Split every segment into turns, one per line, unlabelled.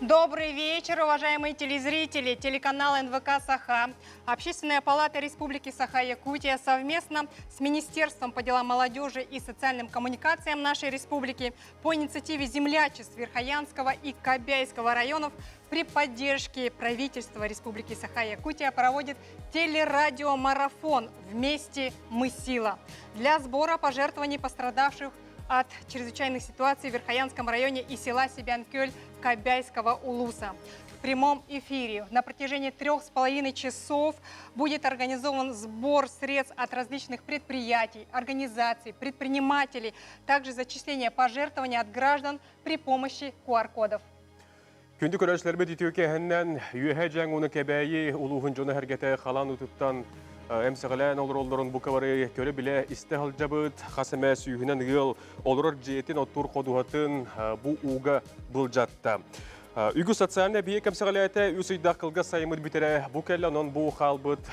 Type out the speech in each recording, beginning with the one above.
Добрый вечер, уважаемые телезрители. Телеканал НВК «Саха». Общественная палата Республики Саха-Якутия совместно с Министерством по делам молодежи и социальным коммуникациям нашей республики по инициативе землячеств Верхоянского и Кобяйского районов при поддержке правительства Республики Саха-Якутия проводит телерадиомарафон «Вместе мы сила» для сбора пожертвований пострадавших от чрезвычайных ситуаций в Верхоянском районе и села Сибянкёль Кобяйского улуса. В прямом эфире на протяжении 3,5 часов будет организован сбор средств от различных предприятий, организаций, предпринимателей, также зачисление пожертвований от граждан при помощи QR-кодов.
Күнді көрәшілер бет итеуке үйе жәң оны кәбәйі ұлуғын жоны әргеті қалан ұтыптан әмсіғілән олыр-олырын бұқавары көрі біле істіғыл жабыт, қасыма сүйінен ғыл олырыр жетін оттур қодуғатын бұ уға бұл жатты. Үгі социаліне бейе кәмсіғіләті үсейдақ қылға сайымыд бітірі бұ кәлі онын бұ қалбыт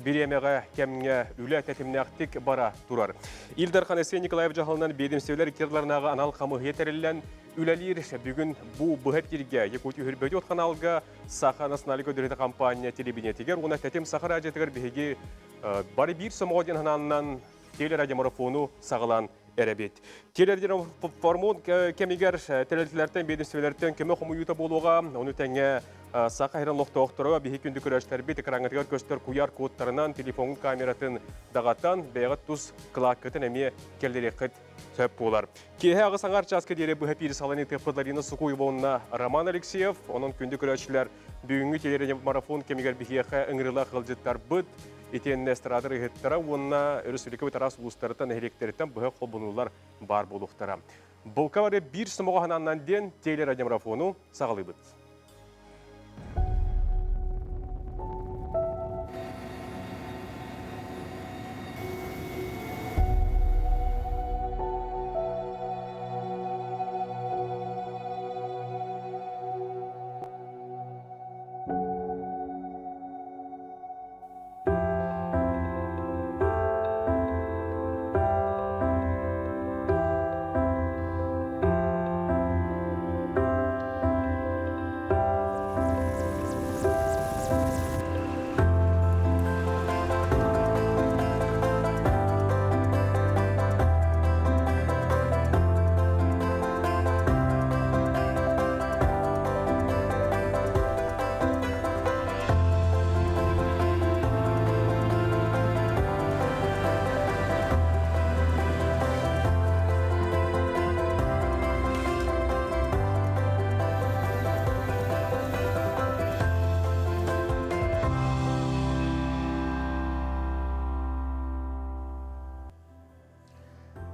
біремеға кәміне үлі тәтімнәқтік бара тұрар. Илдар Ханесе Николаев жағылынан бедімсеулер керларынағы анал қамы етерілін үләлер бүгін бұ бұғат керге Якутия хүрбөді отқан алға Саха националик өдіреті компания телебинетігер, оны тәтім Саха радиотығыр бігеге бары бір сомғоден хананнан телерадиомарафону сағылан әрәбет. Телерадиомарафон кәмегер телелтілерден, бедімсеулерден кеме құмыюты болуға, оны тәңе Саха хайран лоқты оқтырыға бейі күнді көрәштер бет экраңғатығар көстер куяр кодтарынан телефон камератын дағаттан бәйғат тұз қылаққытын әме келдері қыт сөп болар. Кейі ағы саңар часқа дере бұға пейір саланы тепқыдларына сұқуы болуына Роман Алексеев, оның күнді көрәшілер бүгінгі телерадиомарафон кемегер бейхеға ұңырыла қылжыттар бұд, етеніне эстрадыр ұғыттара, онына өрісілікі тарас ұлыстарытан әлектеріттен бұға қолбынулар бар болуқтара. Бұл кавары бір сұмығы хананнан ден телерадиомарафону сағылы бұд.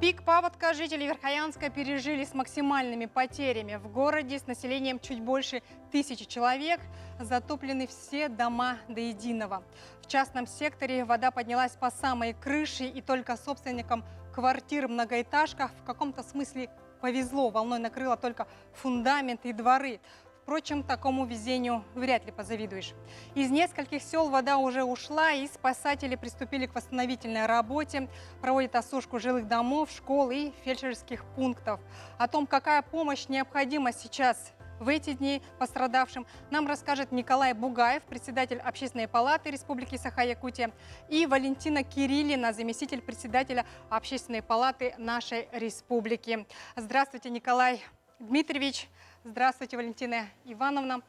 Пик паводка жители Верхоянска пережили с максимальными потерями. В городе с населением чуть больше 1000 человек затоплены все дома до единого. В частном секторе вода поднялась по самой крыше, и только собственникам квартир в многоэтажках в каком-то смысле повезло. Волной накрыло только фундамент и дворы. Впрочем, такому везению вряд ли позавидуешь. Из нескольких сел вода уже ушла, и спасатели приступили к восстановительной работе, проводят осушку жилых домов, школ и фельдшерских пунктов. О том, какая помощь необходима сейчас в эти дни пострадавшим, нам расскажет Николай Бугаев, председатель Общественной палаты Республики Саха-Якутия, и Валентина Кириллина, заместитель председателя Общественной палаты нашей республики. Здравствуйте, Николай Дмитриевич. Здравствуйте, Валентина Ивановна.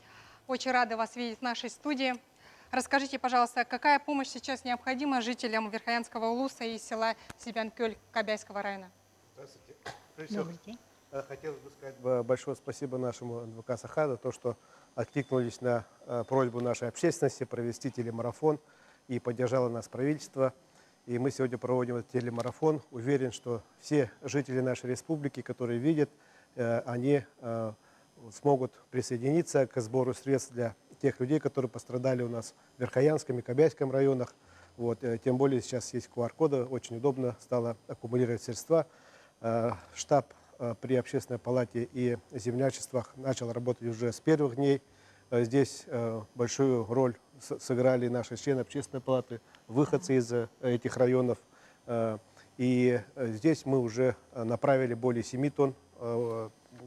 Очень рада вас видеть в нашей студии. Расскажите, пожалуйста, какая помощь сейчас необходима жителям Верхоянского улуса и села Сибянкёль Кобяйского района?
Здравствуйте. Добрый день. Хотелось бы сказать большое спасибо нашему НВК «Саха» за то, что откликнулись на просьбу нашей общественности провести телемарафон, и поддержало нас правительство. И мы сегодня проводим этот телемарафон. Уверен, что все жители нашей республики, которые видят, они смогут присоединиться к сбору средств для тех людей, которые пострадали у нас в Верхоянском и Кобяйском районах. Вот, тем более сейчас есть QR-коды, очень удобно стало аккумулировать средства. Штаб при Общественной палате и землячествах начал работать уже с первых дней. Здесь большую роль сыграли наши члены Общественной палаты, выходцы из этих районов. И здесь мы уже направили более 7 тонн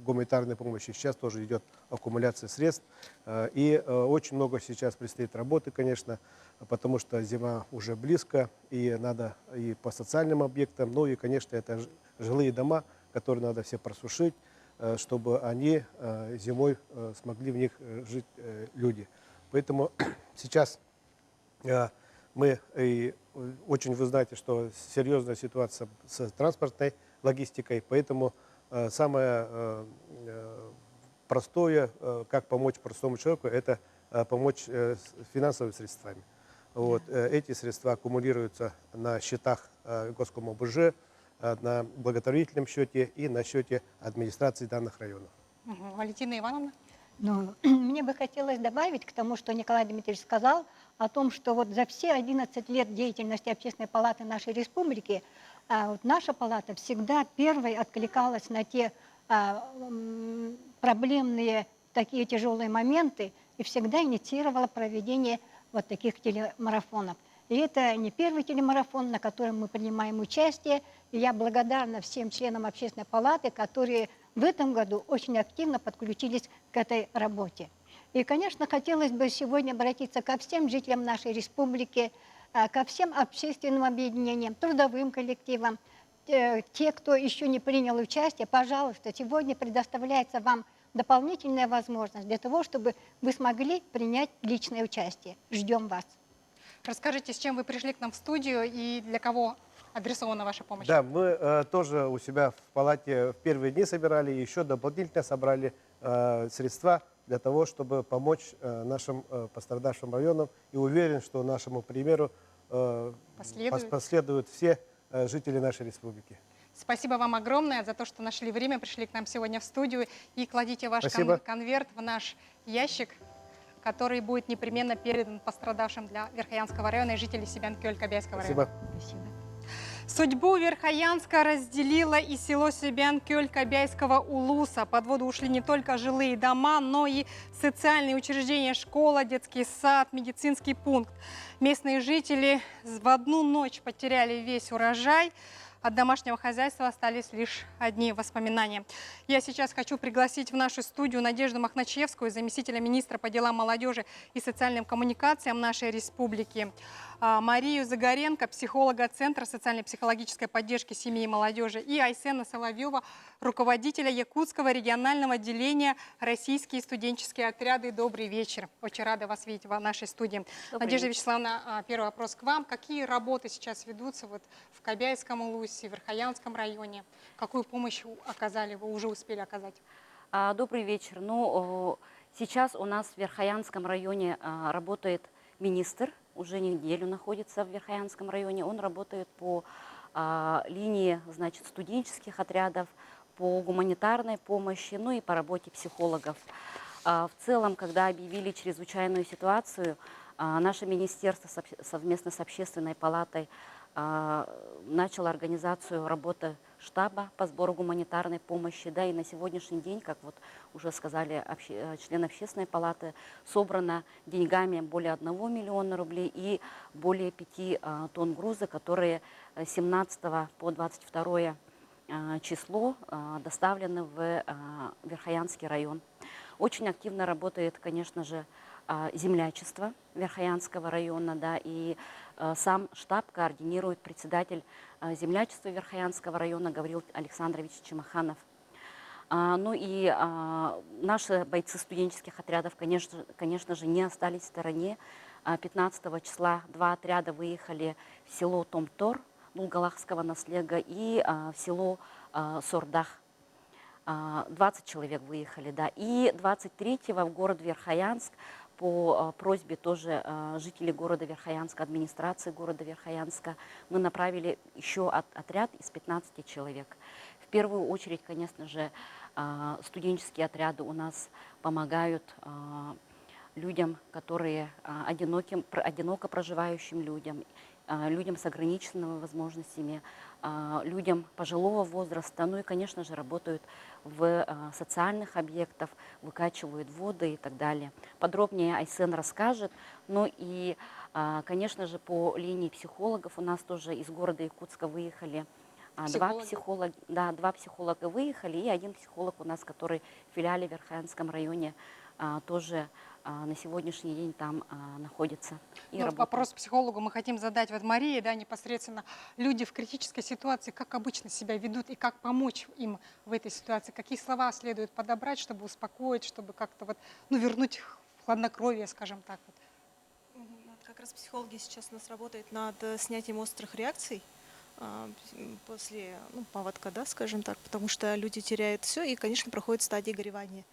гуманитарной помощи. Сейчас тоже идет аккумуляция средств. И очень много сейчас предстоит работы, конечно, потому что зима уже близко, и надо и по социальным объектам, ну и, конечно, это жилые дома, которые надо все просушить, чтобы они зимой смогли в них жить люди. Поэтому сейчас мы, очень вы знаете, что серьезная ситуация с транспортной логистикой, поэтому самое простое, как помочь простому человеку, это помочь финансовыми средствами. Вот, эти средства аккумулируются на счетах Госком-ОБЖ, на благотворительном счете и на счете администрации данных районов.
Валентина Ивановна?
Ну, мне бы хотелось добавить к тому, что Николай Дмитриевич сказал, о том, что вот за все 11 лет деятельности Общественной палаты нашей республики вот наша палата всегда первой откликалась на те проблемные, такие тяжелые моменты и всегда инициировала проведение вот таких телемарафонов. И это не первый телемарафон, на котором мы принимаем участие. И я благодарна всем членам Общественной палаты, которые в этом году очень активно подключились к этой работе. И, конечно, хотелось бы сегодня обратиться ко всем жителям нашей республики, ко всем общественным объединениям, трудовым коллективам. Те, кто еще не принял участие, пожалуйста, сегодня предоставляется вам дополнительная возможность для того, чтобы вы смогли принять личное участие. Ждем вас.
Расскажите, с чем вы пришли к нам в студию и для кого адресована ваша помощь?
Да, мы тоже у себя в палате в первые дни собирали, еще дополнительно собрали средства для того, чтобы помочь нашим пострадавшим районам. И уверен, что нашему примеру последуют все жители нашей республики.
Спасибо вам огромное за то, что нашли время, пришли к нам сегодня в студию и кладите ваш конверт в наш ящик, который будет непременно передан пострадавшим для Верхоянского района и жителей Себян-Кёль-Кобяйского района.
Спасибо.
Судьбу Верхоянска разделило и село Себян-Кёль-Кобяйского улуса. Под воду ушли не только жилые дома, но и социальные учреждения, школа, детский сад, медицинский пункт. Местные жители в одну ночь потеряли весь урожай. От домашнего хозяйства остались лишь одни воспоминания. Я сейчас хочу пригласить в нашу студию Надежду Махначевскую, заместителя министра по делам молодежи и социальным коммуникациям нашей республики, Марию Загоренко, психолога Центра социально-психологической поддержки семьи и молодежи, и Айсена Соловьева, руководителя Якутского регионального отделения «Российские студенческие отряды». Добрый вечер. Очень рада вас видеть в нашей студии. Надежда Вячеславовна, первый вопрос к вам. Какие работы сейчас ведутся вот в Кобяйском улусе, в Верхоянском районе? Какую помощь оказали, вы уже успели оказать?
Добрый вечер. Ну, сейчас у нас в Верхоянском районе работает министр, уже неделю находится в Верхоянском районе. Он работает по линии, значит, студенческих отрядов, по гуманитарной помощи, ну и по работе психологов. В целом, когда объявили чрезвычайную ситуацию, наше министерство совместно с Общественной палатой начало организацию работы штаба по сбору гуманитарной помощи. Да, и на сегодняшний день, как вот уже сказали члены Общественной палаты, собрано деньгами более 1 миллиона рублей и более 5 тонн груза, которые с 17 по 22 число доставлены в Верхоянский район. Очень активно работает, конечно же, землячество Верхоянского района, да, и сам штаб координирует председатель землячества Верхоянского района Гаврил Александрович Чемаханов. Ну и наши бойцы студенческих отрядов, конечно же, не остались в стороне. 15 числа 2 отряда выехали в село Томтор Булгалахского наслега и в село Сордах. 20 человек выехали, да, и 23-го в город Верхоянск по просьбе тоже жителей города Верхоянска, администрации города Верхоянска, мы направили еще отряд из 15 человек. В первую очередь, конечно же, студенческие отряды у нас помогают людям, которые одиноко проживающим людям, людям с ограниченными возможностями, людям пожилого возраста, ну и, конечно же, работают в социальных объектах, выкачивают воды и так далее. Подробнее Айсен расскажет. Ну и, конечно же, по линии психологов у нас тоже из города Якутска выехали
Психологи.
Два психолога выехали, и один психолог у нас, который в филиале в Верхоянском районе тоже на сегодняшний день там находится и
Ну, вот
работает.
вопрос психологу мы хотим задать вот Марии, да, непосредственно. Люди в критической ситуации как обычно себя ведут и как помочь им в этой ситуации? Какие слова следует подобрать, чтобы успокоить, чтобы как-то вот, ну, вернуть хладнокровие, скажем так. Вот.
Вот как раз психологи сейчас у нас работают над снятием острых реакций после паводка, да, скажем так, потому что люди теряют все и, конечно, проходят стадии горевания.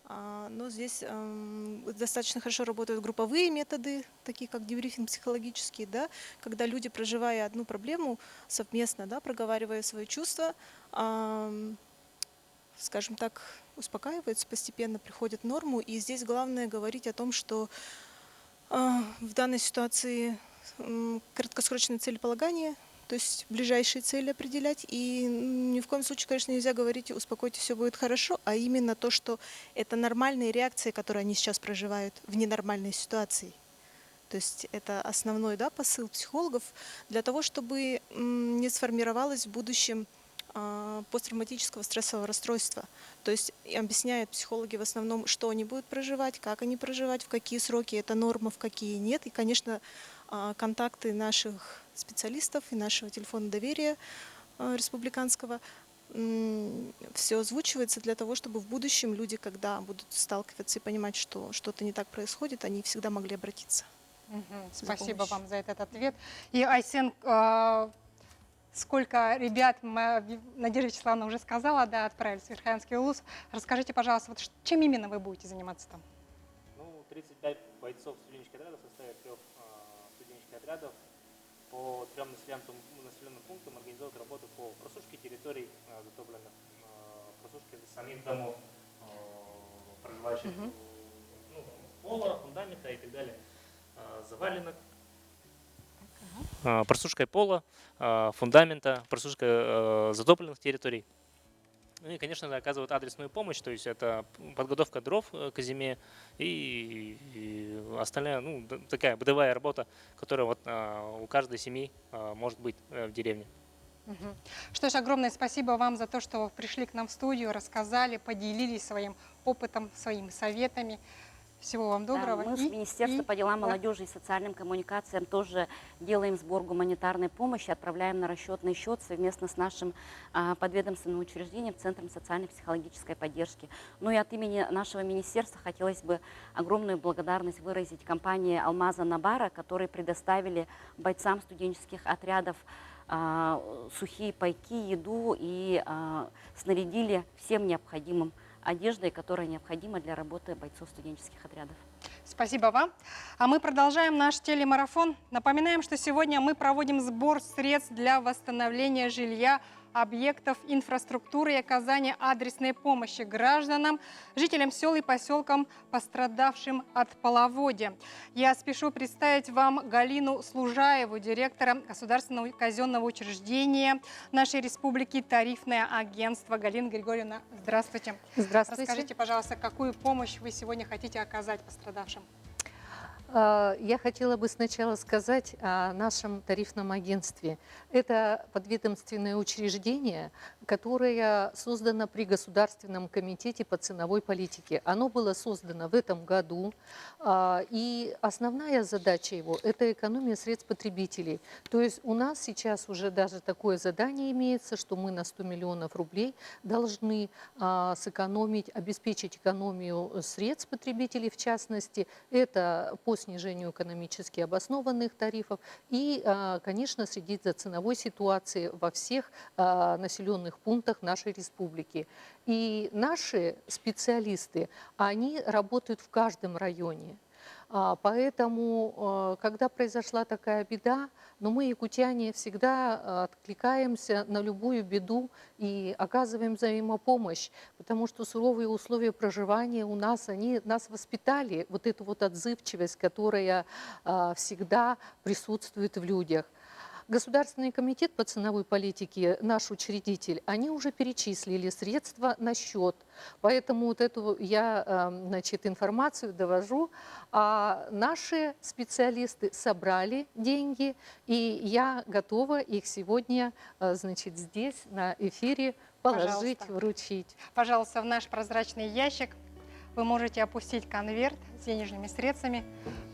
Но здесь достаточно хорошо работают групповые методы, такие как дебрифинг психологический, да, когда люди, проживая одну проблему совместно, да, проговаривая свои чувства, скажем так, успокаиваются, постепенно приходят в норму. И здесь главное говорить о том, что в данной ситуации краткосрочное целеполагание, то есть ближайшие цели определять. И ни в коем случае, конечно, нельзя говорить «успокойтесь, все будет хорошо», а именно то, что это нормальные реакции, которые они сейчас проживают в ненормальной ситуации. То есть это основной, да, посыл психологов для того, чтобы не сформировалось в будущем посттравматического стрессового расстройства. То есть объясняют психологи в основном, что они будут проживать, как они проживать, в какие сроки это норма, в какие нет. И, конечно, контакты наших специалистов и нашего телефона доверия республиканского все озвучивается для того, чтобы в будущем люди, когда будут сталкиваться и понимать, что что-то не так происходит, они всегда могли обратиться.
Спасибо
помощью.
вам за этот ответ. И, Айсен, сколько ребят, Надежда Вячеславовна уже сказала, да, отправились в Верхоянский УЛУС. Расскажите, пожалуйста, вот чем именно вы будете заниматься там?
Ну, 35 бойцов студенческих отрядов составят 3 студенческих отрядов по 3 населенным пунктам организовывать работу по просушке территорий затопленных, просушке самих домов, проживающих пола, фундамента и так далее, заваленных. Просушкой пола, фундамента, просушкой затопленных территорий. Ну и, конечно же, оказывают адресную помощь, то есть это подготовка дров к зиме и остальная, такая бытовая работа, которая вот у каждой семьи может быть в деревне.
Что ж, огромное спасибо вам за то, что пришли к нам в студию, рассказали, поделились своим опытом, своими советами. Всего вам доброго.
Да, мы с Министерства по делам
да.
молодежи и социальным коммуникациям тоже делаем сбор гуманитарной помощи, отправляем на расчетный счет совместно с нашим подведомственным учреждением, Центром социально-психологической поддержки. Ну и от имени нашего министерства хотелось бы огромную благодарность выразить компании «Алмаза Набара», которые предоставили бойцам студенческих отрядов сухие пайки, еду и снарядили всем необходимым одеждой, которая необходима для работы бойцов студенческих отрядов.
Спасибо вам. А мы продолжаем наш телемарафон. Напоминаем, что сегодня мы проводим сбор средств для восстановления жилья, объектов инфраструктуры и оказания адресной помощи гражданам, жителям сел и поселкам, пострадавшим от половодья. Я спешу представить вам Галину Служаеву, директора Государственного казенного учреждения нашей республики «Тарифное агентство». Галина Григорьевна, здравствуйте.
Здравствуйте.
Расскажите, пожалуйста, какую помощь вы сегодня хотите оказать пострадавшим?
Я хотела бы сначала сказать о нашем тарифном агентстве. Это подведомственное учреждение, которое создано при Государственном комитете по ценовой политике. Оно было создано в этом году, и основная задача его – это экономия средств потребителей. То есть у нас сейчас уже даже такое задание имеется, что мы на 100 миллионов рублей должны сэкономить, обеспечить экономию средств потребителей, в частности, это по снижению экономически обоснованных тарифов и, конечно, следить за ценовой ситуацией во всех населенных пунктах нашей республики. И наши специалисты, они работают в каждом районе. Поэтому, когда произошла такая беда, мы, якутяне, всегда откликаемся на любую беду и оказываем взаимопомощь, потому что суровые условия проживания у нас, они нас воспитали, вот эту вот отзывчивость, которая всегда присутствует в людях. Государственный комитет по ценовой политике, наш учредитель, они уже перечислили средства на счет. Поэтому вот эту я, значит, информацию довожу. А наши специалисты собрали деньги, и я готова их сегодня, значит, здесь на эфире положить,
Пожалуйста.
вручить.
Пожалуйста, в наш прозрачный ящик вы можете опустить конверт с денежными средствами,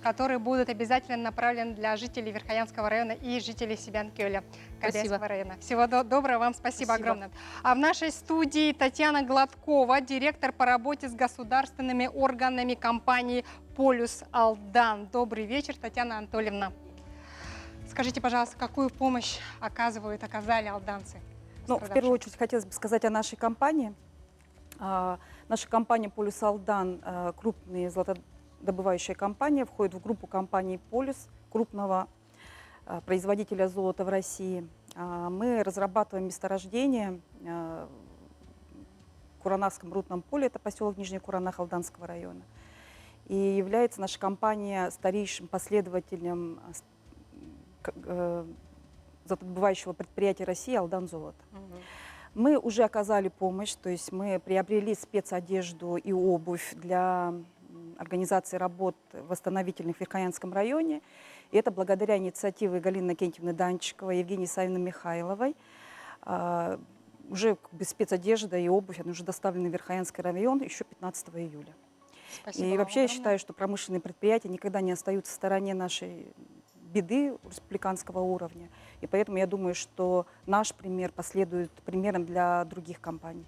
которые будут обязательно направлены для жителей Верхоянского района и жителей Сибянкёля, Кобяйского
Спасибо.
района. Всего доброго вам, спасибо
Спасибо.
огромное. А в нашей студии Татьяна Гладкова, директор по работе с государственными органами компании «Полюс Алдан». Добрый вечер, Татьяна Анатольевна. Скажите, пожалуйста, какую помощь оказали алданцы?
Ну, в первую очередь хотелось бы сказать о нашей компании. Наша компания «Полюс Алдан» – крупная золотодобывающая компания, входит в группу компаний «Полюс», крупного производителя золота в России. Мы разрабатываем месторождение в Куранахском рудном поле, это поселок Нижний Куранах Алданского района. И является наша компания старейшим последователем золотодобывающего предприятия России «Алдан Золото». Мы уже оказали помощь, то есть мы приобрели спецодежду и обувь для организации работ восстановительных в Верхоянском районе. И это благодаря инициативе Галины Накентьевны Данчиковой, Евгении Савиновны Михайловой. Уже спецодежда и обувь они уже доставлены в Верхоянский район еще 15 июля.
Спасибо
И
вам
вообще я
огромное.
считаю, что промышленные предприятия никогда не остаются в стороне нашей беды республиканского уровня. И поэтому я думаю, что наш пример последует примером для других компаний.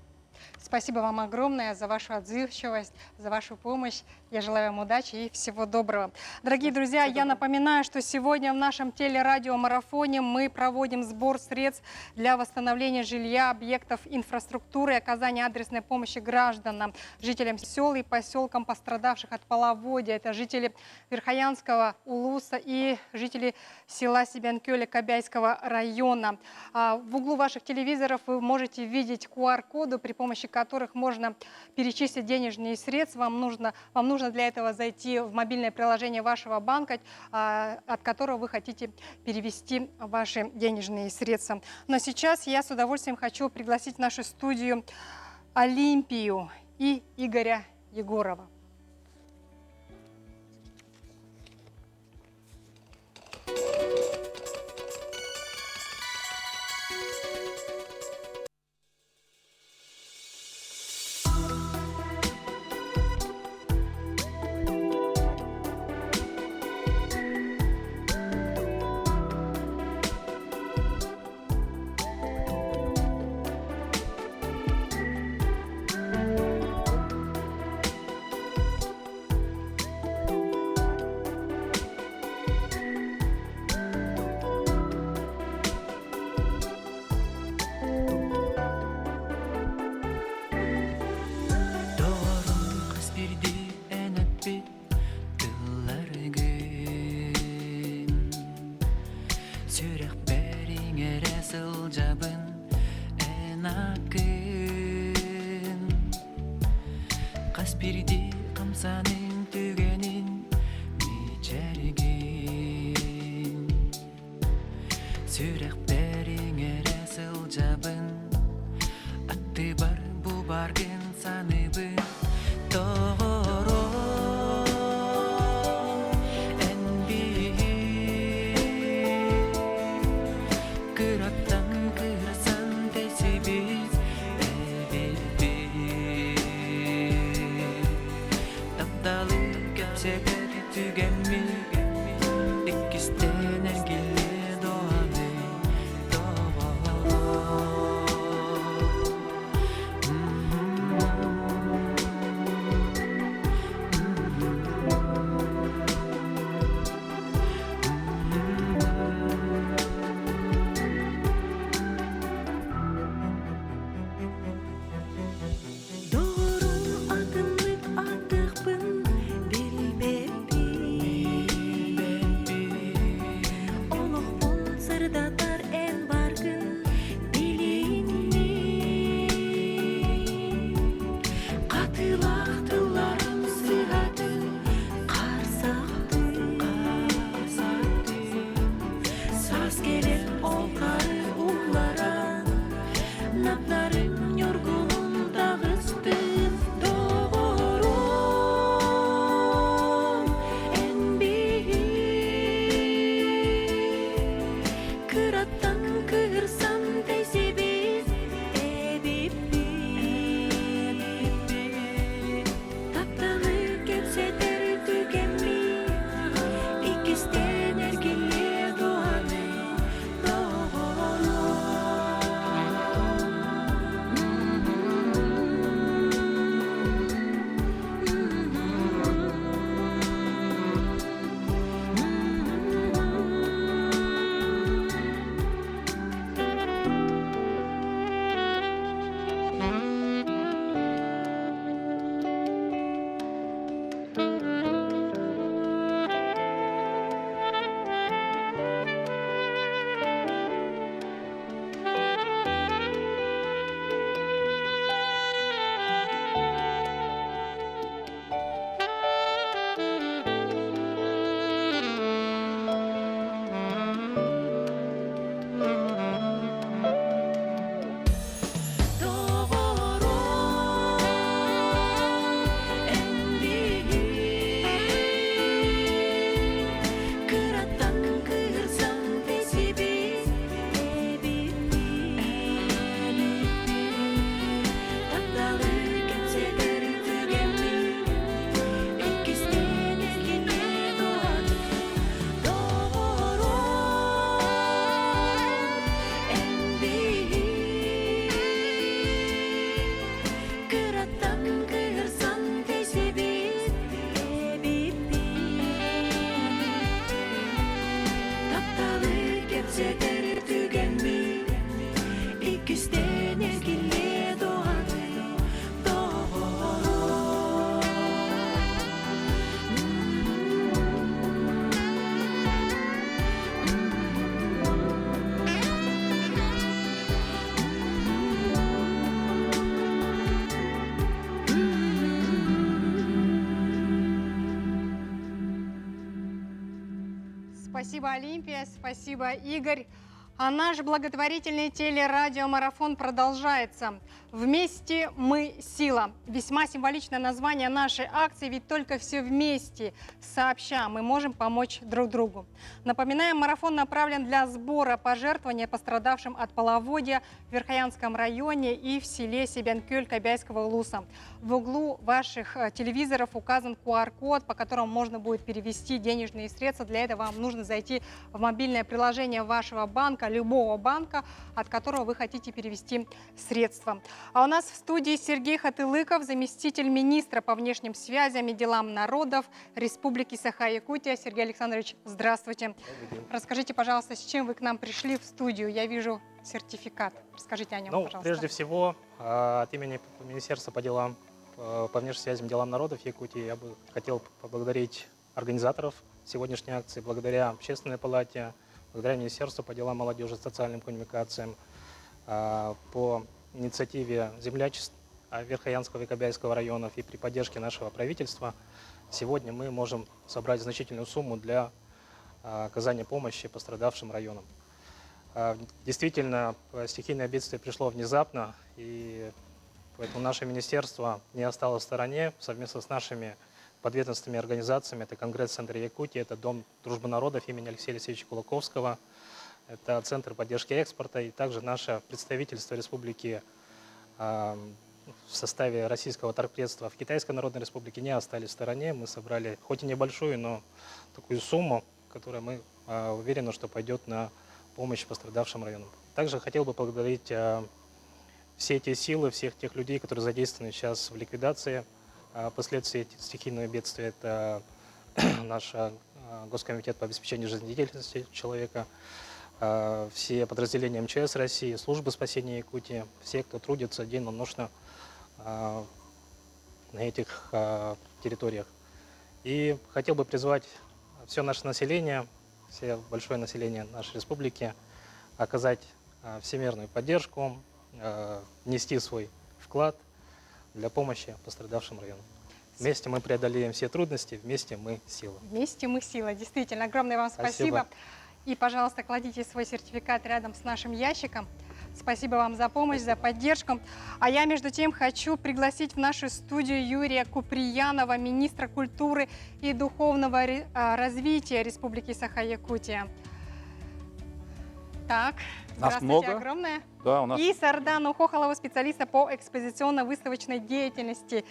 Спасибо вам огромное за вашу отзывчивость, за вашу помощь. Я желаю вам удачи и всего доброго. Дорогие друзья, я напоминаю, что сегодня в нашем телерадиомарафоне мы проводим сбор средств для восстановления жилья, объектов инфраструктуры и оказания адресной помощи гражданам, жителям сел и поселкам, пострадавших от половодья. Это жители Верхоянского, Улуса и жители села Сибянкёля Кобяйского района. В углу ваших телевизоров вы можете видеть QR-коды, при помощи которых можно перечислить денежные средства. Вам нужно для этого зайти в мобильное приложение вашего банка, от которого вы хотите перевести ваши денежные средства. Но сейчас я с удовольствием хочу пригласить в нашу студию Олимпию и Игоря Егорова. спасибо, Олимпия, спасибо, Игорь. А наш благотворительный телерадиомарафон продолжается. «Вместе мы – сила». Весьма символичное название нашей акции, ведь только все вместе, сообща, мы можем помочь друг другу. Напоминаем, марафон направлен для сбора пожертвований пострадавшим от половодья в Верхоянском районе и в селе Себенкёль Кобяйского улуса. В углу ваших телевизоров указан QR-код, по которому можно будет перевести денежные средства. Для этого вам нужно зайти в мобильное приложение вашего банка, любого банка, от которого вы хотите перевести средства. А у нас в студии Сергей Хатылыков, заместитель министра по внешним связям и делам народов Республики Саха-Якутия. Сергей Александрович, здравствуйте. Расскажите, пожалуйста, с чем вы к нам пришли в студию? Я вижу сертификат. Расскажите о нем, пожалуйста.
Прежде всего, от имени Министерства по делам, по внешним связям и делам народов Якутии я бы хотел поблагодарить организаторов сегодняшней акции, благодаря Общественной палате, благодаря Министерству по делам молодежи и социальным коммуникациям, по инициативе землячеств Верхоянского и Кобяйского районов и при поддержке нашего правительства сегодня мы можем собрать значительную сумму для оказания помощи пострадавшим районам. Действительно, стихийное бедствие пришло внезапно, и поэтому наше министерство не осталось в стороне. Совместно с нашими подведомственными организациями, это Конгресс-центр Якутии, это Дом дружбы народов имени Алексея Алексеевича Кулаковского, это Центр поддержки экспорта и также наше представительство республики в составе российского торгпредства в Китайской Народной Республике не остались в стороне. Мы собрали хоть и небольшую, но такую сумму, которая мы уверены, что пойдет на помощь пострадавшим районам. Также хотел бы поблагодарить все эти силы, всех тех людей, которые задействованы сейчас в ликвидации последствий стихийного бедствия. Это наш Госкомитет по обеспечению жизнедеятельности человека, все подразделения МЧС России, службы спасения Якутии, все, кто трудится денно-ношно на этих территориях. И хотел бы призвать все наше население, все большое население нашей республики оказать всемирную поддержку, внести свой вклад для помощи пострадавшим районам. Вместе мы преодолеем все трудности, вместе мы сила.
Вместе мы сила. Действительно, огромное вам спасибо. И, пожалуйста, кладите свой сертификат рядом с нашим ящиком. Спасибо вам за помощь, за поддержку. А я, между тем, хочу пригласить в нашу студию Юрия Куприянова, министра культуры и духовного развития Республики Саха-Якутия. Так, здравствуйте, огромное.
Да, у нас...
И Сардану Хохолову, специалиста по экспозиционно-выставочной деятельности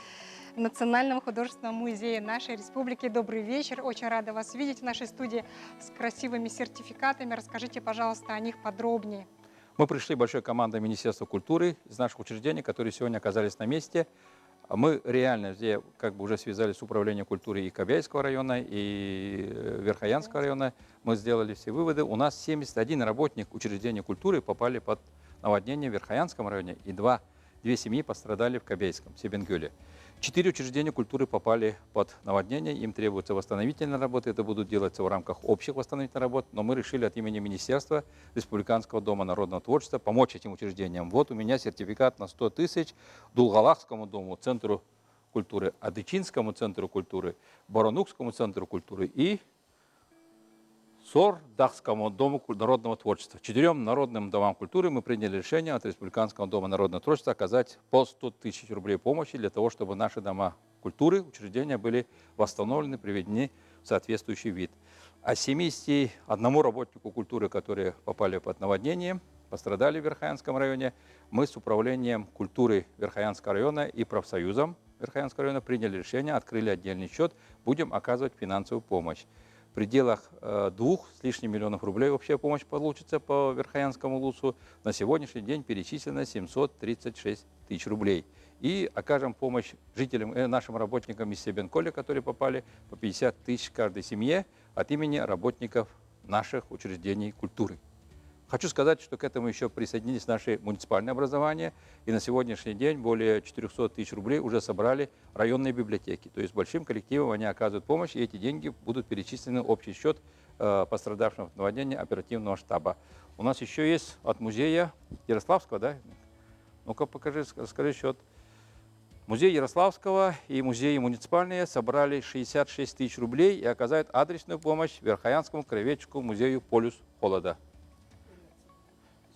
Национального художественного музея нашей республики. Добрый вечер. Очень рада вас видеть в нашей студии с красивыми сертификатами. Расскажите, пожалуйста, о них подробнее.
Мы пришли большой командой Министерства культуры из наших учреждений, которые сегодня оказались на месте. Мы реально здесь как бы уже связались с управлением культуры и Кобяйского района, и Верхоянского района. Мы сделали все выводы. У нас 71 работник учреждения культуры попали под наводнение в Верхоянском районе, и две семьи пострадали в Кобяйском, Себенкёле. 4 учреждения культуры попали под наводнение, им требуются восстановительные работы, это будут делаться в рамках общих восстановительных работ, но мы решили от имени Министерства Республиканского дома народного творчества помочь этим учреждениям. Вот у меня сертификат на 100 тысяч Дулгалахскому дому, Центру культуры, Адычинскому центру культуры, Баранукскому центру культуры и Сордахскому дому народного творчества. 4 народным домам культуры мы приняли решение от Республиканского дома народного творчества оказать по 100 тысяч рублей помощи для того, чтобы наши дома культуры, учреждения были восстановлены, приведены в соответствующий вид. А 71 работнику культуры, которые попали под наводнение, пострадали в Верхоянском районе, мы с управлением культуры Верхоянского района и профсоюзом Верхоянского района приняли решение, открыли отдельный счет, будем оказывать финансовую помощь. В пределах 2 с лишним миллионов рублей общая помощь получится по Верхоянскому улусу. На сегодняшний день перечислено 736 тысяч рублей. И окажем помощь жителям, нашим работникам из Себенколя, которые попали, по 50 тысяч каждой семье от имени работников наших учреждений культуры. Хочу сказать, что к этому еще присоединились наши муниципальные образования, и на сегодняшний день более 400 тысяч рублей уже собрали районные библиотеки. То есть большим коллективом они оказывают помощь, и эти деньги будут перечислены в общий счет пострадавшим от наводнения оперативного штаба. У нас еще есть от музея Ярославского, да? Ну-ка покажи, скажи счет. Музей Ярославского и музеи муниципальные собрали 66 тысяч рублей и оказывают адресную помощь Верхоянскому краеведческому музею «Полюс холода».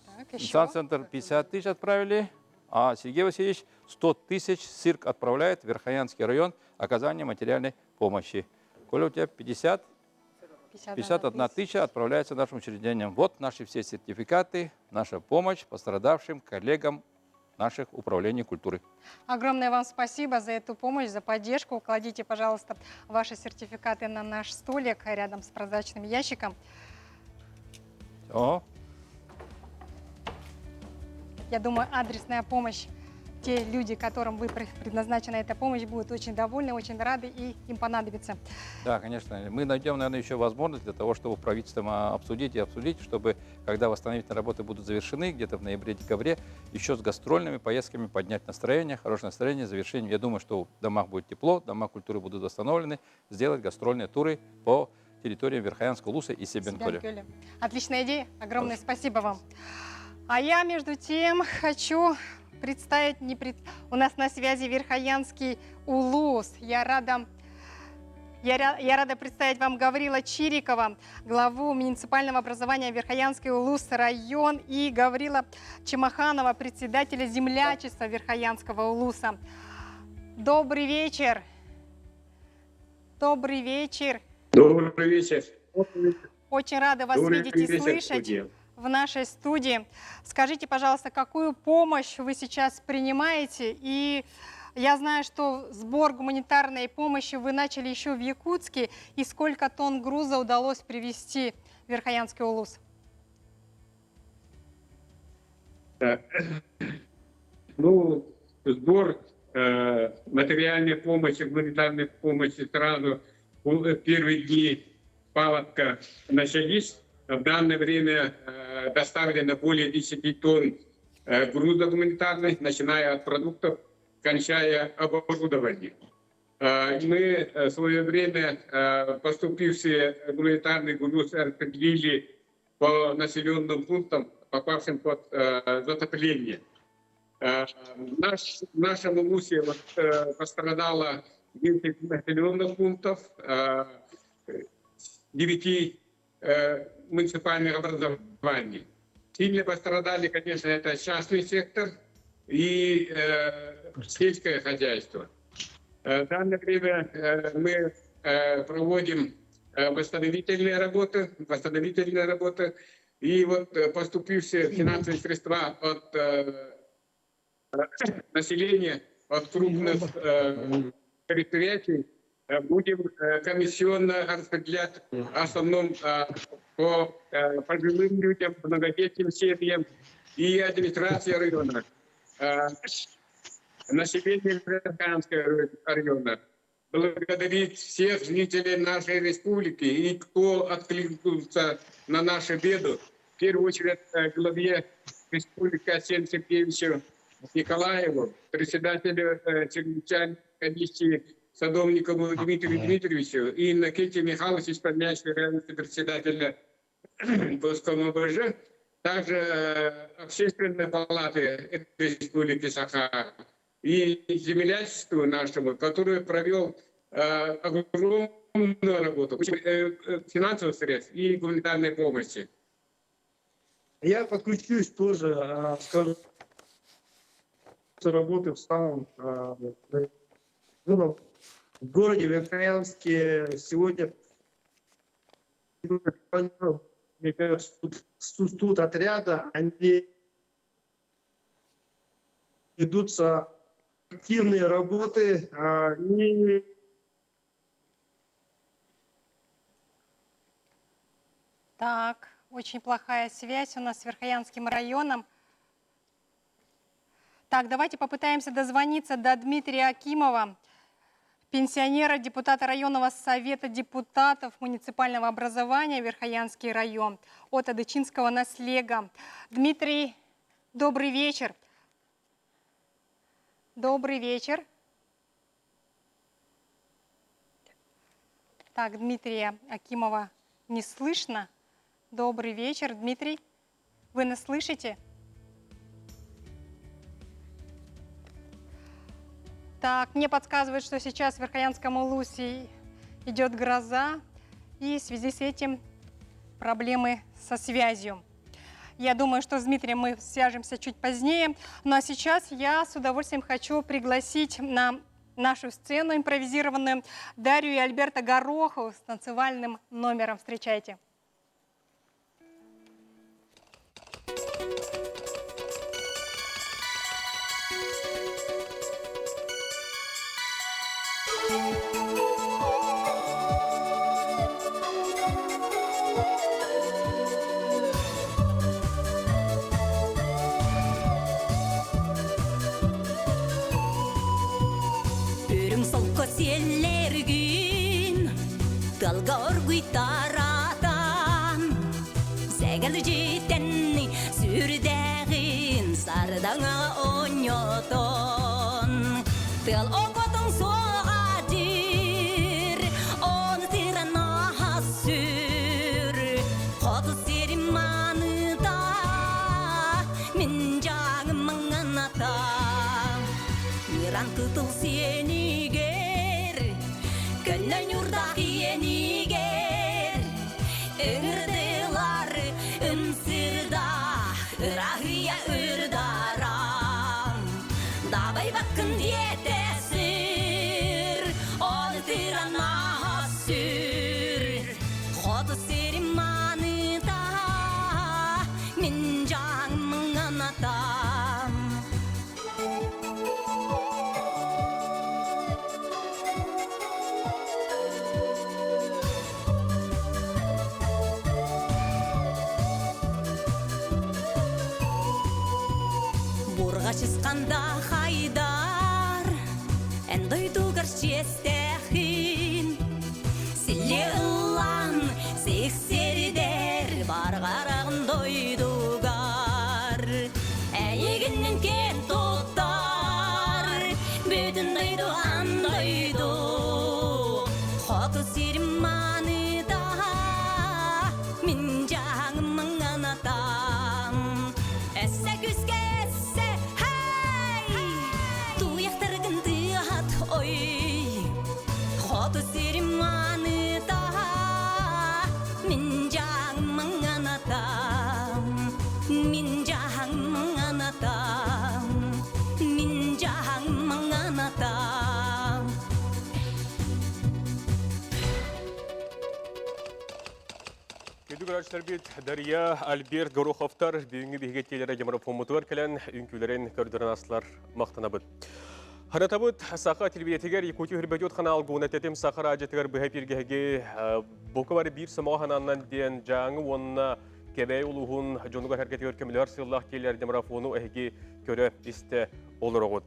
Так, еще.
Центр 50 тысяч отправили, а Сергей Васильевич 100 тысяч СИРК отправляет в Верхоянский район оказание материальной помощи. Коля, у тебя 51 тысяча отправляется нашим учреждениям. Вот наши все сертификаты, наша помощь пострадавшим коллегам наших управлений культуры.
Огромное вам спасибо за эту помощь, за поддержку. Кладите, пожалуйста, ваши сертификаты на наш столик рядом с прозрачным ящиком.
О,
Я думаю, адресная помощь, те люди, которым вы предназначена эта помощь, будут очень довольны, очень рады и им понадобится.
да, конечно. Мы найдем, наверное, еще возможность для того, чтобы правительством обсудить, чтобы, когда восстановительные работы будут завершены, где-то в ноябре-декабре, еще с гастрольными поездками поднять настроение, хорошее настроение, завершение. Я думаю, что в домах будет тепло, дома культуры будут восстановлены, сделать гастрольные туры по территории Верхоянского улуса и Себен-Коля.
Себен-Кёля. Отличная идея. Огромное спасибо вам. А я, между тем, хочу представить... У нас на связи Верхоянский улус. Я рада представить вам Гаврила Чирикова, главу муниципального образования Верхоянский улус район, и Гаврила Чемаханова, председателя землячества Верхоянского улуса. Добрый вечер. Добрый вечер.
Добрый вечер.
Очень рада вас
Добрый
видеть и
вечер,
слышать
студия.
в нашей студии. Скажите, пожалуйста, какую помощь вы сейчас принимаете? И я знаю, что сбор гуманитарной помощи вы начали еще в Якутске. И сколько тонн груза удалось привезти в Верхоянский улус?
Ну, сбор материальной помощи, гуманитарной помощи сразу в первые дни паводка начались. В данное время доставлено более 10 тонн груза гуманитарных, начиная от продуктов, кончая оборудованием. Мы в свое время поступившие гуманитарный груз распределили по населенным пунктам, попавшим под затопление. В нашем улусе пострадало 10 населенных пунктов, 9 муниципальных образований. Сильно пострадали, конечно, это частный сектор и сельское хозяйство. В данное время мы проводим восстановительные работы, и вот поступившие финансовые средства от населения, от крупных предприятий будем комиссионно распределять в основном по пожилым людям, многодетным семьям и администрации района. Население Верхоянского района благодарит всех жителей нашей республики и кто откликнулся на нашу беду. В первую очередь главе республики Арсению Сергеевичу Николаеву, председателю чрезвычайной комиссии Садовникову Дмитрию Дмитриевичу и Никите Михайловичу, исполняющему обязанности председателя Госкома БЖ, также Общественной палаты Республики Саха и землячеству нашему, который провел огромную работу финансовых средств и гуманитарной помощи.
Я подключусь тоже, скажу, работы в самом в городе Верхоянске сегодня, мне кажется, тут отряда, они ведутся активные работы,
Так, очень плохая связь у нас с Верхоянским районом. Так, давайте попытаемся дозвониться до Дмитрия Акимова, пенсионера, депутата районного совета депутатов муниципального образования Верхоянский район от Адычинского наслега. Дмитрий, добрый вечер. Добрый вечер. Так, Дмитрия Акимова не слышно. Добрый вечер, Дмитрий. Вы нас слышите? Так, мне подсказывают, что сейчас в Верхоянском Улусе идет гроза, и в связи с этим проблемы со связью. Я думаю, что с Дмитрием мы свяжемся чуть позднее. Ну а сейчас я с удовольствием хочу пригласить на нашу сцену импровизированную Дарью и Альберта Горохову с танцевальным номером. Встречайте.
Sellergin dalgar guitaratan segel jitenni sürdegin sardanga onyoton tel okotong soadir on tirana hasur hot sirimanıda minjang manganata miran tutul senige Gönlün yurdak yeniger Irdılar ımsırda Irahıya ırdaram Davay bakın diyetesir Oldıran ahasür Xodu serimanıda Mincan mınganatam Burgaçıskanda haydar En doydugar çestehin Sille ıllan sekserider Bargarağın doydugar Eğiginin ken tutar Bütün doydu an doydu Xotu sirimanı da Minjağın mınganatam Esse küske Oy, xotu sirimanıda minjang manganatam, minjang manganatam, minjang manganatam.
Kötü görüşler bit Darya Albert Gorokhovtar büyüğü bihettелері демарафон кәлән үнкүләрен көрдірін асылар мақтанабыд. Харатабыд саха телевизиятегер Якутия хөрбәтет канал гонатетем саха радиотегер бәһәпиргәге бокавар бир самахананнан ден жаңы онна кебәй улуһун жонуга хәрәкәт көркәмләр сыллах теләр демарафону әһге көрә исте олорогот.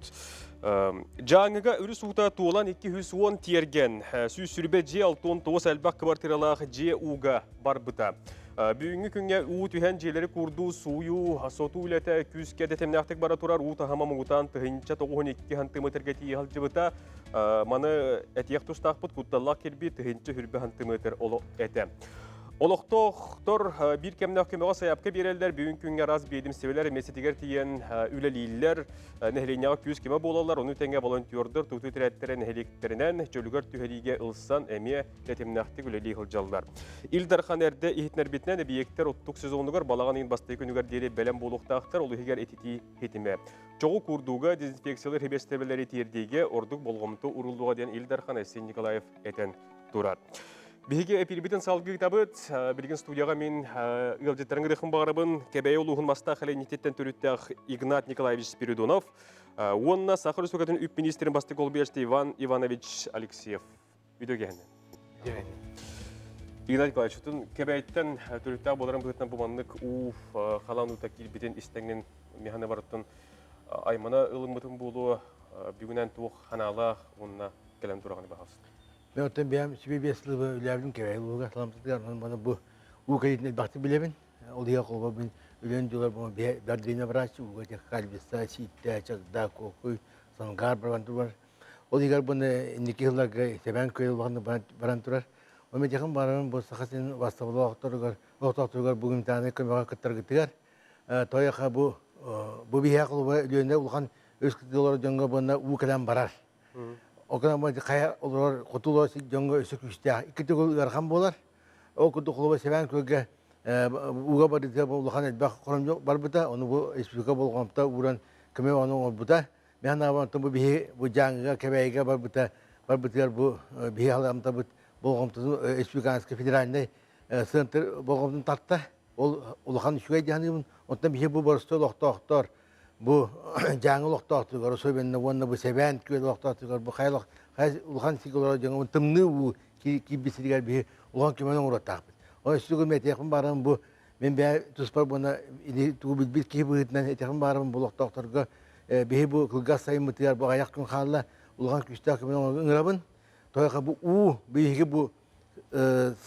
Жаңыга үрі сута туолан 210 тиерген сүй сүрбе же 6-9 әлбақ квартиралах же уга барбыта. Бүгінгі күнге уу түйен желері күрду суyu соту үләті күзке детемнәқтік бара турар уу тахама мұғытан тұхынча 92 хантыметрге тиехал жыбыта маны әтияқ тұстақпыт күтталлақ келбі тұхынча хүрбе хантыметр олы әті. Олықтоқтор бір кемнақ көмеға саяпқа берелдер бүгінгі күнге раз бейдім севелер месетігер тиен үләлейлер нәхленяға күз кеме болалар, оны тәңге волонтердер тұты тірәттерін әлектерінен жөлігер түхеліге ұлсан әме детемнақтық үләлей ғылжалдар. Илдархан әрді ехетнер бетінен әбиектер ұттық сезонығыр балаған ең бастай күнігер дере бәлем болуқтақтар олы егер ететі хетіме. Жоғы күрдуға дезинфекциялар хебестебелері тиердеге ордық болғымты ұрылуға ден Илдархан Әсен Николаев әтен тұрар. Беге эпирбитен салгы китабыт, билген студияға мен ылжеттарыңғы дықын бағарабын, кәбәй олуғын мастақ әлейнететтен төріттәқ Игнат Николаевич Спиридонов, онына Сахар Республикатын үп министрін басты қолбешті Иван Иванович Алексеев. Видео кәйінен. Игнат Николаевич, кәбәйттен төріттәқ боларын бұғытнан бұманлық ұв қалан ұта келбетен істеңнен механы барыттын аймана ылымытын болуы бүгінен туық ханала онына кәлем тұрағаны бағалсын.
Ben otan benim sübü besli ülerim kevay uluğa salamsızlar bana bu kayıtını baktı bilemin. Oluyor kolba ben ölen diyorlar bana bir dünya bıraktı uluğa kalbista çiğde çakda kokuy sangar barantular. Oluyor bana nikahlar seven köy ulağında barantular. O medyakan baran bu sakasın vasıtalı aktarlar bugün tane kömüğe katlar gittiler. Toyaka bu bir yakıl ve ölende ulağın özkütüler jonga bana u kalan barar. Окна мать кая олар котуло си jongo өсө күстә. Ике түгел гархан болар. О куту кулуба севен көгө уга барды да булган әйтбәк корым бар бута. Оны бу республика булганта уран кеме аны бута. Мен авантым бу бу жаңга кебейге бар бута. Бар бутар бу бие аламта бу булганта республиканский федеральный центр булганта татта. Ол улхан шугай дияны онтан бие бу барысты лохтоктор. Bu jangan loktak juga, so ben nawan nabu seven kue loktak juga, bu kaya ulhan sikolah jangan temne bu ki bisa digar bi ulhan kemana orang tak. Oh suku meti aku barang bu member terus par bona ini tu bil ki bu itna aku barang bu loktak juga bi bu kelgas saya mutiar bu ayak kun khala ulhan kisah kemana orang ngelaban. Toh aku bi bu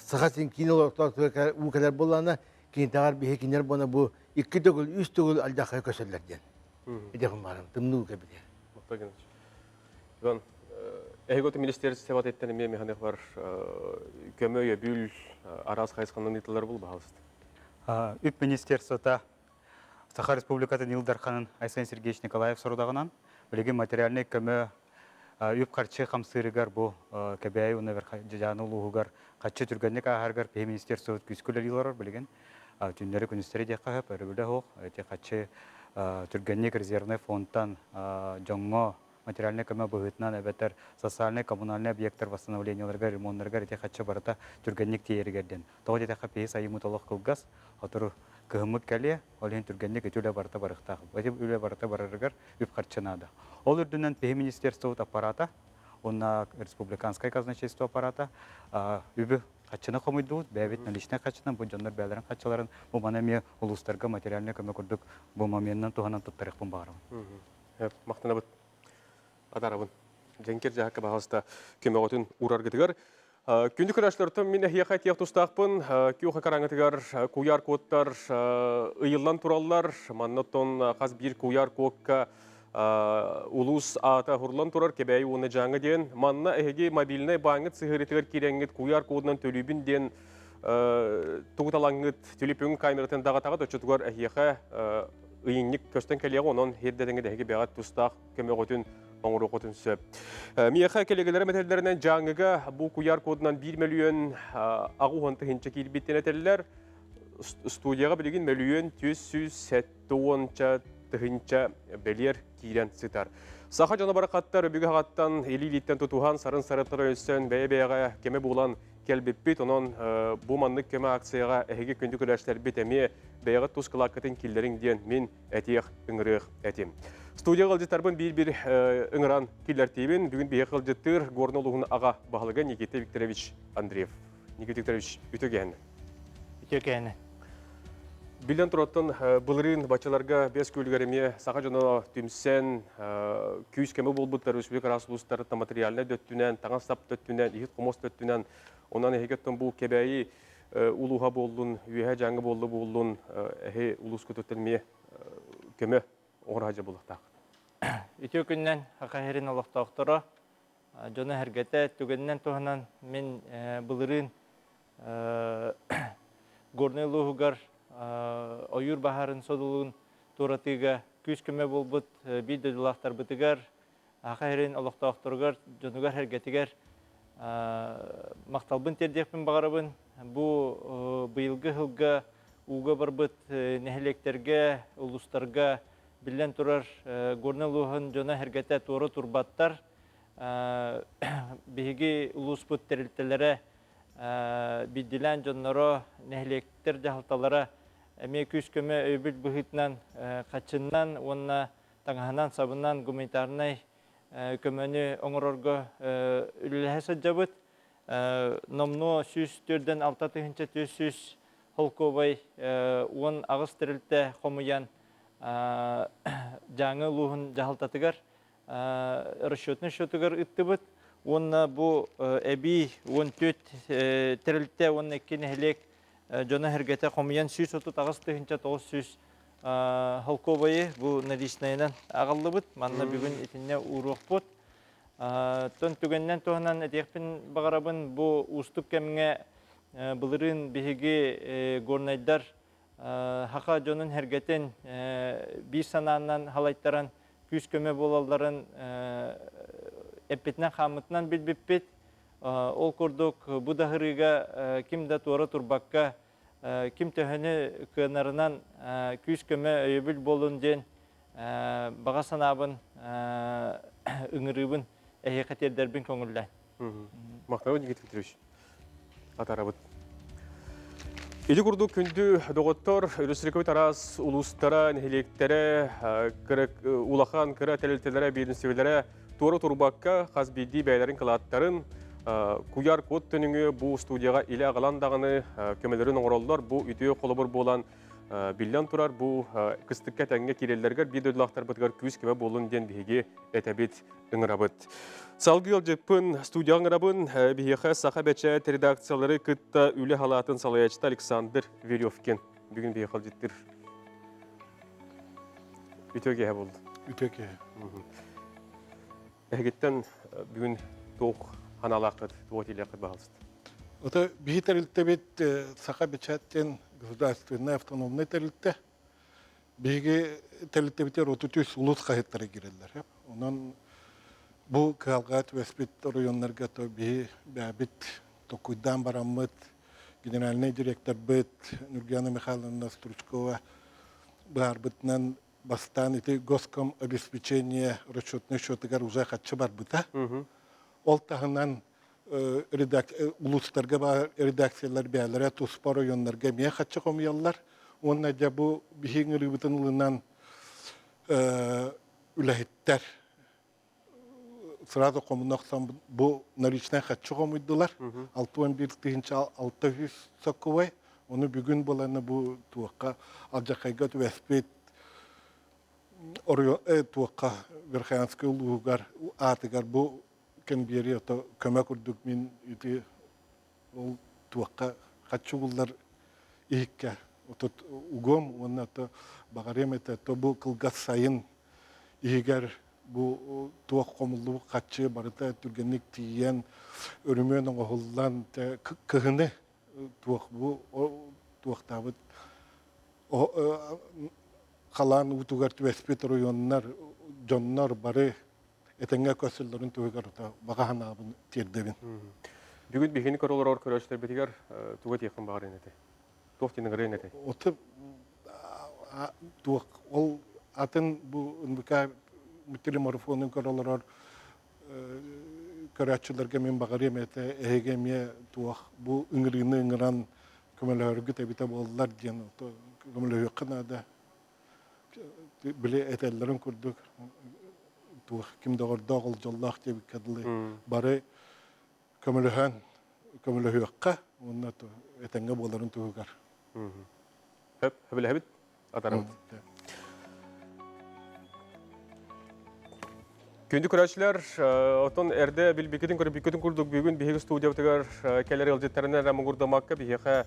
sahasin kini loktak juga kadar bolana kini tagar bi kini bona bu iki togul üst togul alda kaya keserlerden. İdekun varım, tımnu kebide.
Mutlaka. Иван, эһиготы министерство севат еттен мен механик бар көмөйө бүл арас кайсканын итылар бул баалыст.
Үп министерствота Саха Республикатын Илдарханын Айсен Сергеевич Николаев сорудагынан билеген материальный көмө үп карчы камсырыгар бу кебей унавер жаны улугар качы түргөннүк ахаргар министерство күскүлөр илар билеген түннөрү күнүстөрү декка көрүлө хок эти качы түргенник резервный фондтан жоңго материальный көмө быгытынан эбетер социальный коммунальный объекттер восстановленияларга ремонттарга эти хачы барата түргенник тиергерден. Тогы эти хапи сайымы толок кылгас, отуру кыгымык келе, олен түргенник этүлө барата барыкта. Эти үлө барата барыргар үп карчынада. Ол үрдүнөн пе министерство аппарата, онна республиканское казначейство аппарата үбү качына комуйду, бәбит наличный качынан бу жоннор бәләрен качаларын бу манами улустарга материальный көмөк күрдүк бу моментнан туганан туттарык бу баарым.
Мактана бит адарабын. Женкер жаакка багаста көмөгөтүн ураргытыгар. Күндүк көрәшлөртөн мен яха тиях тустакпын. Күйөкө караңытыгар куяр кодтар ыйыллан тураллар, маннотон каз бир куяр кодка улус ата хурлан турар кебей уны жаңы ден манна эге мобильный баңыт сыгырытыгар киреңит куяр кодунан төлүбүн ден тугуталаңыт телефон камератан дагатага төчөтүгөр эхиха ыйынник көстөн келеге онон хердедеңе деге бегат тустак көмөгөтүн оңурокотун сөп. Мияха келегелер метеллеринен жаңыга бу куяр кодунан 1 миллион агуонты хинче кирбиттенетеллер студияга билген миллион 170 тыгынча белер кирен сытар. Саха жана баракаттар бүге хаттан элилиттен тутухан сарын сарыттар өссөн бәйбәйга кеме булан келбеппит онон бу маннык кеме акцияга эһиге күндү көрәшләр битеме бәйгә тускылаккатын киллерин ден мен әтиях ыңырык әтим. Студияга алжытарбын бир ыңыран киллер тибин бүгүн бәйгә алжыттыр горнолугун ага багылган Никита Викторович Андреев. Никита Викторович үтөгән.
Үтөгән.
Билен тураттан былырын бачаларга бес күлгәреме саха жана түмсен күз кеме болбуттар республика расулустары материалны дөттүнән таңа сап дөттүнән ихит комос дөттүнән онан эһигеттен бу кебәйи улуга болдун үһә жаңы болдун эһе улус көтөтөлме кеме орajы булыкта.
Итү күннән хакаһерин алактактыра жана хәргәтә түгеннән тоһанан мен былырын горнелугар ойур бахарын содулун туратыга күз көмө болбут бидде дулактар бытыгар ахайрын алактактыргар жонугар хергетигер макталбын тердекпин багарабын бу быйылгы хылга уга барбыт нехелектерге улустарга билен турар горнелугун жона хергете туру турбаттар биги улуспут терилтелере биддилен жонноро нехелектер жахалталара эме күз көмө өбүл быхытнан качыннан онна таңаханан сабынан гуманитарный көмөнү оңорорго үллэхэ жабыт номно 104-ден 6-300 холковай он агыс тирилте хомуян жаңы лухун жахалтатыгар расчетный счетыгар ыттыбыт онна бу эби 14 тирилте онна эккен хелек жона хергете хомуян 130 агыс 900 холковайы бу наличныйнан агаллыбыт манна бүгүн итинне урукпут тон түгеннен тоһанан этекпин багарабын бу устук кемге былырын биһиги горнайдар хака жонун хергетен бир санаанан халайттаран күз көмө болалларын
эппетнен хамытынан билбиппит. Ол курдук бу да хырыга ким да туара турбакка ким төһөнө кынарынан күз көмө өйбүл болун ден бага санабын ыңырыбын эхе катердербин көңүллән.
Мактабы Никита Петрович. Атарабыт. Или курдук күндү доготтор Республика тарас улустара нехилектере улахан кыра телелтелере биринсилере туара турбакка хазбиди бәйләрен кылаттарын Куяр код төнүңү бу студияга иле агаландагыны көмөлөрүн оңроллор бу үтүө колобур болан биллян турар бу кыстыкка тәңге киреллергер бидодлактар бытгар күз кебе болун ден биге этебит ыңырабыт. Салгыл жепын студия ыңырабын биге саха бече редакциялары кытта үле халатын салаячта Александр Веревкин. Бүгүн биге халжиттир. Үтөге болду.
Үтөге.
Эгеттен бүгүн тоқ аналақыт, туотилақыт бағалысты.
Это бихитерилте бит саха бечаттен государственная автономная терилте. Биге терилте битер отутюс улус хахеттары киреллер. Онан бу калгат веспит районнарга то би бит токуйдан барамыт генеральный директор бит Нургияна Михайловна Стручкова бар битнан бастан эти госком обеспечение расчетный счетыгар уже хатчы бар бита. Ол тағынан улустарга бар редакциялар бәлері туспар ойонларга мен хатчы қомиялар. Онна да бұ бігін рыбытын ұлынан үләхеттер сразу қомынақсан бұ наличный хатчы қомыйдылар. 61-600 соққывай. Оны бүгін боланы бұ туаққа алжақайға түвәспет туаққа Верхоянский ұлығығар атығар бұ бери ото көмө курдук мен ити ол туакка хатчугуллар ийикке отот угом онна то багаремете то бу кылгас сайын ийгер бу туак комуллу хатчы барыта түргенник тиен өрүмөн оголлан кыгыны туак бу туактабыт халан утугар түвеспет районнар жоннор бары Этенге көсөлдөрүн туйгарыта багахан абын тердебин.
Бүгүн бигени королор көрөчтөр бетигер тугат якын багар энете. Тофтинин гренете.
Оты туак ол атын бу НБК телемарафонун королор көрөчлөргө мен багар эмете эгеме туак бу ыңырыны ыңыран көмөлөргө тебите болдулар ден көмөлө якынада биле этеллерин көрдүк. Ким дагар дагыл жоллах деп кадылы бары көмөлөһөккө онна то этеңге боларын тугар.
Хәбит атарым. Күндү көрәчләр, отон эрдә билбекетин көрүп бикетин курдук бүгүн биге студиябытыгар келер элҗеттеринә рамгурдамакка биге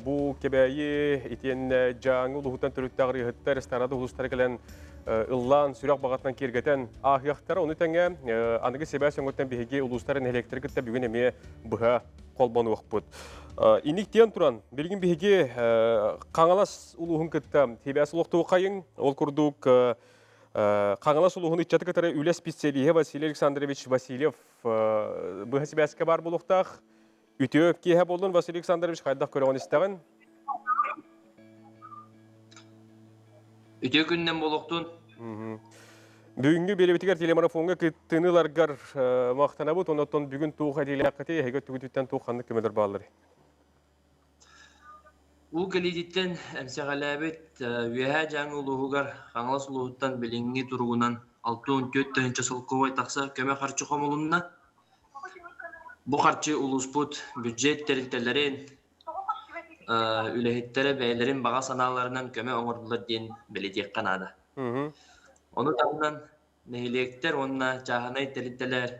бу кебәйи итен жаңы улугутан төрүттәгәр хәттә ресторанда улустар келен ыллан сүрәк багатынан кергәтен ахяхтары уны тәңгә аныгы себәсен өттән биге улустарын электрикетә бүгүн эме буга колбону вакпыт. Иниктен туран билгин биге каңалас улугун кытта себәс улукту кайын ол курдук каңалас улугун ичәте катары үлес специалисты Василий Александрович Васильев бу себәскә бар булуктак үтөп киһә болдун Василий Александрович кайдак көрөгөн истәгән.
Үтө күннен болуктун.
Бүгүнгү белебитигер телемарафонга кыттыныларгар мактанабыт, онотон бүгүн туга делакаты эге түгүттен туганды кемедер баалары.
У келидиттен эмсегалабет үеһэ жаңы улуугар хаңлас улууттан билинги тургунан 64-нче сылкыбай такса көмө карчы комулунна. Бу карчы улуспут бюджет терилтелерин үлехеттере бәйлерин бага санааларынан көмө оңордулар ден белетек канада. Оны тагынан нехилектер онна чаханай терилтелер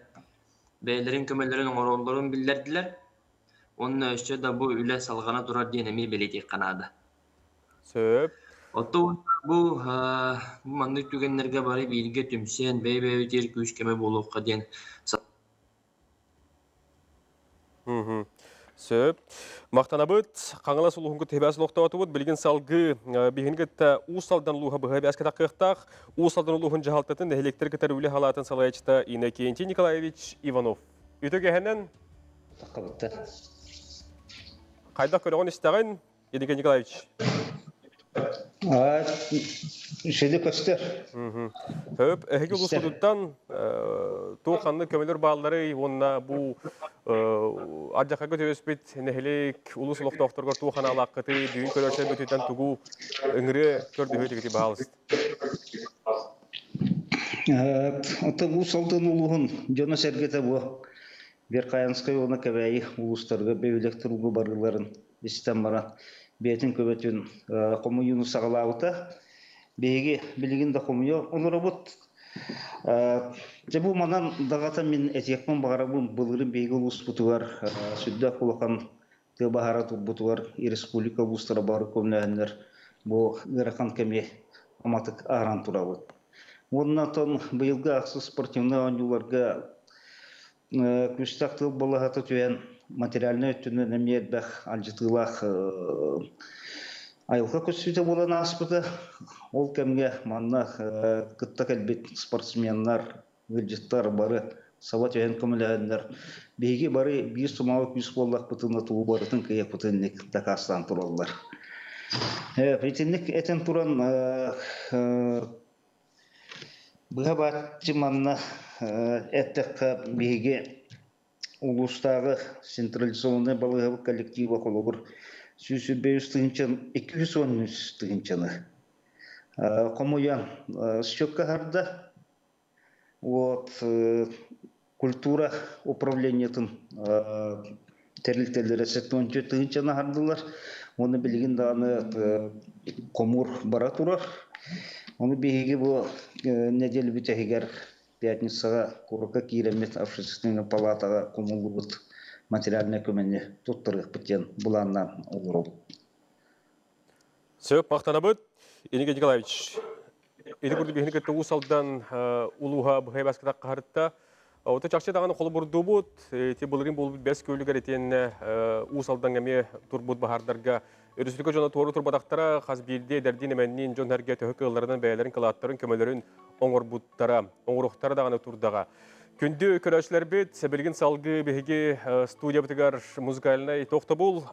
бәйлерин көмөлөрүн оңороллорун билдердилер. Онна өчө да бу үле салгана турар ден эми белетек канада.
Сөп.
Отто бу мандык түгеннерге бары билге түмсен бей тер күч көмө болуукка ден.
Сөп. Мақтанабыт, қаңылас ұлығынғы тебәсі лоқтауаты бұд, білген салғы бігінгітті ұсалдан ұлыға бұға бәскі таққықтақ, ұсалдан ұлығын жағалтатын электр кітар өлі халатын салайчыта Иннокентий Николаевич Иванов. Үтіге әнен? Қайдақ көріғын істеген, Иннокентий Николаевич?
Шеде көстер.
Хөп, әхеге ұлыс құдыттан тоқанны көмелер бағалары, онына бұл Аджаққа көте өспет, нәхелек ұлыс ұлықтақтырғар тоқан алаққыты, дүйін көрершен бөтеттен тұғу үңірі көрді өте кете бағалысты.
Аты ұсалдың ұлығын жона сәргеті бұл. Верхаянскай оны кәбәйі ұлыстарға бәуілектір ұлғы барғыларын істен баран. Бәйтін көбетін қомыйыны сағалауыта. Бәйге білігінде қомыйы оны робот. Жабу манан дағата мен әтекпен бағарабын бұлғырын бейгі ұлыс бұтығар, сүдді құлақан бағара бұтығар, республика ұлыстары бары көмінәғіндер бұл ғырақан кәме аматық ағыран тұрауы. Оннан бұйылғы ақсы спортивны ойнуларға күштақтыл болағаты түйен материалны өттіні нәмет бәқ алжытылақ айылға көсүйті болан аспыды. Ол кәмге манна күттақ әлбет спортсменлар, ғылжыттар бары сават өйен көміләгендер. Бейге бары бір сумауы күс болақ бұтыны туы барытын күйек бұтынлік тақастан тұралдар. Бетінлік әтен тұран бұға бәтчі манна әттіққа бейге улустағы централизованный балығы коллективі қолығыр. Сүйсі бейіс тұғынчан 213 тұғынчаны. Комуян счетка харда. Культура управлениетін тәрілтелері 74 тұғынчаны хардылар. Оны білген дағаны комур бара тұрар. Оны бейге бұл неделі бітәгер пятницаға құрыққа кейремет общественный палатаға комулы бұд. Материальная көмені тұттырық біттен бұланнан олырыл.
Сөп, мақтанабыд, Иннокентий Николаевич. Еді күрді бейхіні кәтті ұсалдан ұлуға бұғай басқыдақ қағырытта. Оты чақшы дағаны қолы бұрды бұд, те бұлырын бұл бәс көйлігер етен ұсалдан әме тұрбұд бағардарға. Өрісілігі жоны торы тұрбадақтара қаз белде дәрден әмәннен жон әрге төхі қыларынан бәйлерін қылаттарын көмелерін оңыр бұдтара, оңыр ұқтары дағаны тұрдаға. Күнді көрәшілер бет, сәбілген салғы бейге студия бітігар музыкалынай тоқты бұл.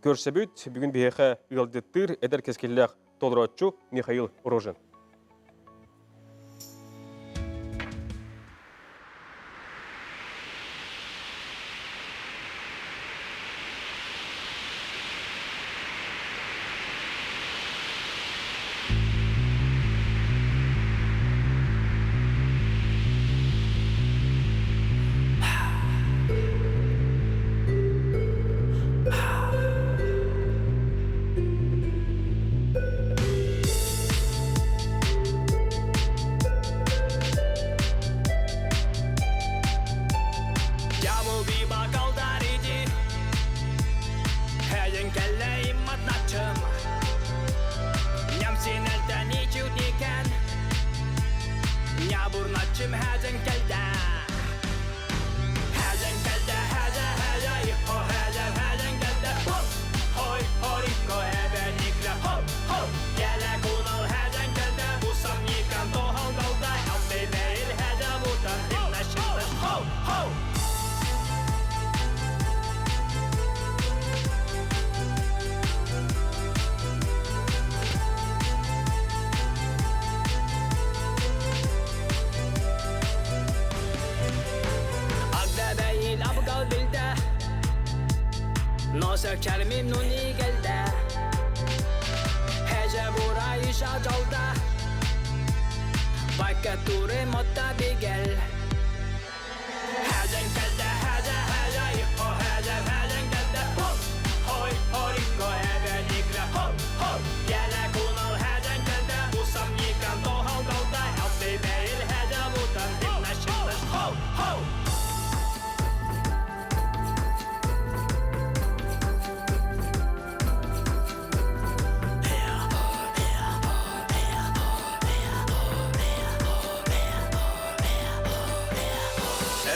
Көрсе бет, бүгін бейге ұялдеттір, әдір кескелләқ толыратчу Михаил Рожин.
Söker memnuni geldi Hece burayı şacalda Vakit dure motta bir gel Hecen geldi hece hece O hecen geldi Hop hoy horiko ebenikle Hop hop Gele kunal hecen geldi Busam yıkan doğal dalda Alfi beyil hece butan Dinle şıkmış Hop hop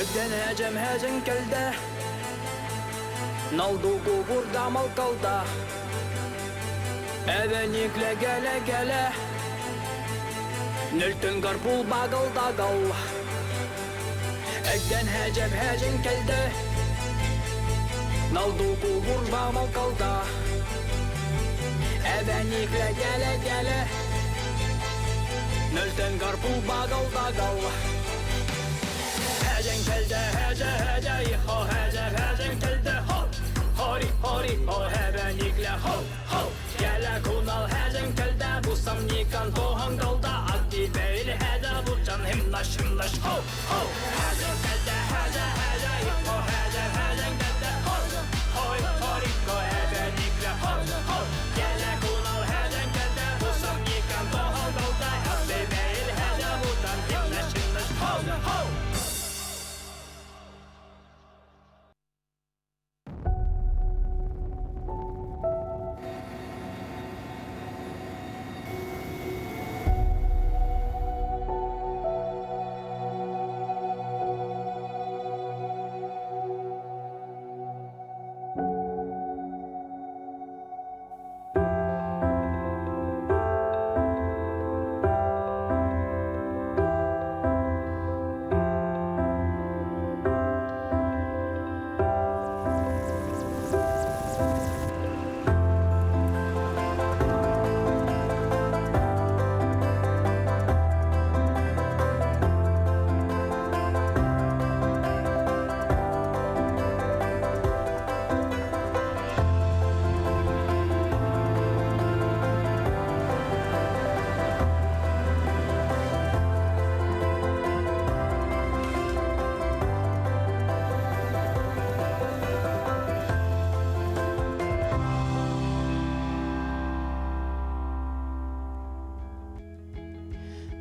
Ögden hecem hecen geldi Налду гугурда малкалда Эвеникле геле Нөлтün гарпул багыл Эдден хәҗен келді Налду гугурда малкалда Эвеникле геле Нөлтün гарпул багыл Həcən gəldə, həcə, ho, həcən gəldə, ho, hori, ho, həbəniklə, ho, gələ kunal həcən gəldə, bu samnikan tohan qalda, addi beyli hədə, bu can himlaş, ho, həcən gəldə, həcə, ho, həcən gəldə, ho, hori, ho, həbəniklə, ho, gələ kunal həcən gəldə, bu samnikan tohan qalda, addi beyli hədə, bu can himlaş, ho.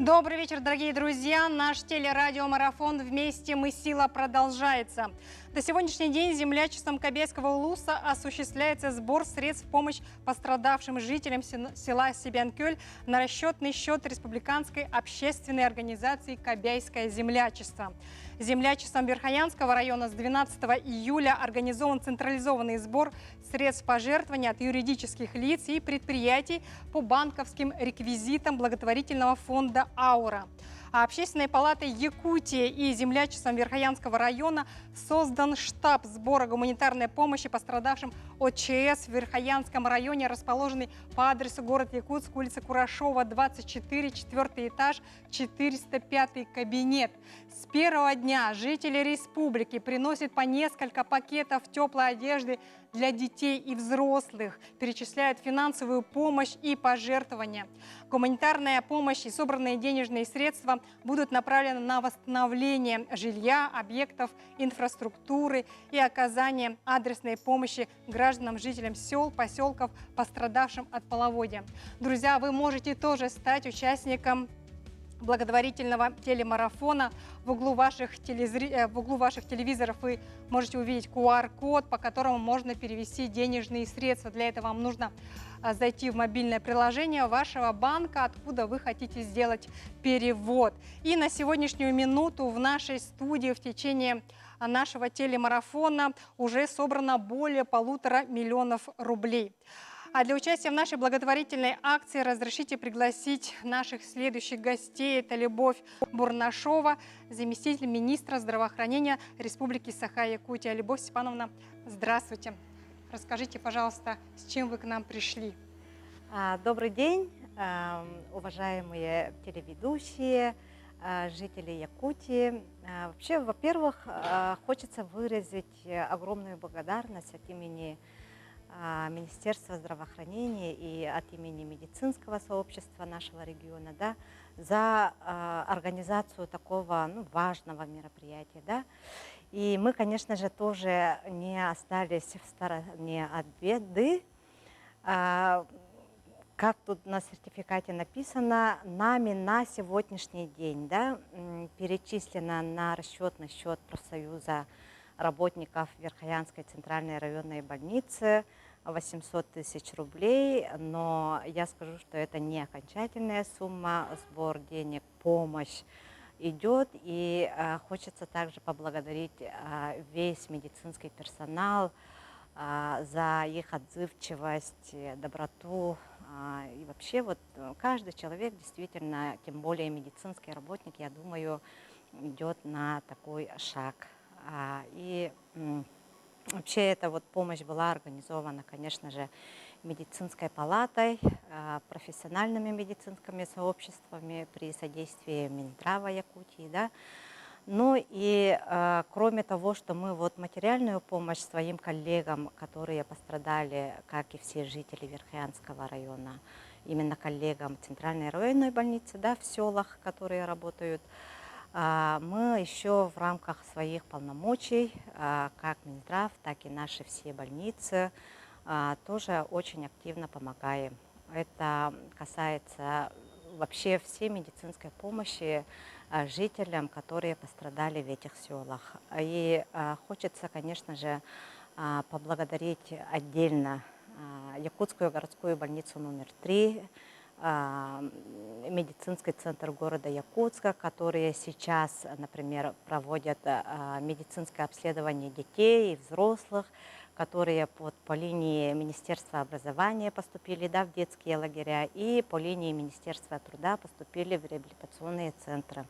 Добрый вечер, дорогие друзья. Наш телерадиомарафон «Вместе мы сила» продолжается. До сегодняшний день землячеством Кобяйского улуса осуществляется сбор средств в помощь пострадавшим жителям села Себянкёль на расчетный счет Республиканской общественной организации «Кобяйское землячество». Землячеством Верхоянского района с 12 июля организован централизованный сбор средств пожертвований от юридических лиц и предприятий по банковским реквизитам благотворительного фонда «Аура». А Общественной палатой Якутии и землячеством Верхоянского района создан штаб сбора гуманитарной помощи пострадавшим от ЧС в Верхоянском районе, расположенный по адресу город Якутск, улица Курашова, 24, 4 этаж, 405 кабинет. С первого дня жители республики приносят по несколько пакетов теплой одежды для детей и взрослых, перечисляют финансовую помощь и пожертвования. Гуманитарная помощь и собранные денежные средства будут направлены на восстановление жилья, объектов инфраструктуры и оказание адресной помощи гражданам, жителям сел, поселков, пострадавшим от половодья. Друзья, вы можете тоже стать участником благотворительного телемарафона. В углу ваших телевизоров вы можете увидеть QR-код, по которому можно перевести денежные средства. Для этого вам нужно зайти в мобильное приложение вашего банка, откуда вы хотите сделать перевод. И на сегодняшнюю минуту в нашей студии в течение нашего телемарафона уже собрано более 1,5 миллиона рублей. А для участия в нашей благотворительной акции разрешите пригласить наших следующих гостей. Это Любовь Бурнашова, заместитель министра здравоохранения Республики Саха-Якутия. Любовь Степановна, здравствуйте. Расскажите, пожалуйста, с чем вы к нам пришли?
Добрый день, уважаемые телеведущие, жители Якутии. Вообще, во-первых, хочется выразить огромную благодарность от имени Министерства здравоохранения и от имени медицинского сообщества нашего региона, да, за организацию такого важного мероприятия. Да. И мы, конечно же, тоже не остались в стороне от беды. Как тут на сертификате написано, нами на сегодняшний день, да, перечислено на расчетный счет профсоюза работников Верхоянской центральной районной больницы 800 тысяч рублей, но я скажу, что это не окончательная сумма, сбор денег, помощь идет, и хочется также поблагодарить весь медицинский персонал, за их отзывчивость, доброту. И вообще вот каждый человек действительно, тем более медицинский работник, я думаю, идет на такой шаг. И вообще эта вот помощь была организована, конечно же, медицинской палатой, профессиональными медицинскими сообществами при содействии Минздрава Якутии, да. Ну и кроме того, что мы вот материальную помощь своим коллегам, которые пострадали, как и все жители Верхоянского района, именно коллегам Центральной районной больницы, да, в селах, которые работают, мы еще в рамках своих полномочий, как Минздрав, так и наши все больницы, тоже очень активно помогаем. Это касается вообще всей медицинской помощи жителям, которые пострадали в этих селах. И хочется, конечно же, поблагодарить отдельно Якутскую городскую больницу номер 3, медицинский центр города Якутска, которые сейчас, например, проводят медицинское обследование детей и взрослых, которые по линии Министерства образования поступили, да, в детские лагеря, и по линии Министерства труда поступили в реабилитационные центры.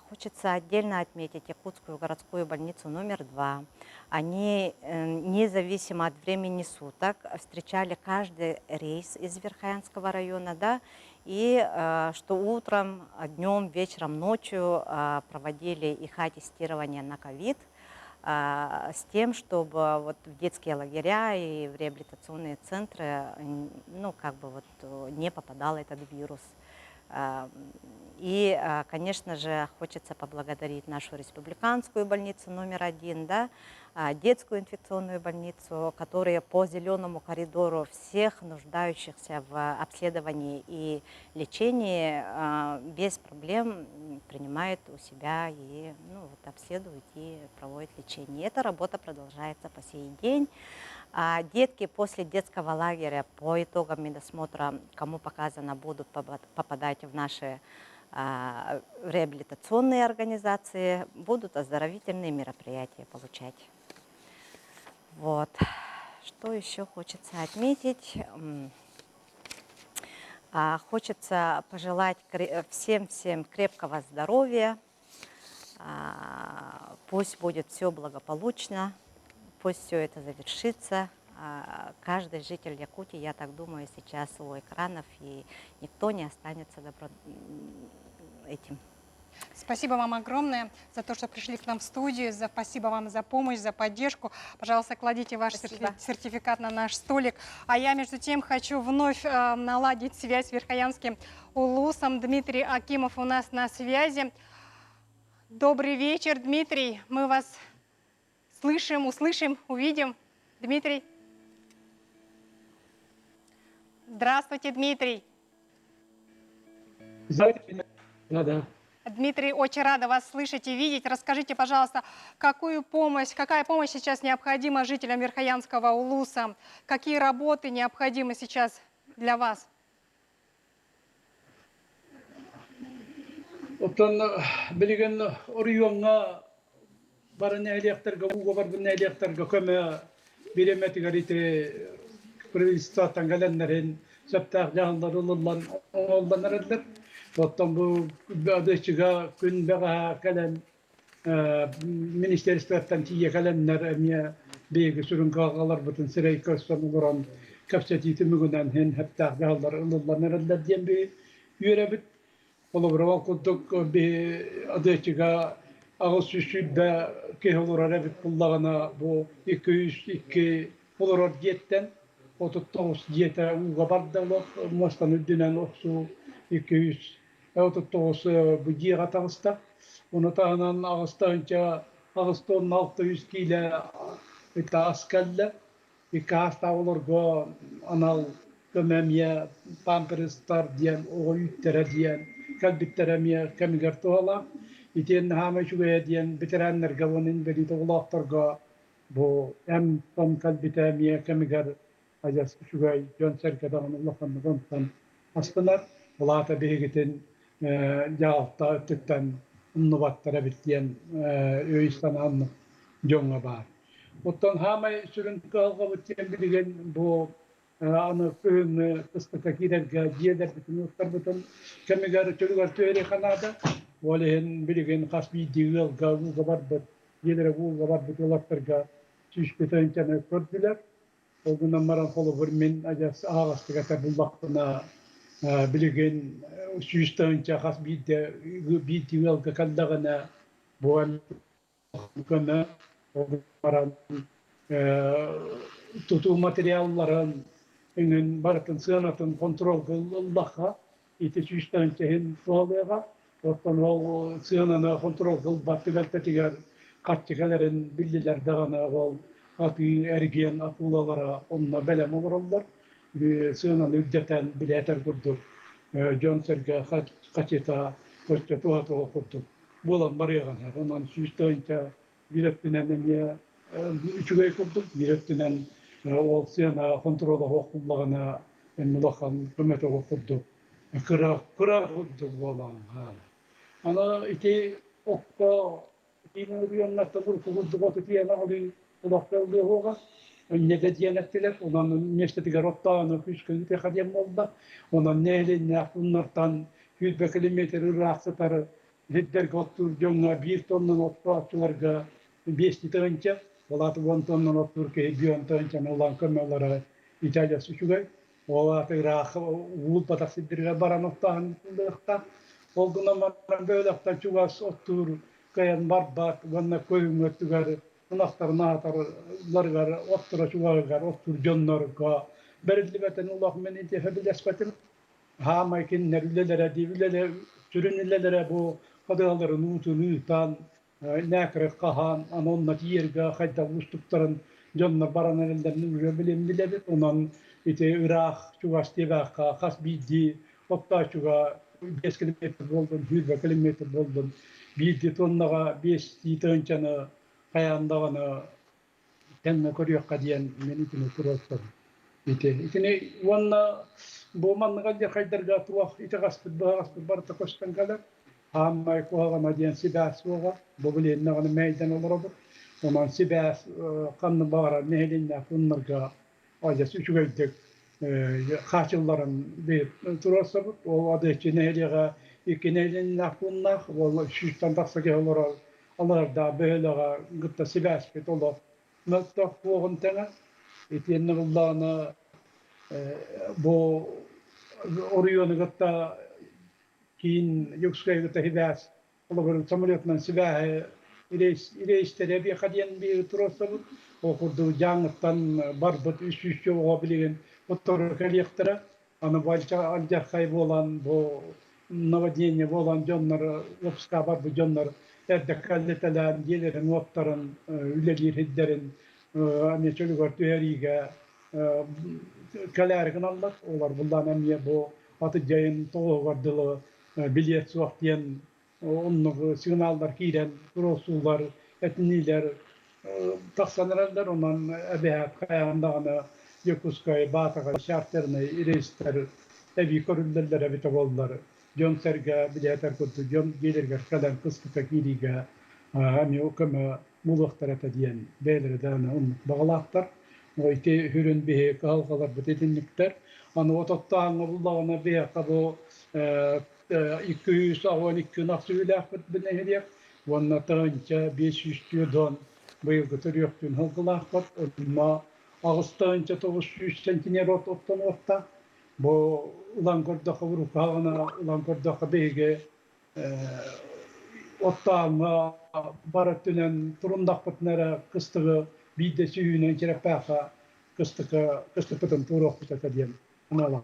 Хочется отдельно отметить Якутскую городскую больницу номер 2. Они независимо от времени суток встречали каждый рейс из Верхоянского района, да, и что утром, днем, вечером, ночью проводили их тестирование на ковид, с тем, чтобы вот в детские лагеря и в реабилитационные центры, ну, как бы вот не попадал этот вирус. И, конечно же, хочется поблагодарить нашу республиканскую больницу номер 1, да, детскую инфекционную больницу, которые по зеленому коридору всех нуждающихся в обследовании и лечении без проблем принимает у себя и, ну, вот, обследует и проводит лечение. Эта работа продолжается по сей день. Детки после детского лагеря по итогам медосмотра, кому показано, будут попадать в наши реабилитационные организации, будут оздоровительные мероприятия получать. Вот. Что еще хочется отметить? Хочется пожелать всем крепкого здоровья. Пусть будет все благополучно, пусть все это завершится. Каждый житель Якутии, я так думаю, сейчас у экранов, и никто не останется этим.
Спасибо вам огромное за то, что пришли к нам в студию. Спасибо вам за помощь, за поддержку. Пожалуйста, кладите ваш сертификат на наш столик. А я, между тем, хочу вновь наладить связь с Верхоянским улусом. Дмитрий Акимов у нас на связи. Добрый вечер, Дмитрий. Мы вас слышим, услышим, увидим. Дмитрий. Здравствуйте, Дмитрий.
Да.
Дмитрий, очень рада вас слышать и видеть. Расскажите, пожалуйста, какая помощь сейчас необходима жителям Верхоянского улуса? Какие работы необходимы сейчас для вас?
Оттан билген орионга барнайлыктарга уга барнайлыктарга көмө биреметигарите правительствотан галеннерин саптак жагандар уллан олданарлар. Оттан бу адычыга күн бага кален министерствоттан тие каленнер эмне беги сүрүнкагалар бутун сирей көстөн уран капсатити мүгүнөн хен хаптак жагандар улланарлар демби юребит. Оловрова кудук би адычыга агыс үсүдө кехолора ребит буллагана бу 202 олорор жеттен 39 жете уга бардалык мостан үдүнөн оксу 239 бу жига тагыста. Уну тагынан агыстанча агыстон 600 киле это аскалла. И каста олорго анал көмөмия памперстар диен оюттера диен калбиттеремия кемигертуала итен хама шугая диен ветераннер гавонин бери тоглактарга бу эм том калбитемия кемигер ажас шугай жон серкадан улахан гонтан астанар булата бегитен жаалта түттен нубаттара биттен өйстан ан жонга бар. Оттан хамай сүрін қалға өткен білген бұл аны көңі қыстыққа кирерге жиедер бүтін ұттар бүтін кәмегер чөлігер төре қанады. Олеген білген қас бейдегі ұлға бар бұд, елері ұлға бар бұд олаттарға сүйіспетен кәне көрділер. Олғынан маран қолы бір мен ағастыға тәбілбақтына білген сүйістен қас бейдегі ұлға қалдағына бұл күні олғынан тұту материалларын барытын сығанатын контрол қылдаққа ете сүйістен кәйін суалыға оттан ол сығананы контрол қыл баттығалта тегер қатчықаларын білділер дағана ол аты әрген атулалара онына бәлем олыралдар сығананы үддетен білетер күрдік жонсерге қачета көшті туатуға күрдік болан барыған онан сүйістен биреттинен эмне үчүгөй курдук биреттинен ол сена контролда окуллагана эмулахан көмөтөгө курдук кыра курдук болан ана ити окко тинен районнарда курдук оту тиена али улакпелди ога неге диенеттилер онан мештетиге роттааны күчкө кадем болду онан неелин акуннартан 100 километр ыраксытары Хиддер готтур жонга 1 тоннан отпаатчыларга 5 тоннанча, олаты 10 тоннан оттур ке 1 тоннанча олан көмөлөрө Италия сучугай. Олаты рах уул батаксидерге баран оттан лыкта. Олдуна маран бөлөктан чугас оттур каян барбат, ванна көймөттүгөр, нактарына атарларга оттура чугайгар оттур жоннорго. Берилбетен улах менен тефебилеспетин. Хамай киннерлелере дивилеле sürünlülere bu kadınların uğutunuytan, nekre kahan, anonla tiyerge, hayda uçtukların canına baran ellerinin bilimlileri, onun ite Irak, çuğas tevaka, kas bildi, hatta çuğa 5 kilometre boldun, 100 kilometre boldun, bildi tonnağa 5 tiytançanı, kayandağını, tenne koruyorka diyen meni tine kurottan. İtine vanna bu mannaga haydarga tuaq ite gaspet barta kostan kala hamma kuagana diyen sibas woga bu bilen nagana meydan olurdu oman sibas qanna bara nehelinna kunnarga aja suçugaydek xaçılların bir turasabut o adetçi neheliga ikinelinna kunna walla şuştan taqsaga olara alarda behlaga gıtta sibas bit olur nokta kuğun tana itiyenna bullana bu oriyonu gıtta kiin yukskay gıtta hibas olabilir samolyotlan sibaha ileistere bir kadiyen bir turasabut o kurdu janıttan barbut üstü olabilir motor kaliyaktıra ana balca alca kaybolan bu наводнение olan jonlar opska var bu jonlar erde kaliteler gelirin notların ülelir hidderin anne çocuklar tüyeriga kalarıgın Allah olar bundan emiye bu atı jayın toğu vardılı bilet suaktiyen onun signallar kiren krosullar etniler taksanırlar ondan ebehat kayandağına yokuskay batağa şartlarını ireistler evi korullarlar evi tavallar jon serga bileter kutu jon gelirga kalan kıskıta kiriga hani okuma muluqtarata diyen beylerden on bağlaqtar o ite hürün bihe kalqalar bitedinlikler ana otattan Allah'ına bihe qabo 212 naqsıyla bitbenehdiyak wanna tanca 500 don bıyıl götürüyorsun halqlaqat ama Ağustos'ta 900 sentiner ottan otta bu ulan gorda xavru qağına ulan gorda bege ottan baratılan turundaq patnara qıstığı bide suyuna kerepaka qıstıqın turuq bitadiyen ana.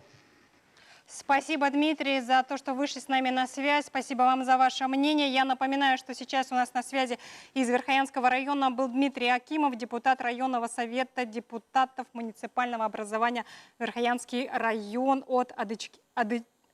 Спасибо, Дмитрий, за то, что вышли с нами на связь. Спасибо вам за ваше мнение. Я напоминаю, что сейчас у нас на связи из Верхоянского района был Дмитрий Акимов, депутат районного совета депутатов муниципального образования Верхоянский район от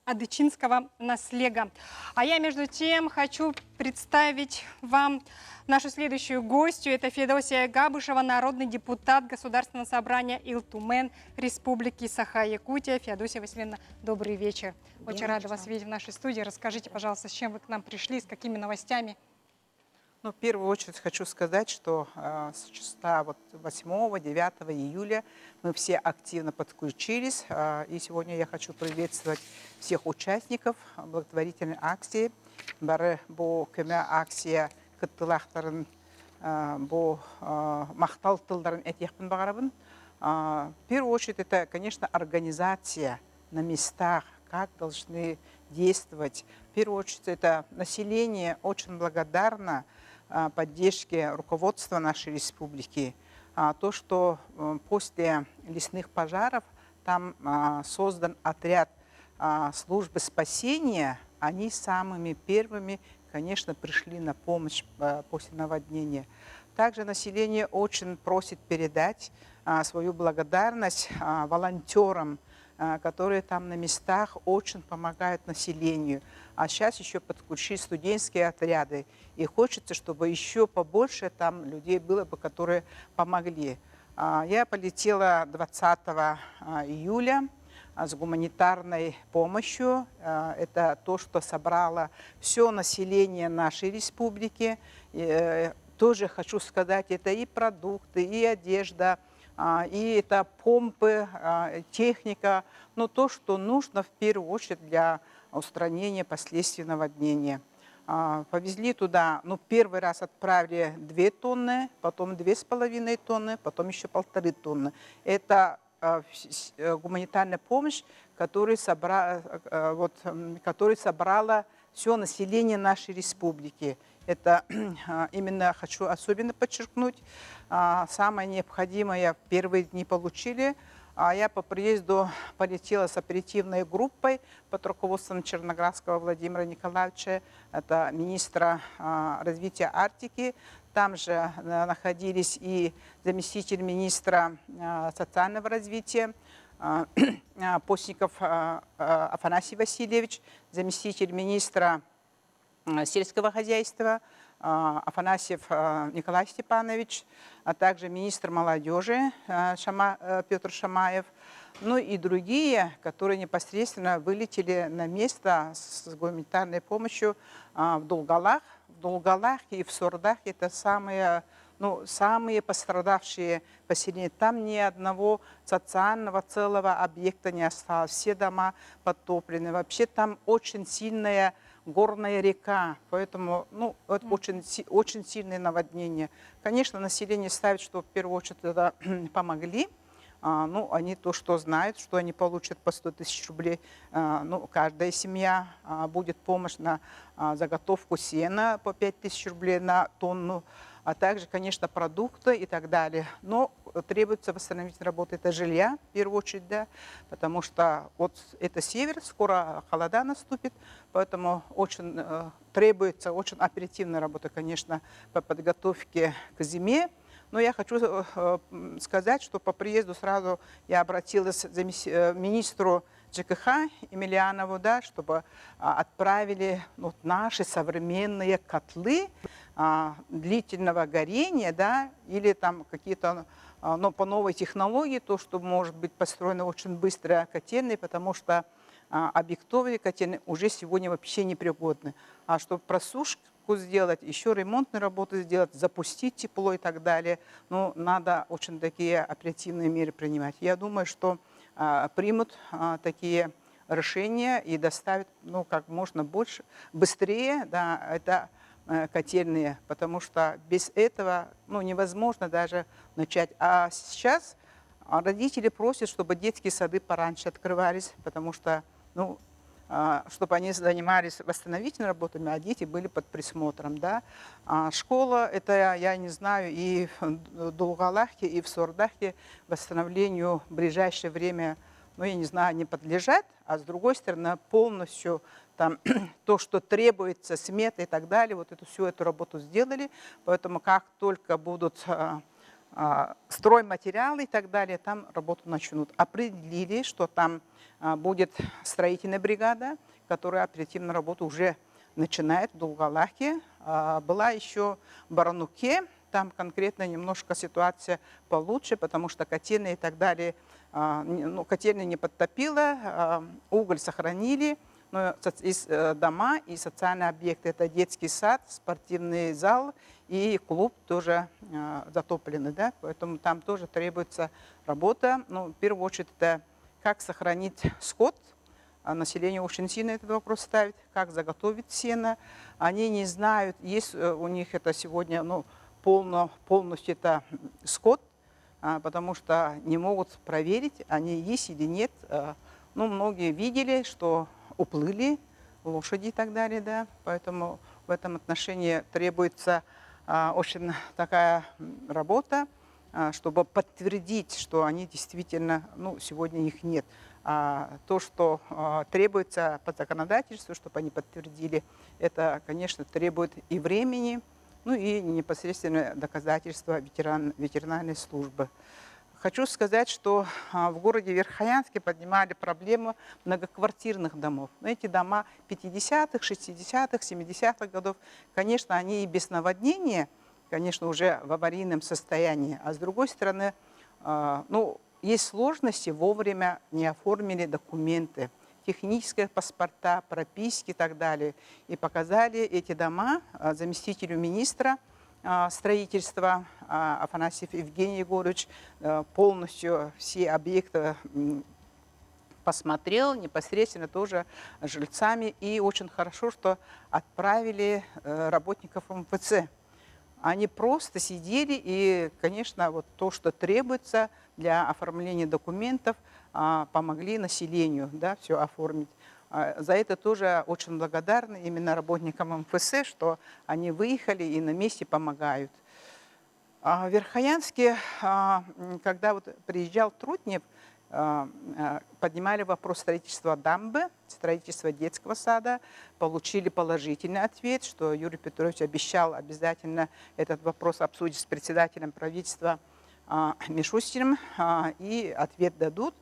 Адычинского наслега. А я, между тем, хочу представить вам нашу следующую гостью. Это Федосия Габышева, народный депутат Государственного собрания Илтумен Республики Саха-Якутия. Феодосия Васильевна, добрый вечер. Очень рада вас видеть в нашей студии. Расскажите, пожалуйста, с чем вы к нам пришли, с какими новостями?
Ну, в первую очередь хочу сказать, что с числа 8-9 июля мы все активно подключились. И сегодня я хочу приветствовать всех участников благотворительной акции. Бары бу көмө акция кыттылактарын бу мактал тылдарын этияхпын багарабын. В первую очередь это, конечно, организация на местах, как должны действовать. В первую очередь это население очень благодарно поддержке руководства нашей республики. То, что после лесных пожаров там создан отряд службы спасения, они самыми первыми, конечно, пришли на помощь после наводнения. Также население очень просит передать свою благодарность волонтерам, которые там на местах очень помогают населению. А сейчас еще подключили студенческие отряды. И хочется, чтобы еще побольше там людей было бы, которые помогли. Я полетела 20 июля с гуманитарной помощью. Это то, что собрало все население нашей республики. И тоже хочу сказать, это и продукты, и одежда, и это помпы, техника, но то, что нужно в первую очередь для устранения последствий наводнения. Повезли туда, первый раз отправили 2 тонны, потом 2,5 тонны, потом еще 1,5 тонны. Это гуманитарная помощь, которую собрала все население нашей республики. Это именно хочу особенно подчеркнуть. Самое необходимое в первые дни получили. Я по приезду полетела с оперативной группой под руководством Черноградского Владимира Николаевича, это министра развития Арктики. Там же находились и заместитель министра социального развития Постников Афанасий Васильевич, заместитель министра сельского хозяйства Афанасьев Николай Степанович, а также министр молодежи Петр Шамаев, ну и другие, которые непосредственно вылетели на место с гуманитарной помощью в Долгалах. В Долгалах и в Сурдах это самые пострадавшие поселения. Там ни одного социального целого объекта не осталось. Все дома потоплены. Вообще там очень сильная горная река, поэтому это очень сильное наводнение. Конечно, население ставит, что в первую очередь это помогли. Они то, что знают, что они получат по 100 тысяч рублей. Каждая семья будет помощь на заготовку сена по 5 тысяч рублей на тонну, а также, конечно, продукты и так далее. Но требуется восстановить работу это жилья, в первую очередь, да, потому что это север, скоро холода наступит, поэтому очень требуется очень оперативная работа, конечно, по подготовке к зиме. Но я хочу сказать, что по приезду сразу я обратилась к министру ЖКХ Емельянову, да, чтобы отправили наши современные котлы длительного горения, да, или там какие-то по новой технологии, то, что может быть построено очень быстро котельные, потому что объектовые котельные уже сегодня вообще непригодны. А чтобы просушку сделать, еще ремонтные работы сделать, запустить тепло и так далее, надо очень такие оперативные меры принимать. Я думаю, что примут такие решения и доставят как можно быстрее, да, это котельные, потому что без этого невозможно даже начать. А сейчас родители просят, чтобы детские сады пораньше открывались, потому что чтобы они занимались восстановительными работами, а дети были под присмотром. Да? Школа, это, я не знаю, и в Долгалахе, и в Сурдахе восстановлению в ближайшее время, я не знаю, не подлежат, а с другой стороны, полностью там, то, что требуется, сметы и так далее, всю эту работу сделали. Поэтому как только будут стройматериалы и так далее, там работу начнут. Определили, что там будет строительная бригада, которая оперативную работу уже начинает в Долгалахе. Была еще в Барануке, там конкретно немножко ситуация получше, потому что котельные и так далее, котельные не подтопило, уголь сохранили, но дома и социальные объекты, это детский сад, спортивный зал и клуб тоже затопленный, да, поэтому там тоже требуется работа. Ну, в первую очередь, это как сохранить скот. Население очень сильно этот вопрос ставит, как заготовить сено. Они не знают, есть у них это сегодня, ну, полностью это скот, потому что не могут проверить, они есть или нет. Ну, многие видели, что уплыли лошади и так далее, да, поэтому в этом отношении требуется очень такая работа, чтобы подтвердить, что они действительно, ну, сегодня их нет. А то, что требуется по законодательству, чтобы они подтвердили, это, конечно, требует и времени, ну и непосредственно доказательства ветеринарной службы. Хочу сказать, что в городе Верхоянске поднимали проблему многоквартирных домов. Эти дома 50-х, 60-х, 70-х годов, конечно, они и без наводнения, конечно, уже в аварийном состоянии. А с другой стороны, ну, есть сложности, вовремя не оформили документы, технические паспорта, прописки и так далее. И показали эти дома заместителю министра строительства Афанасьев Евгений Егорович полностью все объекты посмотрел, непосредственно тоже жильцами. И очень хорошо, что отправили работников МФЦ. Они просто сидели и, конечно, вот то, что требуется для оформления документов, помогли населению, да, все оформить. За это тоже очень благодарны именно работникам МФЦ, что они выехали и на месте помогают. В Верхоянске, когда вот приезжал Трутнев, поднимали вопрос строительства дамбы, строительства детского сада, получили положительный ответ, что Юрий Петрович обещал обязательно этот вопрос обсудить с председателем правительства Мишустиным, и ответ дадут.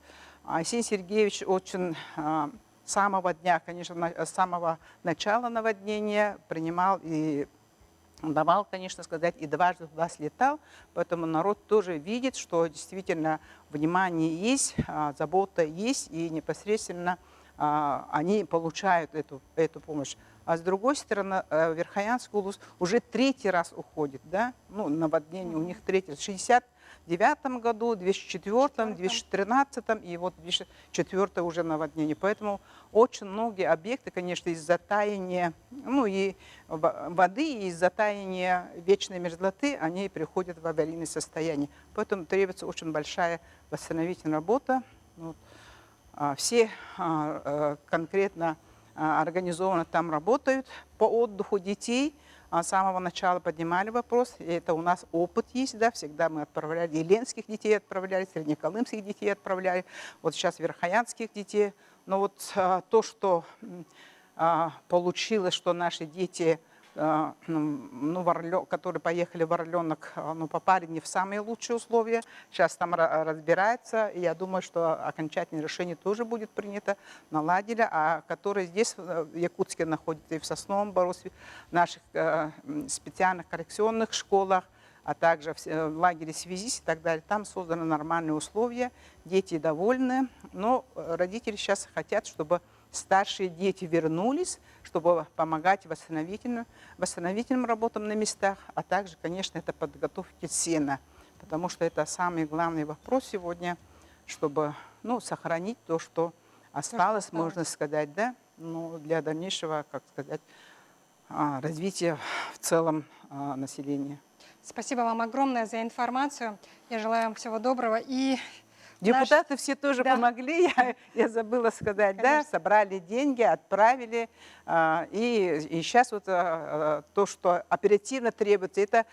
Арсений Сергеевич очень с самого дня, конечно, с самого начала наводнения принимал и давал, конечно сказать, и дважды туда слетал. Поэтому народ тоже видит, что действительно внимание есть, забота есть, и непосредственно они получают эту помощь. А с другой стороны, Верхоянский улус уже 3-й раз уходит, да? Ну, наводнение у них 3-й. В 1969 году, 2004, 2013 и вот 2004 уже наводнение. Поэтому очень многие объекты, конечно, из-за таяния, ну, и воды, и из-за таяния вечной мерзлоты, они приходят в аварийное состояние. Поэтому требуется очень большая восстановительная работа. Вот. Все конкретно организованно там работают по отдыху детей. С самого начала поднимали вопрос. И это у нас опыт есть, да, всегда мы отправляли, и ленских детей отправляли, среднеколымских детей отправляли, вот сейчас верхоянских детей. Но вот то, что получилось, что наши дети, которые поехали в Орленок, попали не в самые лучшие условия. Сейчас там разбирается, и я думаю, что окончательное решение тоже будет принято, наладили. А которые здесь, в Якутске, находятся и в Сосновом Бору, в наших специальных коррекционных школах, а также в лагере связист и так далее, там созданы нормальные условия, дети довольны. Но родители сейчас хотят, чтобы старшие дети вернулись, чтобы помогать восстановительным работам на местах, а также, конечно, это подготовки сена, потому что это самый главный вопрос сегодня, чтобы, ну, сохранить то, что осталось, можно сказать, да, ну, для дальнейшего, как сказать, развития в целом населения.
Спасибо вам огромное за информацию. Я желаю вам всего доброго. И
депутаты все тоже помогли, я забыла сказать, да, собрали деньги, отправили. И сейчас вот то, что оперативно требуется, это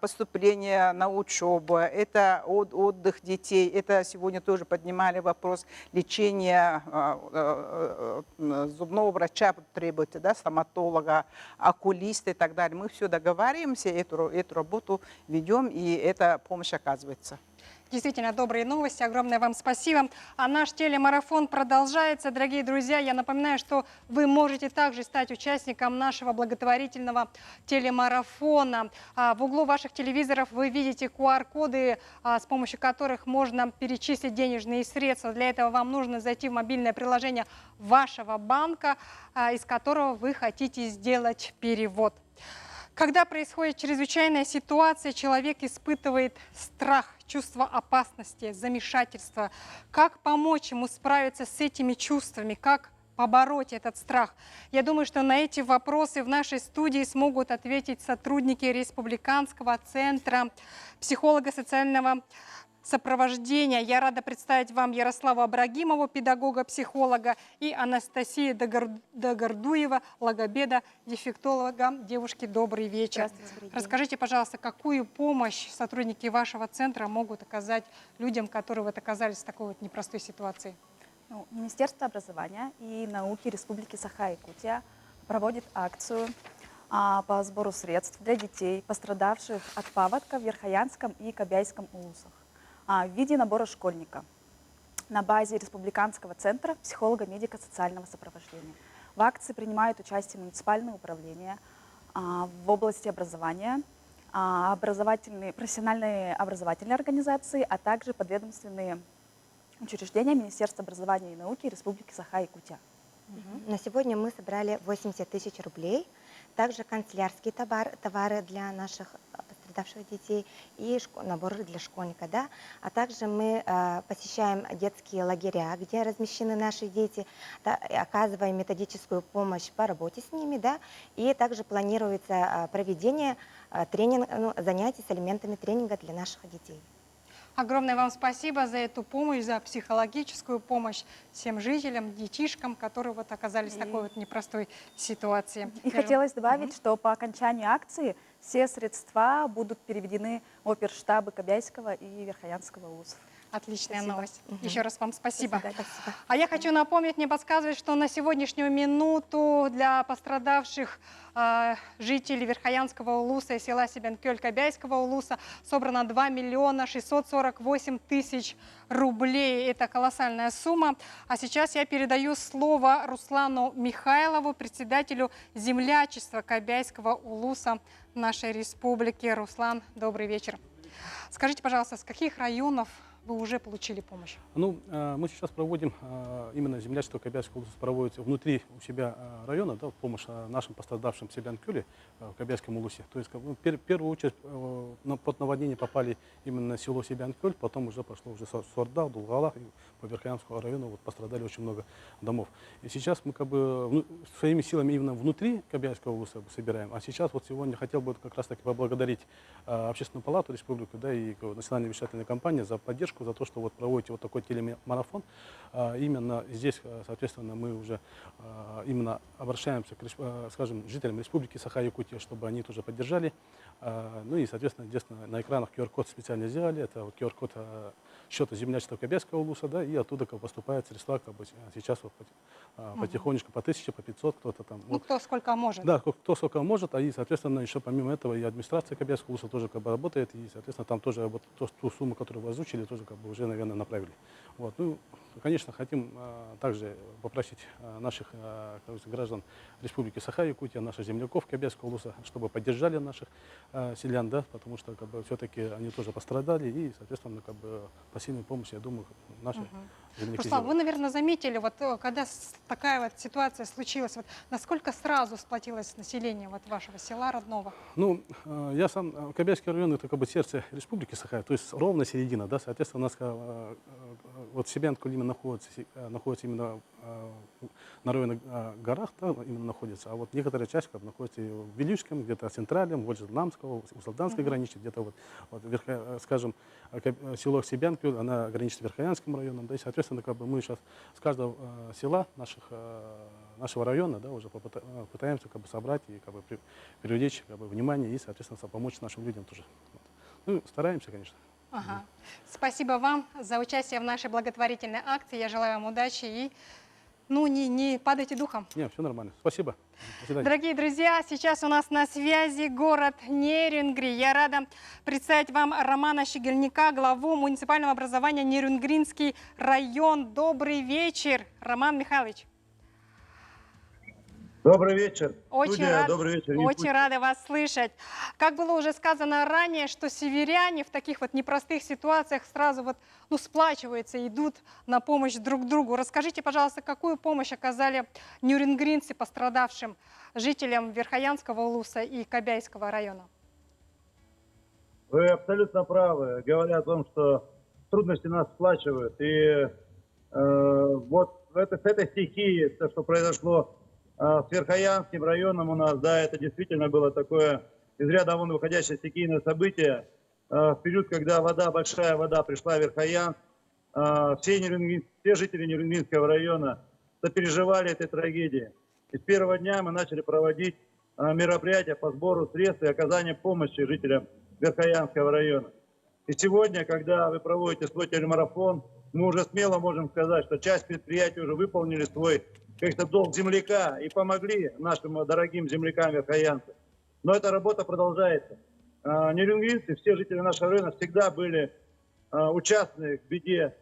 поступление на учебу, это отдых детей, это сегодня тоже поднимали вопрос лечения зубного врача требуется, да, стоматолога, окулиста и так далее. Мы все договариваемся, эту работу ведем, и эта помощь оказывается.
Действительно, добрые новости. Огромное вам спасибо. А наш телемарафон продолжается. Дорогие друзья, я напоминаю, что вы можете также стать участником нашего благотворительного телемарафона. В углу ваших телевизоров вы видите QR-коды, с помощью которых можно перечислить денежные средства. Для этого вам нужно зайти в мобильное приложение вашего банка, из которого вы хотите сделать перевод. Когда происходит чрезвычайная ситуация, человек испытывает страх, чувство опасности, замешательства. Как помочь ему справиться с этими чувствами? Как побороть этот страх? Я думаю, что на эти вопросы в нашей студии смогут ответить сотрудники Республиканского центра психолого-социального сопровождения. Я рада представить вам Ярославу Абрагимову, педагога-психолога, и Анастасию Дагардуева, логопеда, дефектолога. Девушки, добрый вечер. Расскажите, пожалуйста, какую помощь сотрудники вашего центра могут оказать людям, которые вот оказались в такой вот непростой ситуации?
Министерство образования и науки Республики Саха-Якутия проводит акцию по сбору средств для детей, пострадавших от паводка в Верхоянском и Кобяйском улусах, в виде набора школьника на базе Республиканского центра психолого-медико-социального сопровождения. В акции принимают участие муниципальные управления в области образования, профессиональные образовательные организации, а также подведомственные учреждения Министерства образования и науки Республики Саха-Якутия.
На сегодня мы собрали 80 тысяч рублей, также канцелярские товары для наших пострадавших детей и наборы для школьника. Да? А также мы посещаем детские лагеря, где размещены наши дети, да, оказываем методическую помощь по работе с ними, да, и также планируется проведение занятий с элементами тренинга для наших детей.
Огромное вам спасибо за эту помощь, за психологическую помощь всем жителям, детишкам, которые вот оказались в такой вот непростой ситуации.
И хотелось добавить, что по окончанию акции все средства будут переведены в оперштабы Кобяйского и Верхоянского улусов.
Отличная
Спасибо.
новость. Еще раз вам спасибо.
Спасибо.
А я хочу напомнить, мне подсказывают, что на сегодняшнюю минуту для пострадавших жителей Верхоянского улуса и села Себенкёль Кобяйского улуса собрано 2 миллиона 648 тысяч рублей. Это колоссальная сумма. А сейчас я передаю слово Руслану Михайлову, председателю землячества Кобяйского улуса нашей республики. Руслан, добрый вечер. Скажите, пожалуйста, с каких районов вы уже получили помощь?
Мы сейчас проводим, именно землячество Кобяйского улуса проводится внутри у себя района, да, помощь нашим пострадавшим в Себенкёле, в Кобяйском улусе. То есть в первую очередь под наводнение попали именно село Себенкёль, потом уже пошло уже Сорда, Дулгала, по Верхоянскому району вот, пострадали очень много домов. И сейчас мы своими силами именно внутри Кобяйского улуса собираем. А сейчас вот сегодня хотел бы как раз таки поблагодарить Общественную палату республики, да, и Национальную вещательную компанию за поддержку, за то, что вот проводите вот такой телемарафон. Именно здесь, соответственно, мы уже именно обращаемся к, скажем, жителям Республики Саха-Якутия, чтобы они тоже поддержали. Ну и, соответственно, здесь на экранах QR-код специально сделали. Это вот QR-код счета землячества Кобяйского улуса, да, и оттуда поступают средства сейчас вот, потихонечку по 1000, по 500, кто-то там.
Ну, кто сколько может.
Да, кто сколько может, и, соответственно, еще помимо этого и администрация Кобяйского улуса тоже работает, и, соответственно, там тоже вот ту сумму, которую вы озвучили, тоже уже, наверное, направили. Вот. Ну, конечно, хотим также попросить наших граждан Республики Саха-Якутия, наших земляков Кобяйского улуса, чтобы поддержали наших селян, да, потому что все-таки они тоже пострадали, и, соответственно, посильную помощь, я думаю, наши земляки
Руслан,
сделают.
вы, наверное, заметили, вот когда такая вот ситуация случилась, вот насколько сразу сплотилось население вот вашего села родного?
Ну, я сам, Кобяйский район, это сердце Республики Саха, то есть ровно середина, да, соответственно, у нас вот Себенкёль именно находится именно на районных горах, да, именно находится, а вот некоторая часть находится в Вилюйском, где-то центральном, вот Ламского, у Салданской границы, где-то скажем, село Себенкёль, она граничит с Верхоянским районом, да, и, соответственно, мы сейчас с каждого села нашего района, да, уже пытаемся собрать и привлечь внимание и, соответственно, помочь нашим людям тоже. Вот. Ну, стараемся, конечно.
Ага. Спасибо вам за участие в нашей благотворительной акции. Я желаю вам удачи и не падайте духом.
Нет, все нормально. Спасибо. До свидания.
Дорогие друзья, сейчас у нас на связи город Нерюнгри. Я рада представить вам Романа Щегельника, главу муниципального образования
Добрый вечер.
Очень,
Студия, добрый вечер.
очень рады вас слышать. Как было уже сказано ранее, что северяне в таких вот непростых ситуациях сразу вот, сплачиваются, идут на помощь друг другу. Расскажите, пожалуйста, какую помощь оказали нюрингринцы пострадавшим жителям Верхоянского улуса и Кобяйского района?
Вы абсолютно правы, говоря о том, что трудности нас сплачивают. И вот с этой стихией, то, что произошло с Верхоянским районом у нас, да, это действительно было такое из ряда вон выходящее стихийное событие. В период, когда большая вода пришла в Верхоянск, все жители Нюрингринского района сопереживали этой трагедии. И с первого дня мы начали проводить мероприятия по сбору средств и оказанию помощи жителям Верхоянского района. И сегодня, когда вы проводите свой телемарафон, мы уже смело можем сказать, что часть предприятий уже выполнили свой долг земляка и помогли нашим дорогим землякам верхоянцам. Но эта работа продолжается. Нюрингринцы, все жители нашего района всегда были участны в беде,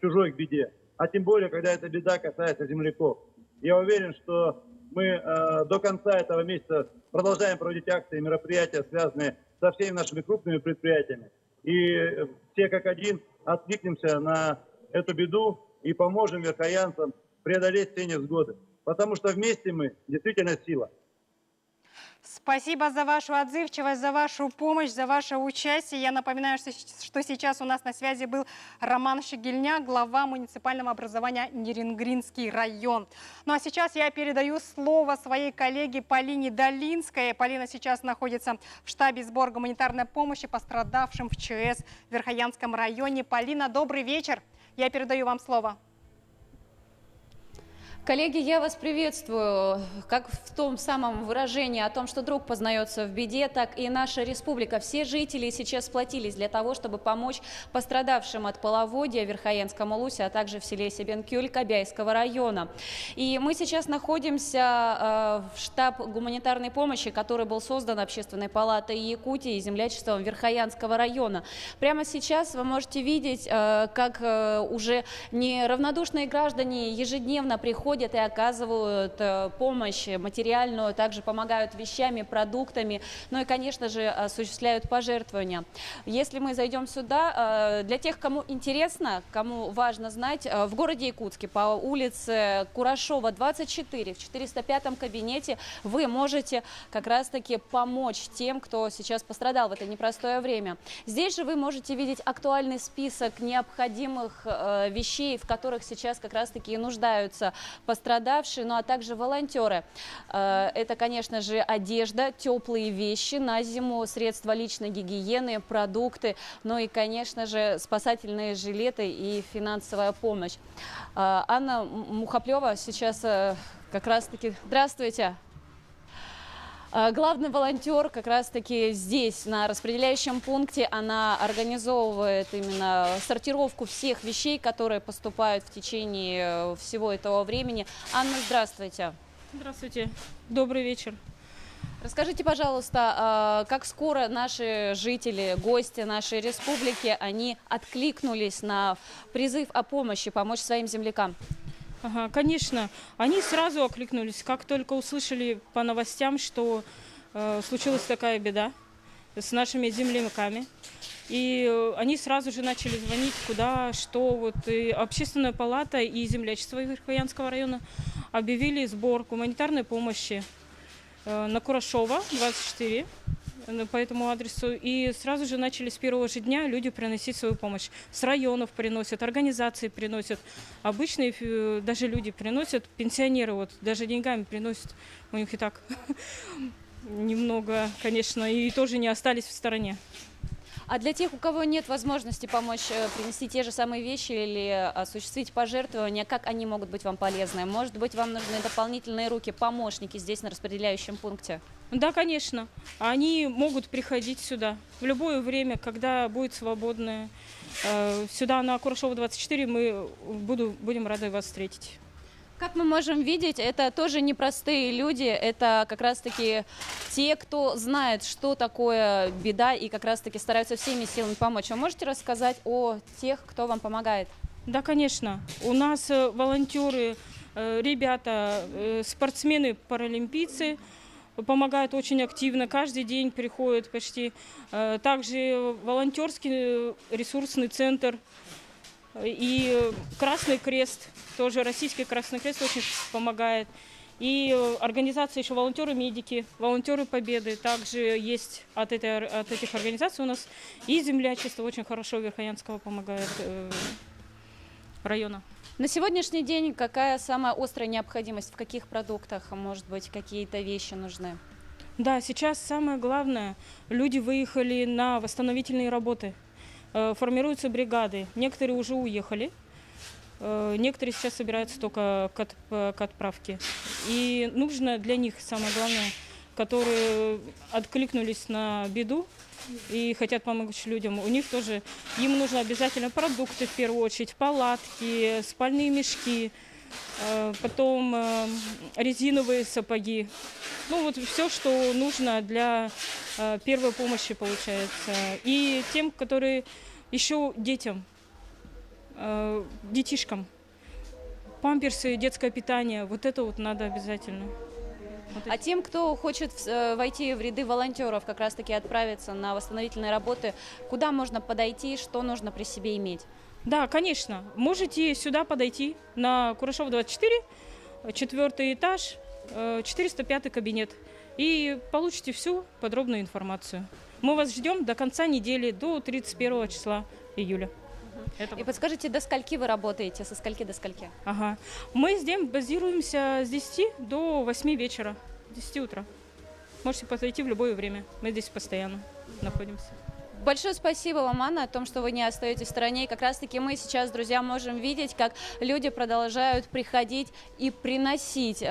чужой беде. А тем более, когда эта беда касается земляков. Я уверен, что мы до конца этого месяца продолжаем проводить акции и мероприятия, связанные со всеми нашими крупными предприятиями. И все как один откликнемся на эту беду и поможем верхоянцам преодолеть все невзгоды. Потому что вместе мы действительно сила.
Спасибо за вашу отзывчивость, за вашу помощь, за ваше участие. Я напоминаю, что сейчас у нас на связи был Роман Шегельняк, глава муниципального образования Нюрингринский район. Ну а сейчас я передаю слово своей коллеге Полине Долинской. Полина сейчас находится в штабе сбора гуманитарной помощи пострадавшим в ЧС в Верхоянском районе. Полина, добрый вечер. Я передаю вам слово.
Коллеги, я вас приветствую. Как в том самом выражении о том, что друг познается в беде, так и наша республика. Все жители сейчас сплотились для того, чтобы помочь пострадавшим от половодья в Верхоянском улусе, а также в селе Себенкюль Кобяйского района. И мы сейчас находимся в штаб гуманитарной помощи, который был создан Общественной палатой Якутии и землячеством Верхоянского района. Прямо сейчас вы можете видеть, как уже неравнодушные граждане ежедневно приходят и оказывают помощь материальную, также помогают вещами, продуктами, ну и, конечно же, осуществляют пожертвования. Если мы зайдем сюда, для тех, кому интересно, кому важно знать, в городе Якутске по улице Курашова, 24, в 405-м кабинете вы можете как раз-таки помочь тем, кто сейчас пострадал в это непростое время. Здесь же вы можете видеть актуальный список необходимых вещей, в которых сейчас как раз-таки и нуждаются пострадавшие, ну а также волонтеры. Это, конечно же, одежда, теплые вещи на зиму, средства личной гигиены, продукты, ну и, конечно же, спасательные жилеты и финансовая помощь. Анна Мухоплева сейчас как раз-таки... Здравствуйте! Главный волонтер как раз-таки здесь, на распределяющем пункте, она организовывает именно сортировку всех вещей, которые поступают в течение всего этого времени. Анна, здравствуйте.
Здравствуйте. Добрый вечер.
Расскажите, пожалуйста, как скоро наши жители, гости нашей республики, они откликнулись на призыв о помощи, помочь своим землякам?
Ага, конечно, они сразу откликнулись, как только услышали по новостям, что случилась такая беда с нашими земляками. И они сразу же начали звонить, куда, что. Вот и Общественная палата и землячество Верхоянского района объявили сбор гуманитарной помощи на Курашова, 24. По этому адресу. И сразу же начали с первого же дня люди приносить свою помощь. С районов приносят, организации приносят. Обычные даже люди приносят, пенсионеры вот даже деньгами приносят. У них и так немного, конечно, и тоже не остались в стороне.
А для тех, у кого нет возможности помочь принести те же самые вещи или осуществить пожертвования, как они могут быть вам полезны? Может быть, вам нужны дополнительные руки, помощники здесь на распределяющем пункте?
Да, конечно. Они могут приходить сюда в любое время, когда будет свободное. Сюда на Курашова 24 мы будем рады вас встретить.
Как мы можем видеть, это тоже непростые люди, это как раз-таки те, кто знает, что такое беда, и как раз-таки стараются всеми силами помочь. Вы можете рассказать о тех, кто вам помогает?
Да, конечно. У нас волонтеры Ребята, спортсмены, паралимпийцы помогают очень активно, каждый день приходят почти. Также волонтерский ресурсный центр и Красный Крест, тоже Российский Красный Крест очень помогает. И организация еще волонтеры-медики, волонтеры Победы также есть от этих организаций у нас. И землячество очень хорошо Верхоянского помогает района.
На сегодняшний день какая самая острая необходимость? В каких продуктах, может быть, какие-то вещи нужны?
Да, сейчас самое главное, люди выехали на восстановительные работы, формируются бригады, некоторые уже уехали, некоторые сейчас собираются только к отправке. И нужно для них, самое главное, которые откликнулись на беду и хотят помочь людям, у них тоже, им нужно обязательно продукты в первую очередь, палатки, спальные мешки, потом резиновые сапоги. Ну вот все, что нужно для первой помощи получается. И тем, которые еще детям, детишкам, памперсы, детское питание, вот это вот надо обязательно.
А тем, кто хочет войти в ряды волонтеров, как раз-таки отправиться на восстановительные работы, куда можно подойти, что нужно при себе иметь?
Да, конечно. Можете сюда подойти на Курашова 24, 4 этаж, 405 кабинет. И получите всю подробную информацию. Мы вас ждем до конца недели, до 31 числа июля.
И подскажите, до скольки вы работаете, со скольки до скольки?
Ага. Мы здесь базируемся с 10 до 8 вечера, 10 утра. Можете подойти в любое время, мы здесь постоянно находимся.
Большое спасибо вам, Анна, о том, что вы не остаетесь в стороне. И как раз-таки мы сейчас, друзья, можем видеть, как люди продолжают приходить и приносить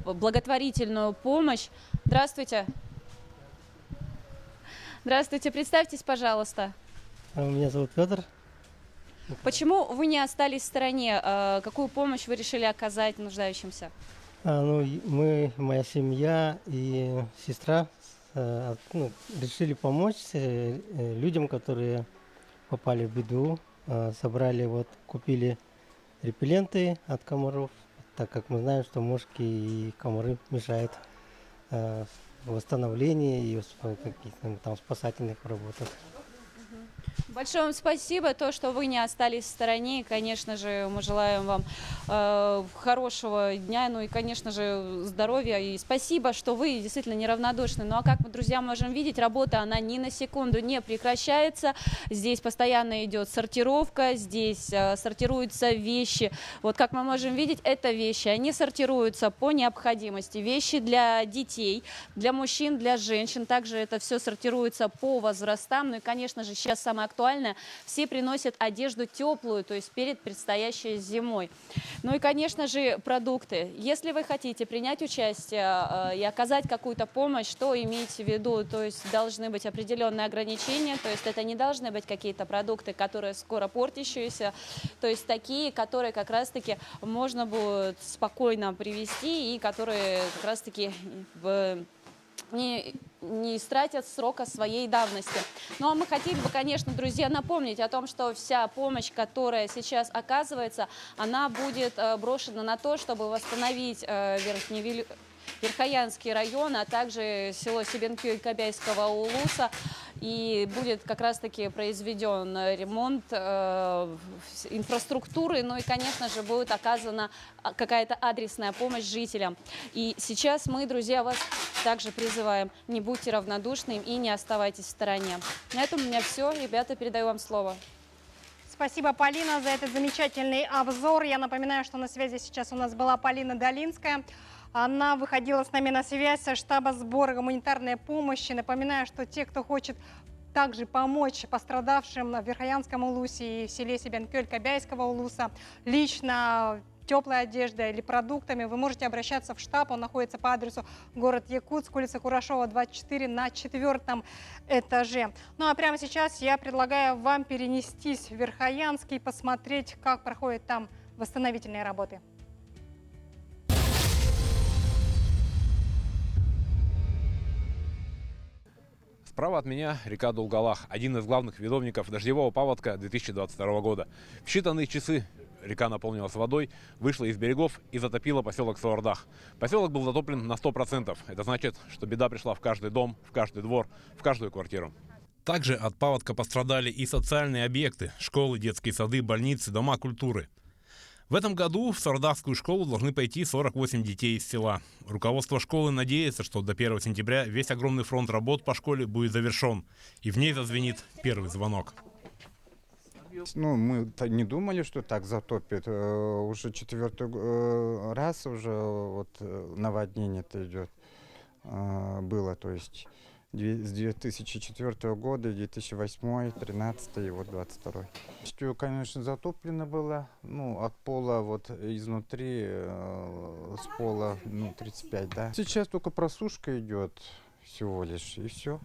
благотворительную помощь. Здравствуйте. Здравствуйте, представьтесь, пожалуйста.
Меня зовут Петр.
Почему вы не остались в стороне? Какую помощь вы решили оказать нуждающимся?
Мы, моя семья и сестра решили помочь людям, которые попали в беду. Собрали, купили репелленты от комаров, так как мы знаем, что мошки и комары мешают восстановлению и каких-то там спасательных работах.
Большое вам спасибо, то, что вы не остались в стороне. И, конечно же, мы желаем вам хорошего дня, ну и, конечно же, здоровья. И спасибо, что вы действительно неравнодушны. Ну а как мы, друзья, можем видеть, работа, она ни на секунду не прекращается. Здесь постоянно идет сортировка, здесь сортируются вещи. Вот как мы можем видеть, это вещи, они сортируются по необходимости. Вещи для детей, для мужчин, для женщин. Также это все сортируется по возрастам. Ну и, конечно же, сейчас самое актуальное, все приносят одежду теплую, то есть перед предстоящей зимой. Ну и, конечно же, продукты. Если вы хотите принять участие и оказать какую-то помощь, что имейте в виду? То есть должны быть определенные ограничения, то есть это не должны быть какие-то продукты, которые скоро портящиеся, то есть такие, которые как раз-таки можно будет спокойно привезти и которые как раз-таки не истратят срока своей давности. Ну а мы хотели бы, конечно, друзья, напомнить о том, что вся помощь, которая сейчас оказывается, она будет брошена на то, чтобы восстановить Верхоянский район, а также село Себенкёй Кобяйского улуса. И будет как раз-таки произведен ремонт инфраструктуры, ну и, конечно же, будет оказана какая-то адресная помощь жителям. И сейчас мы, друзья, вас также призываем, не будьте равнодушными и не оставайтесь в стороне. На этом у меня все. Ребята, передаю вам слово.
Спасибо, Полина, за этот замечательный обзор. Я напоминаю, что на связи сейчас у нас была Полина Долинская. Она выходила с нами на связь со штаба сбора гуманитарной помощи. Напоминаю, что те, кто хочет также помочь пострадавшим в Верхоянском улусе и в селе Себенкёй Кобяйского улуса лично теплой одеждой или продуктами, вы можете обращаться в штаб. Он находится по адресу город Якутск, улица Курашова, 24, на 4-м этаже. Ну а прямо сейчас я предлагаю вам перенестись в Верхоянск и посмотреть, как проходят там восстановительные работы.
Справа от меня река Долголах, один из главных виновников дождевого паводка 2022 года. В считанные часы река наполнилась водой, вышла из берегов и затопила поселок Савардах. Поселок был затоплен на 100%. Это значит, что беда пришла в каждый дом, в каждый двор, в каждую квартиру. Также от паводка пострадали и социальные объекты – школы, детские сады, больницы, дома культуры. В этом году в Савардахскую школу должны пойти 48 детей из села. Руководство школы надеется, что до 1 сентября весь огромный фронт работ по школе будет завершен, и в ней зазвенит первый звонок.
Ну, мы не думали, что так затопит. Уже 4-й раз уже вот наводнение-то идет. Было, то есть с 2004 года, 2008, 2013 и вот 2022. Все, конечно, затоплено было. Ну, от пола вот изнутри, с пола, 35, да. Сейчас только просушка идет всего лишь, и все.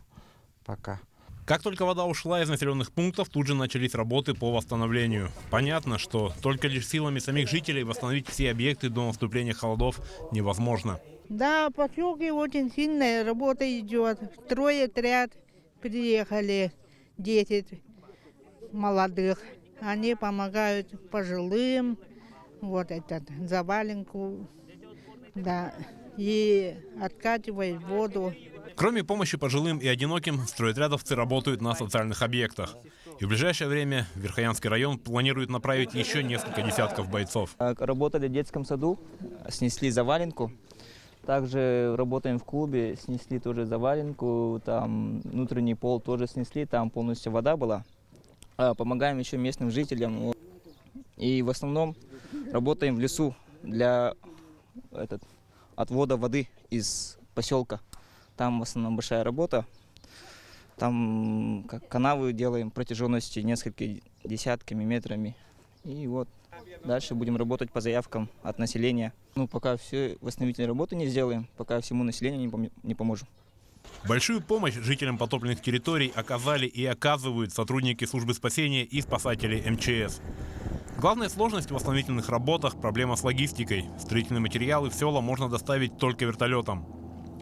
Пока.
Как только вода ушла из населенных пунктов, тут же начались работы по восстановлению. Понятно, что только лишь силами самих жителей восстановить все объекты до наступления холодов невозможно.
Да, в поселке очень сильная работа идет. Второй отряд приехали, 10 молодых. Они помогают пожилым, вот этот заваленку, да, и откачивают воду.
Кроме помощи пожилым и одиноким, стройотрядовцы работают на социальных объектах. И в ближайшее время Верхоянский район планирует направить еще несколько десятков бойцов.
Работали в детском саду, снесли заваленку. Также работаем в клубе, снесли тоже заваленку, там внутренний пол тоже снесли, там полностью вода была. Помогаем еще местным жителям. И в основном работаем в лесу для отвода воды из поселка. Там в основном большая работа. Там канавы делаем протяженностью несколько десятками метрами. И вот дальше будем работать по заявкам от населения. Ну, пока все восстановительные работы не сделаем, пока всему населению не поможем.
Большую помощь жителям потопленных территорий оказали и оказывают сотрудники службы спасения и спасатели МЧС. Главная сложность в восстановительных работах – проблема с логистикой. Строительные материалы в села можно доставить только вертолетом.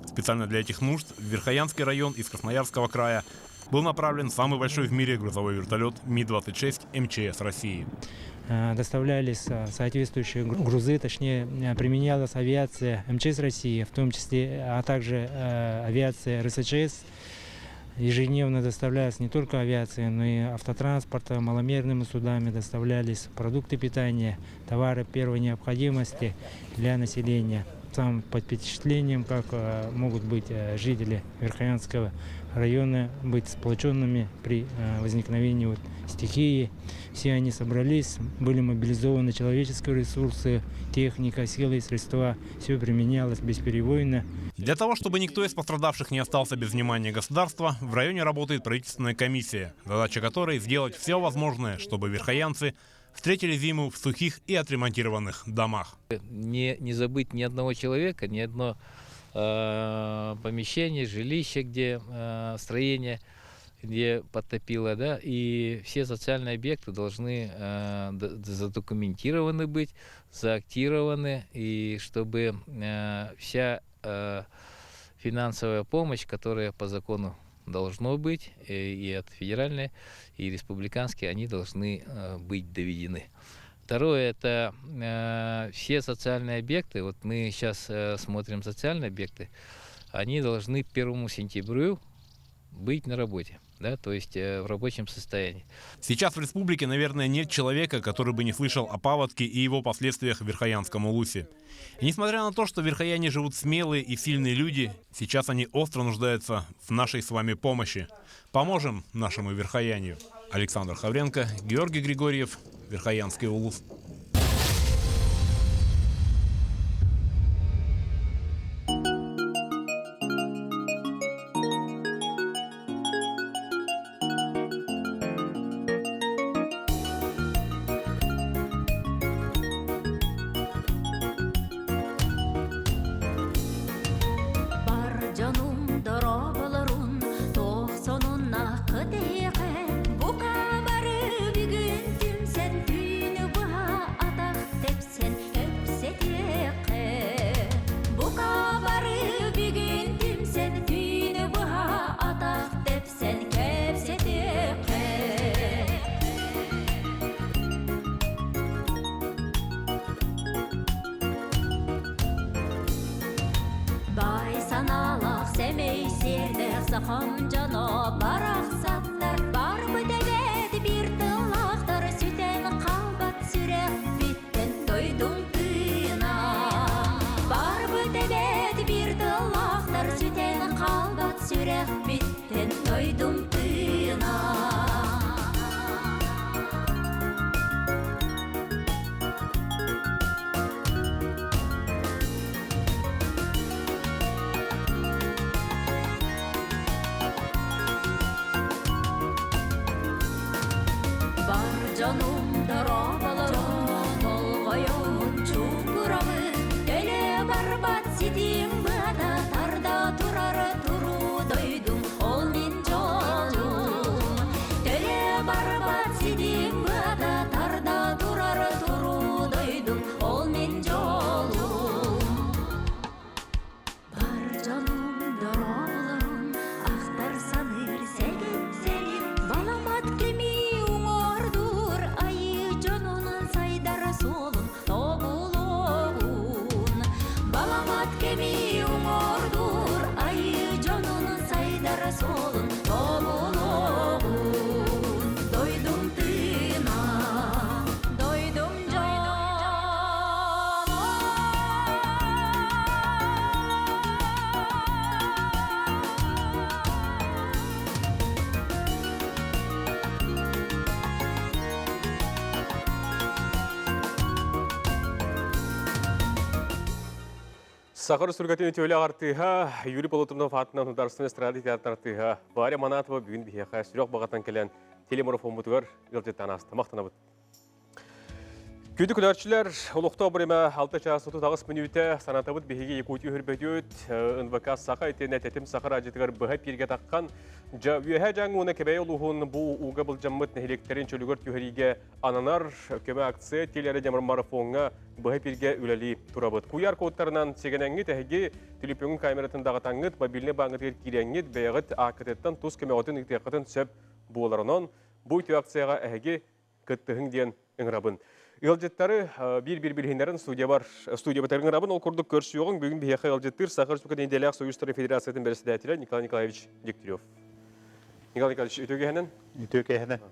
Специально для этих нужд в Верхоянский район из Красноярского края был направлен самый большой в мире грузовой вертолет Ми-26 МЧС России.
Доставлялись соответствующие грузы, точнее применялась авиация МЧС России, в том числе, а также авиация РСЧС. Ежедневно доставлялась не только авиация, но и автотранспортом, маломерными судами доставлялись продукты питания, товары первой необходимости для населения. Сам под впечатлением, как могут быть жители Верхоянского района, быть сплоченными при возникновении стихии. Все они собрались, были мобилизованы человеческие ресурсы, техника, силы и средства. Все применялось бесперебойно.
Для того, чтобы никто из пострадавших не остался без внимания государства, в районе работает правительственная комиссия, задача которой сделать все возможное, чтобы верхоянцы встретили зиму в сухих и отремонтированных домах.
Не забыть ни одного человека, ни одно помещение, жилище, где строение, где подтопило, да, и все социальные объекты должны задокументированы быть, заактированы, и чтобы вся финансовая помощь, которая по закону должно быть, и от федеральной, и республиканской, они должны быть доведены. Второе – это все социальные объекты. Вот мы сейчас смотрим социальные объекты. Они должны к 1 сентября быть на работе, да, то есть в рабочем состоянии.
Сейчас в республике, наверное, нет человека, который бы не слышал о паводке и его последствиях в Верхоянском улусе. И несмотря на то, что в Верхояне живут смелые и сильные люди, сейчас они остро нуждаются в нашей с вами помощи. Поможем нашему Верхоянию. Александр Хавренко, Георгий Григорьев, Верхоянский улус.
Buka barı bir gün tüm sen tüyünü bahar.
сахам жано барақсаттар бар бөтебеді бір тылақтар сүтен қалбат сүрек биттен тойдың тына бар бөтебеді бір тылақтар сүтен қалбат сүрек биттен тойдың тына Canım darabalarım, bolğayım çukurabı, Dele barbat sidim bada, tarda turar turu doydum, ol min canım. Dele barbat sidim bada, tarda turar turu doydum, ol min canım. Bar canım darabalarım, aktar sanır senin senin, balamat kemi solun tobulun balamat kemi umordur ay canın saydar solun tobulun doydum tına doydum
Сахар сүргәтен өтеулі ағартыға, Юрий Полотымнов атынан Ударственный эстрада театрын артыға, Баря Манатова бүгін бейеқа сүрек бағаттан келен телемарафон бұтығар үлжеттен асты. Мақтана бұд. Күді күләршілер, ұлықта біріме 6 час 30 минуты санатабыд бейге Якутия хүрбәді өт, НВК сақа етен әтетім сақыр ажетігар бұға перге таққан, Үйәхә жаңы оны кәбәй олуғын бұл ұға бұл жаммыт нәхелектерін чөлігір түйіриге ананар көмі акция телері демір марафонға бұға перге үләлі тұрабыд. Куяр кодтарынан сегенәңгіт әхеге телепеңін камератындағы таңғыт, мобильні бағытыр кереңгіт бәйғыт ақытеттен тұз көмі отын үктеқытын сөп боларынан бұл түй акцияға әхеге күттіғын ден ұңырабын. Илжеттары бір-бір-бірхендерін студия батарың рабын ол күрдік көрші оғын бүгін бейеқі илжеттір Сахар Республикасы Инделяқ Союзтары Федерацияның бірісі дәтілі Николай Николаевич Дегтярев. Николай Николаевич, өтөге әнін?
Өтөге әнін.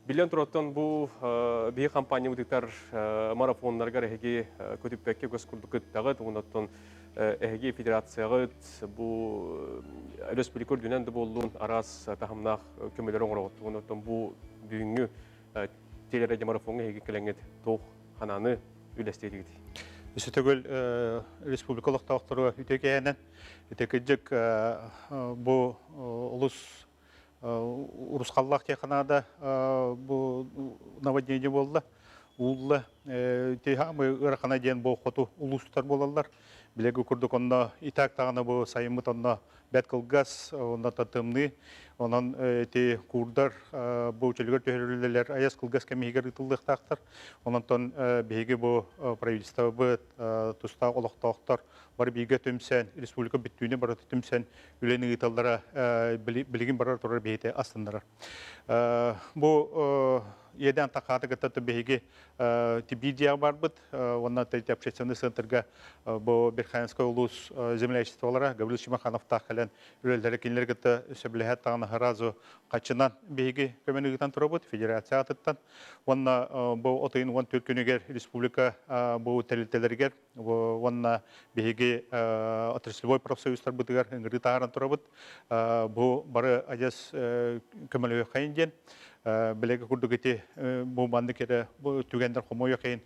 Билен тұраттан бұл бей компания мұдықтар марафонларға әхеге көтіппәкке көз күрдік күттағыд, оңаттан әхеге федерацияғыд, бұл республикор дүнәнді болуын арас тахымнақ көмелерін ғырағыд, оңаттан бұл бүгінгі телерадио марафонға егі кіліңет тоқ қананы үлестейдігіді.
Үсі төгіл республикалық тауықтары үтеке әнін. Үтеке жүк бұл ұлыс ұрысқаллақ теканада бұл наводнение болды. Улы тейхамы ұрақана ден бұл қоту ұлыстар болалар. Білегі күрдік онна итак тағына бұл сайымыт онна бәт қылғас, онна татымны. Онан те курдар бұл чөлгөр төхірілілер аяз қылғас кәмейгер ұтылдық тақтар. Онан тон бейге бұл правительство бұд, тұста олықтақтар бар бейге төмсен, республика бүттүйіне бары төмсен, үленің ұталдара білген барар тұрар бейте астындарар. Бұл еден тақаты ғыттаты бейге тибидия бар бұд, онна тәйті общественный центрға бұл Берхаянскай улус землячестволара Гаврил Шимаханов тақылен үлелдері кенлер ғытты сөбіліғет тағына разу қачынан бейге көменігітен тұры бұд, федерация атыттан. Онна бұл отайын 14 күнігер республика бұл тәлітелергер, онна бейге отраслевой профсоюзтар бұдығар үңірі тағаран тұры бұд. Бұл бары адес көмелі қайын ден. Білегі күрдігіте бұл банды кері түгендер қомой өкейін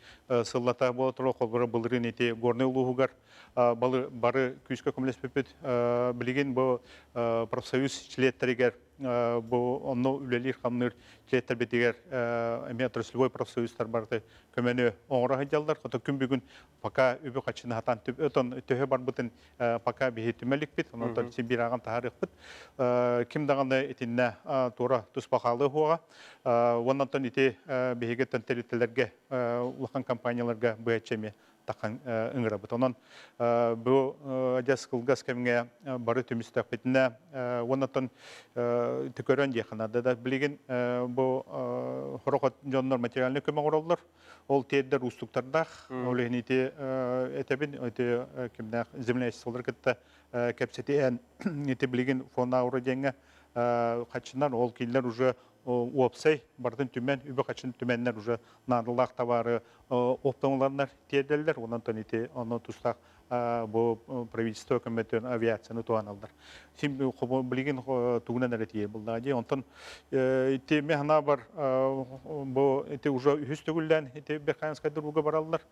сыллата бұл тұры қолбыры бұлырын ете горны ұлығығар бары күйіскі көмелес пөпет білеген бұл профсоюз члеттерігер бұл онны үлелер қамныр члеттер бетегер әме отраслевой профсоюзтар барды көмені оңыра ғадялдар. Қоты күн бүгін пока өбі қачыны хатан төхе бар бұтын пока бейе түмелік бет, онын сен бір аған тағарық бет. Кім дағаны етінне тура тұспақалы хуаға, оннан тон ете бейгеттен тәреттелерге, ұлақан компанияларға бұйатшеме тақан ыңырабыт. Онан бұл әдес қылғас кәмге бары түмістік бетіне онатын түкөрен дияқынады да білеген бұл хорақат жонлар материалны көмі құралдар. Ол теддер ұстықтардақ, ол еніте әтебін земляйсы солдар кетті кәпсеті ән еті білеген фона ауры денге қачынар, ол кейлер уже опсай, бардың түмен, үбі қачын түменнер уже нарылақ табары оптамаларынар тедерлер, онан тәнеті оны тұстақ бұл правительство көметтен авиацияны туаналдар. Сен білген туғынан әрі болда. Онтан ме ғана бар, бұл уже үстігілден Берхаянскай дұрбуға баралдар.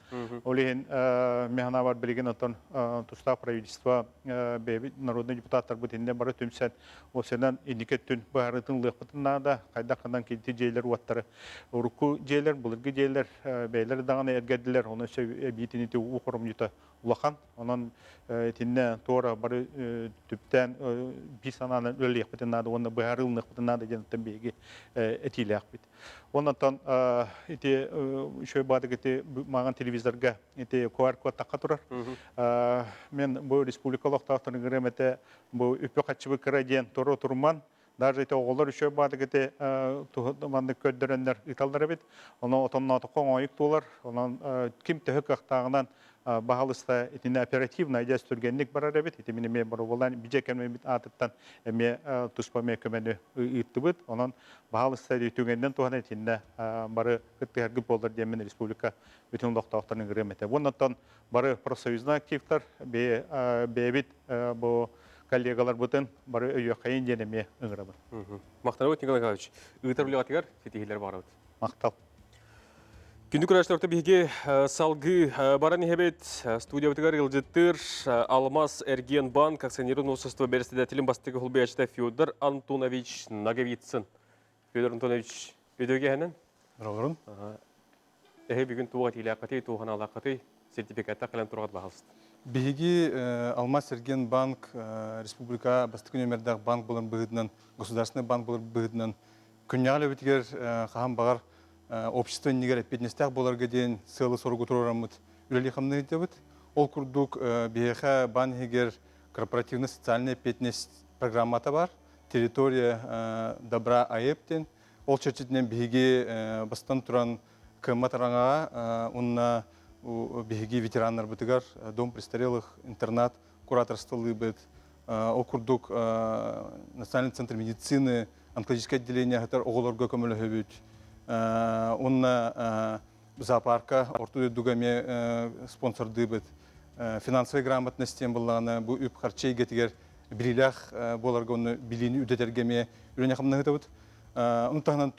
Олеген ме ғана бар білген онтан тұстақ правительство народный депутаттар бұтінде бары түмсен. Осынан индикет түн бағарытын лықпытына да қайдақынан келді жейлер уаттары. Ұрыққы жейлер, бұлырғы жейлер, бәйлер дағаны әргәділер. Оны бейтінеті ұқырым жүті улахан. Онан тинне тора бары түптен бис ананы өлек бітінады, оны бағарылнық бітінады жеңіттен бейге әтейлі ақпет. Оннан ете шөй бады кеті маған телевизорға ете QR-код таққа тұрар. Мен бұл республикалық тақтырын көрем әті бұл үпі қатшыбы кірі ден тұры тұрман. Даже это оғылар үші бады кеті тұғыманды көддірендер италдар әбет. Оны отонна тұқын ойық тұлар. Онан кім түхік ақтағынан бағалыста етіне оперативна әдес түргенлік барар әбет. Еті менеме бұры болан бүйже кәлме бит атыттан әме тұспаме көмені ұйытты бұд. Онан бағалыста өйтігенден туған етіне бары күтті әргі болдар демен республика бүтін ұлықтақтарының ғыреметі. Оннан бары профсоюзна активтар бейбет бұл коллегалар бұтын бары өйе қайын денеме ұңырабын.
Мақтанабыт, Николай Николаевич. Үгітірлі атығар, кетегелер барабыт.
Мақтал.
Күнді күрәшілерді бейге салғы баран ехебет студия бұтығар ғылжеттір Алмаз Эрген банк акционерін осыство берістедетілін бастығы ғылбайачта Федор Антонович Наговицын. Федор Антонович, өйдеге әнін?
Рағырын.
Әхе бүгін туға тейлі аққаты, туған алаққаты сертификатта қалан тұрғат бағалысты.
Беги Алмаз Эрген банк республика бастық нөмірдегі банк болын бұғыдынан, государственный банк болын бұғыдынан күнняғылы өтігер қағам бағар общество негер әпетнестәқ боларға дейін сылы сорғы тұрарамыд үлелі қамны етебіт. Ол күрдік бейхе банк егер корпоративный социальный әпетнест программата бар, территория добра айептен. Ол чертетінен беге бастан тұран кыматараңаға, онына беги ветерандар бытыгар, дом престарелых, интернат, кураторстволы быт, окурдук, Национальный центр медицины, онкологическое отделение, гатар оголорга көмөлө хөбүт. Онна зоопарка, ортуды дугаме спонсорды быт. Финансовая грамотность тем была, бу үп харчей гетигер бирилях боларга оны билини үдетергеме үрөне хамны гытыбыт. Онтағынан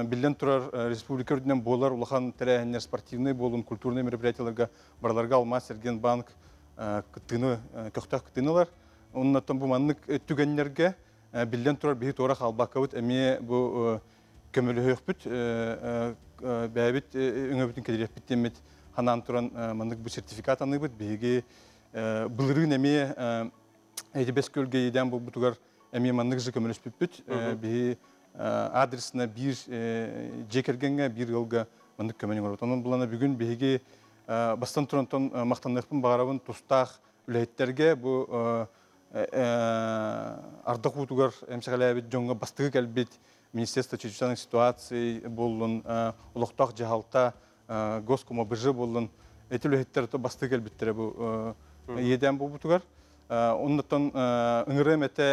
білден тұрар республика үрдінен болар, улахан тәрәйінер спортивный болын, культурный мероприятияларға барларға Алмаз Эрген банк көқтақ күттінілар. Оннаттан бұл маннық түгенлерге білден тұрар бейт орақ албақауыт әме бұл көмілі өйіқпіт, бәйбіт өңөбітін кедерек біттемет ханан тұран маннық бұл сертификат аны бұд, бейге бұлырын әме әйдебес көлге еден бұл бұтығар әме маннық жы көміліс бүт, бейге адресына бір жекергенге бір ғылға маңдық көменің орот. Оның бұлана бүгін бейге бастан тұрантын мақтанлықпын бағарабын тұстақ үләйеттерге бұл ардақ ұтығар әмсіғалай әбет жоңға бастығы кәлбет Министерство чрезвычайных ситуаций болын, ұлықтақ жағалта, госкома бұжы болын, әті үләйеттерді бастығы кәлбеттері бұл еден бұл бұтығар. Оннаттан ыңырым әті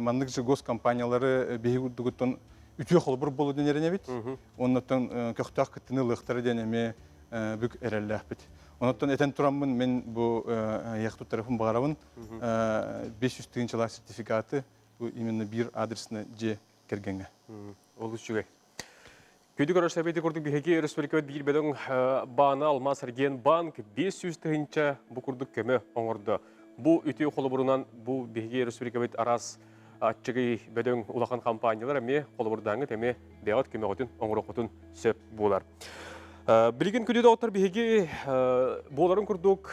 маңдық жы госкомпаниялары бейгі ұдығыттан үтіе қолбыр болу денеріне бет. Оннаттан көқтақ күттіні лықтары денеме бүк әрәлі әппет. Оннаттан әтен тұрамын мен бұл яқту тарafын бағарабын 500 жылар сертификаты именно бір адресіне же кергенге.
Ол үш жүгей. Көйді көріш сәбейді көрдік бігеге республикавет бір бәдің бағына Алмаз Эрген банк 500 тығынша бұл күрдік көмі оңырды. Бұл үтіе қолы бұрынан бұл бігеге республикавет арас атчығы бәдің ұлақан компаниялар әме қолы бұрдаңы тәме бәғат көмі ғытын, оңыры ғытын сөп болар. Білген күдеді оттар бігеге боларын күрдік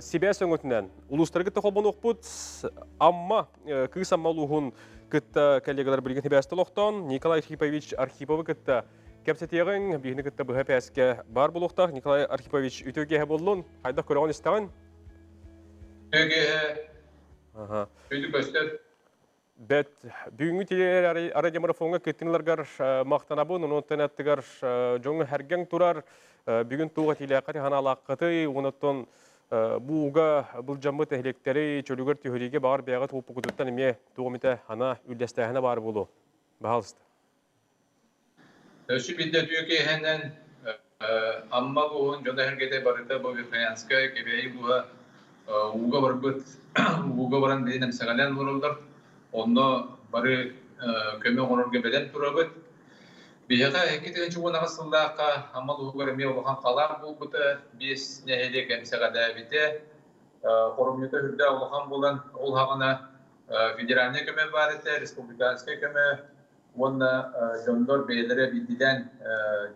себәс өңітінен. Улыстары күтті қолбан оқпұт, амма күйс амма ұлығын күтті коллегалар білген себәсті лоқтан. Николай Архипович Архиповы күтті Кепсетиягын бихини кытта быха пәске бар булуқтақ Николай Архипович үтөгеhe боллун. Хайда көрөгөн истагын?
Үтөгеhe.
Ага.
Үтü көстер.
Бәт бүгүнкү теле радиомарафонга кеттиңләргәр мактанабын, онуттан аттыгар жоңы һәргәң турар. Бүгүн туга теле каты ханалаккаты, онуттан буга бул жамбы техниктери чөлүгөр төһөлүгө бар бягы туп кутуттан эме тугымыта ана үлдәстәһенә бар булу. Баһалыст.
Өсү бидде Türkiye'den amma bu joda hergete barıta bu Ukrayinska kebeyi bu uga barbıt uga baran benim sagalen vuruldur. Onu barı köme onurga beden turabıt. Bihaga hekete çünkü ona aslında amma bu uga remi olan kalan bu buta biz nehede kem sagada bite korumyuta hürde olan bulan ol hagana federalne köme barıta respublikanska köme Onda jondor beylere bildiğden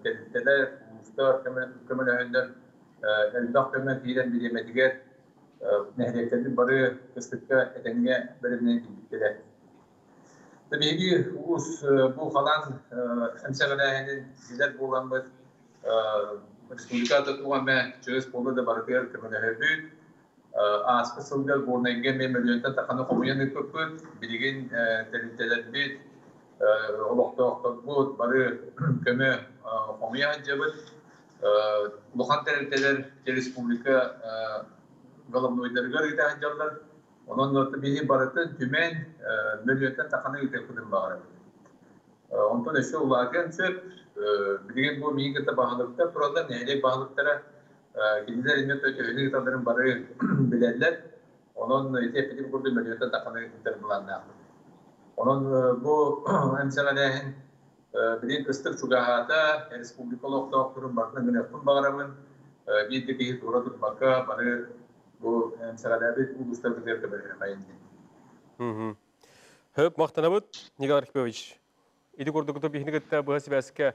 dedikler, uluslar kömürlerinden elbak kömür fiilen bilemediler. Nehriyetlerin barı kıstıkta etenge bölümüne gittikler. Tabii ki bu kalan emsegeleğinin güzel bulanmış Respublika'da tuğan ve çöğüz bolu da barıklar kömürleri büyük. Az kısımda gornaygen ve milyondan takanı komuyan öpüp bilgin dedikler büyük. Olukta bu barı kömü komuya cebet Luhan teriteler Respublika galamnoylarga ita hanjallar onun notu bihi baratın tümen milyondan takanı ite kudum bağırır. Ondan eşe ularken çöp bilgin bu miyinki bahalıkta turada neyle bahalıklara kendiler inmet ötüğünü itaların barı bilerler onun ite epidim kurdu milyondan takanı ite bulanlar. Onun bu emselerin birin kıstık çugahata Respublikalık doktorun bakına günahın bağıramın bir de ki doğru tutmakka bana bu emseleleri uluslararası bir kabul
Hep maktanabıt Nikol Arhipovich. İdi kurduk da bihini gitti bu hasibeske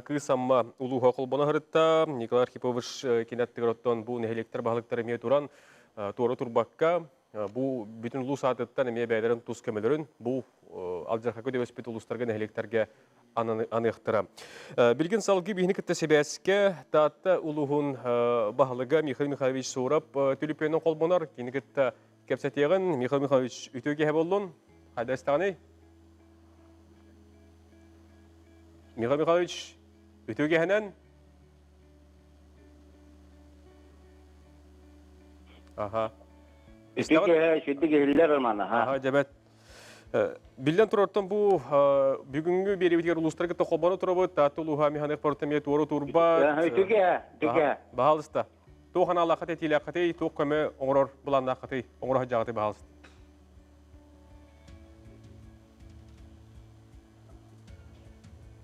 kısamma ulu hakul bana harita Nikol Arhipovich kinettigrotton bu nehelekter bahalıkları miye duran doğru turbakka bu bütün ulus adıttan emeye beylerin tuz kömelerin bu alcarka köde öspet uluslarga nehelekterge anıqtıra. Bilgin salgı bihini kitte sebeske taatta uluhun bahalıga Mikhail Mikhailovich sorap tülüpeyinin kolbonar kini kitte kepsetiyeğin Mikhail Mikhailovich ütüge hebollun. Hayda istağını? Mikhail Mikhailovich ütüge henen? Aha.
Şüddüge hiller olmalı.
Aha, cebet. Bilden turartan bu bugünkü bir evliler uluslararası toplantı turabı tatlı uluha mihanek portamiyet doğru turba.
Tüge.
Bahalısta. Toğan alaqat etiyle akatı, toğ köme oğror bulan akatı, oğror hacağatı bahalısta.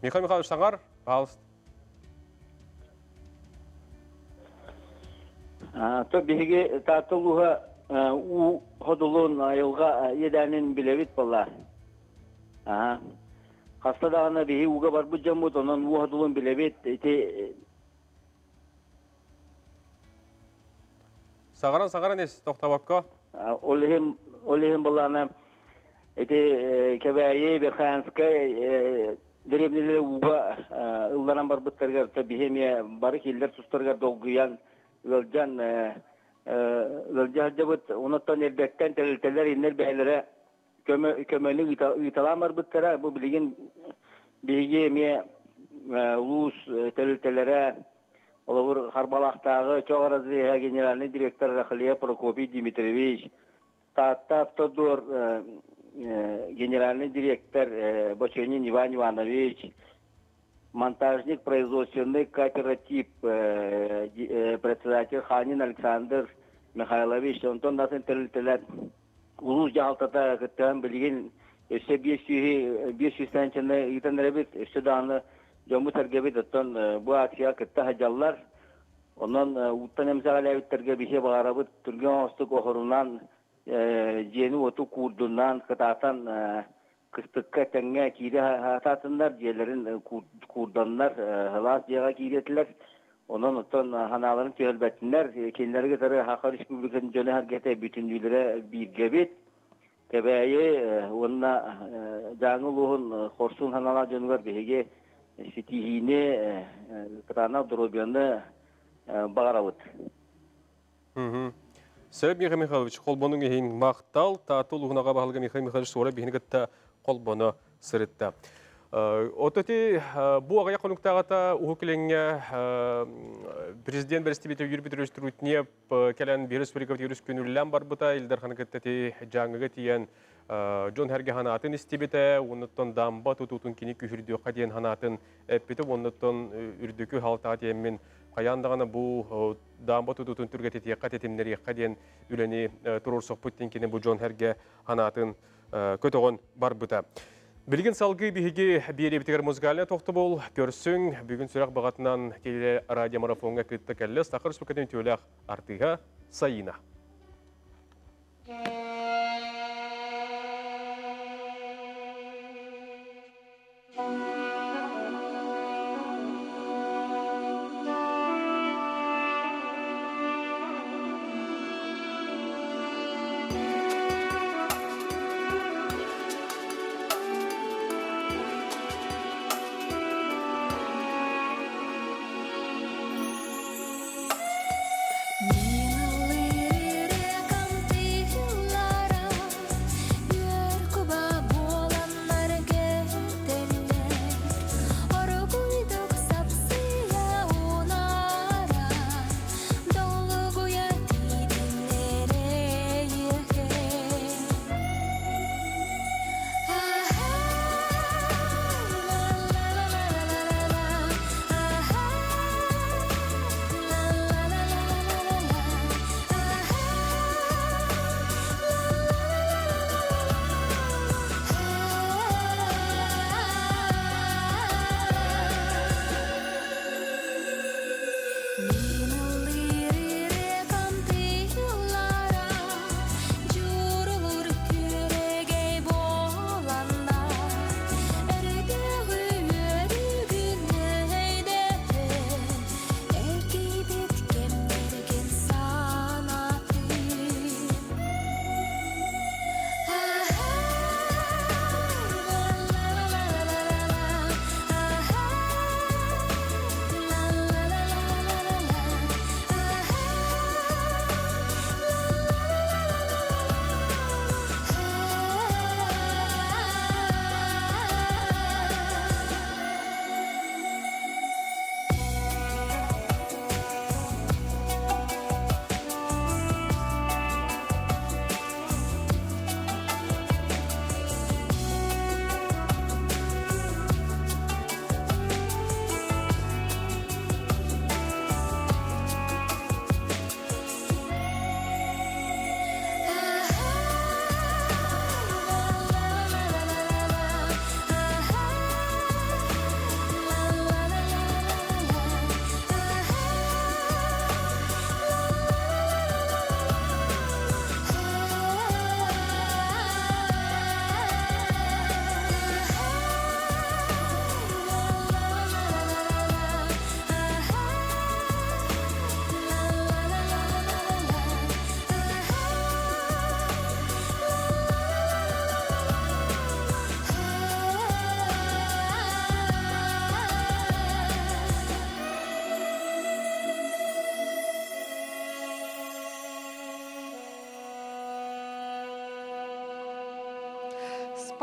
Mikhail Mikhailovich sangar, bahalısta.
Tabii tatlı uluha u hodulun ayılga yedenin bilevit bala. Hasta dağına bihi uga var bu camut onun u hodulun bilevit iti
Sagaran es toxtabakka.
Olihim balana iti kebayi bir khanska Drevniler uga ıllanan barbıtlargar tabii hemiye barık iller sustargar dolguyan Gölcan Gölcahcabıt unuttan elbekten telteler inler beylere kömönü italamar bıttara bu bilgin bilgi hemiye ulus teltelere olabur harbalaqtağı çok arazı generalni direktör Rakhliya Prokopi Dimitrievich Tattadur генеральный директор Боченин Иван Иванович, монтажник, производственный кооператив, председатель Ханин Александр Михайлович, онтон насын тәрілтілер улус жағалтата күттен білген өсі 500 сәнчіні итен рәбет, өсі дағыны жомы тәргебет өттен бұл акция күтті хажалар. Онын ұттан әмсағал әбіттерге біше бағарабыт түрген остық оқырынан жені оту курдунан кытатан кыстыкка теңге кире хататындар жерлерин курданнар халас жага киретилер онон оттон ханаларын төлбөттүнөр кенлерге тары Хакы Республикасынын жөнү харгете бүтүндүүлөрө биргебит тебеи онна жаңы луун хорсун ханала жөнүгөр беге сетигине крана дробяны багаравыт.
Сөп Михаил Михайлович, қолбоның ең мақтал, татыл ұғынаға бағылға Михаил Михайлович суыра бейінігітті қолбоны сырытты. Ототи бу ағая қонуқтағата ұғықыленге президент бәрістебеті үйір бітіріштір өтінеп кәлән бір республикавы тегіріс көнілілен бар бұта, елдер қанықытты жаңығы тиен Джон Хәрге ханатын істебеті, оныттан дамба тұтутын кені күхірді қаден ханатын әппеті, оныттан үрдікі халтаға тиеммен қаяндағаны бұл дамба тұтутын түрге тетеққа тетемнері қаден үләне тұрыр соқпыттен кені бұл Джон Хәрге ханатын көтіғын бар бұта. Білген салғы бігеге бері бітігер музыкаліне тоқты бол, көрсің, бүгін сұрақ бағатынан теле радиомарафонға күтті кәлі, Стақыр Республикадан төліғ артыға Сайына.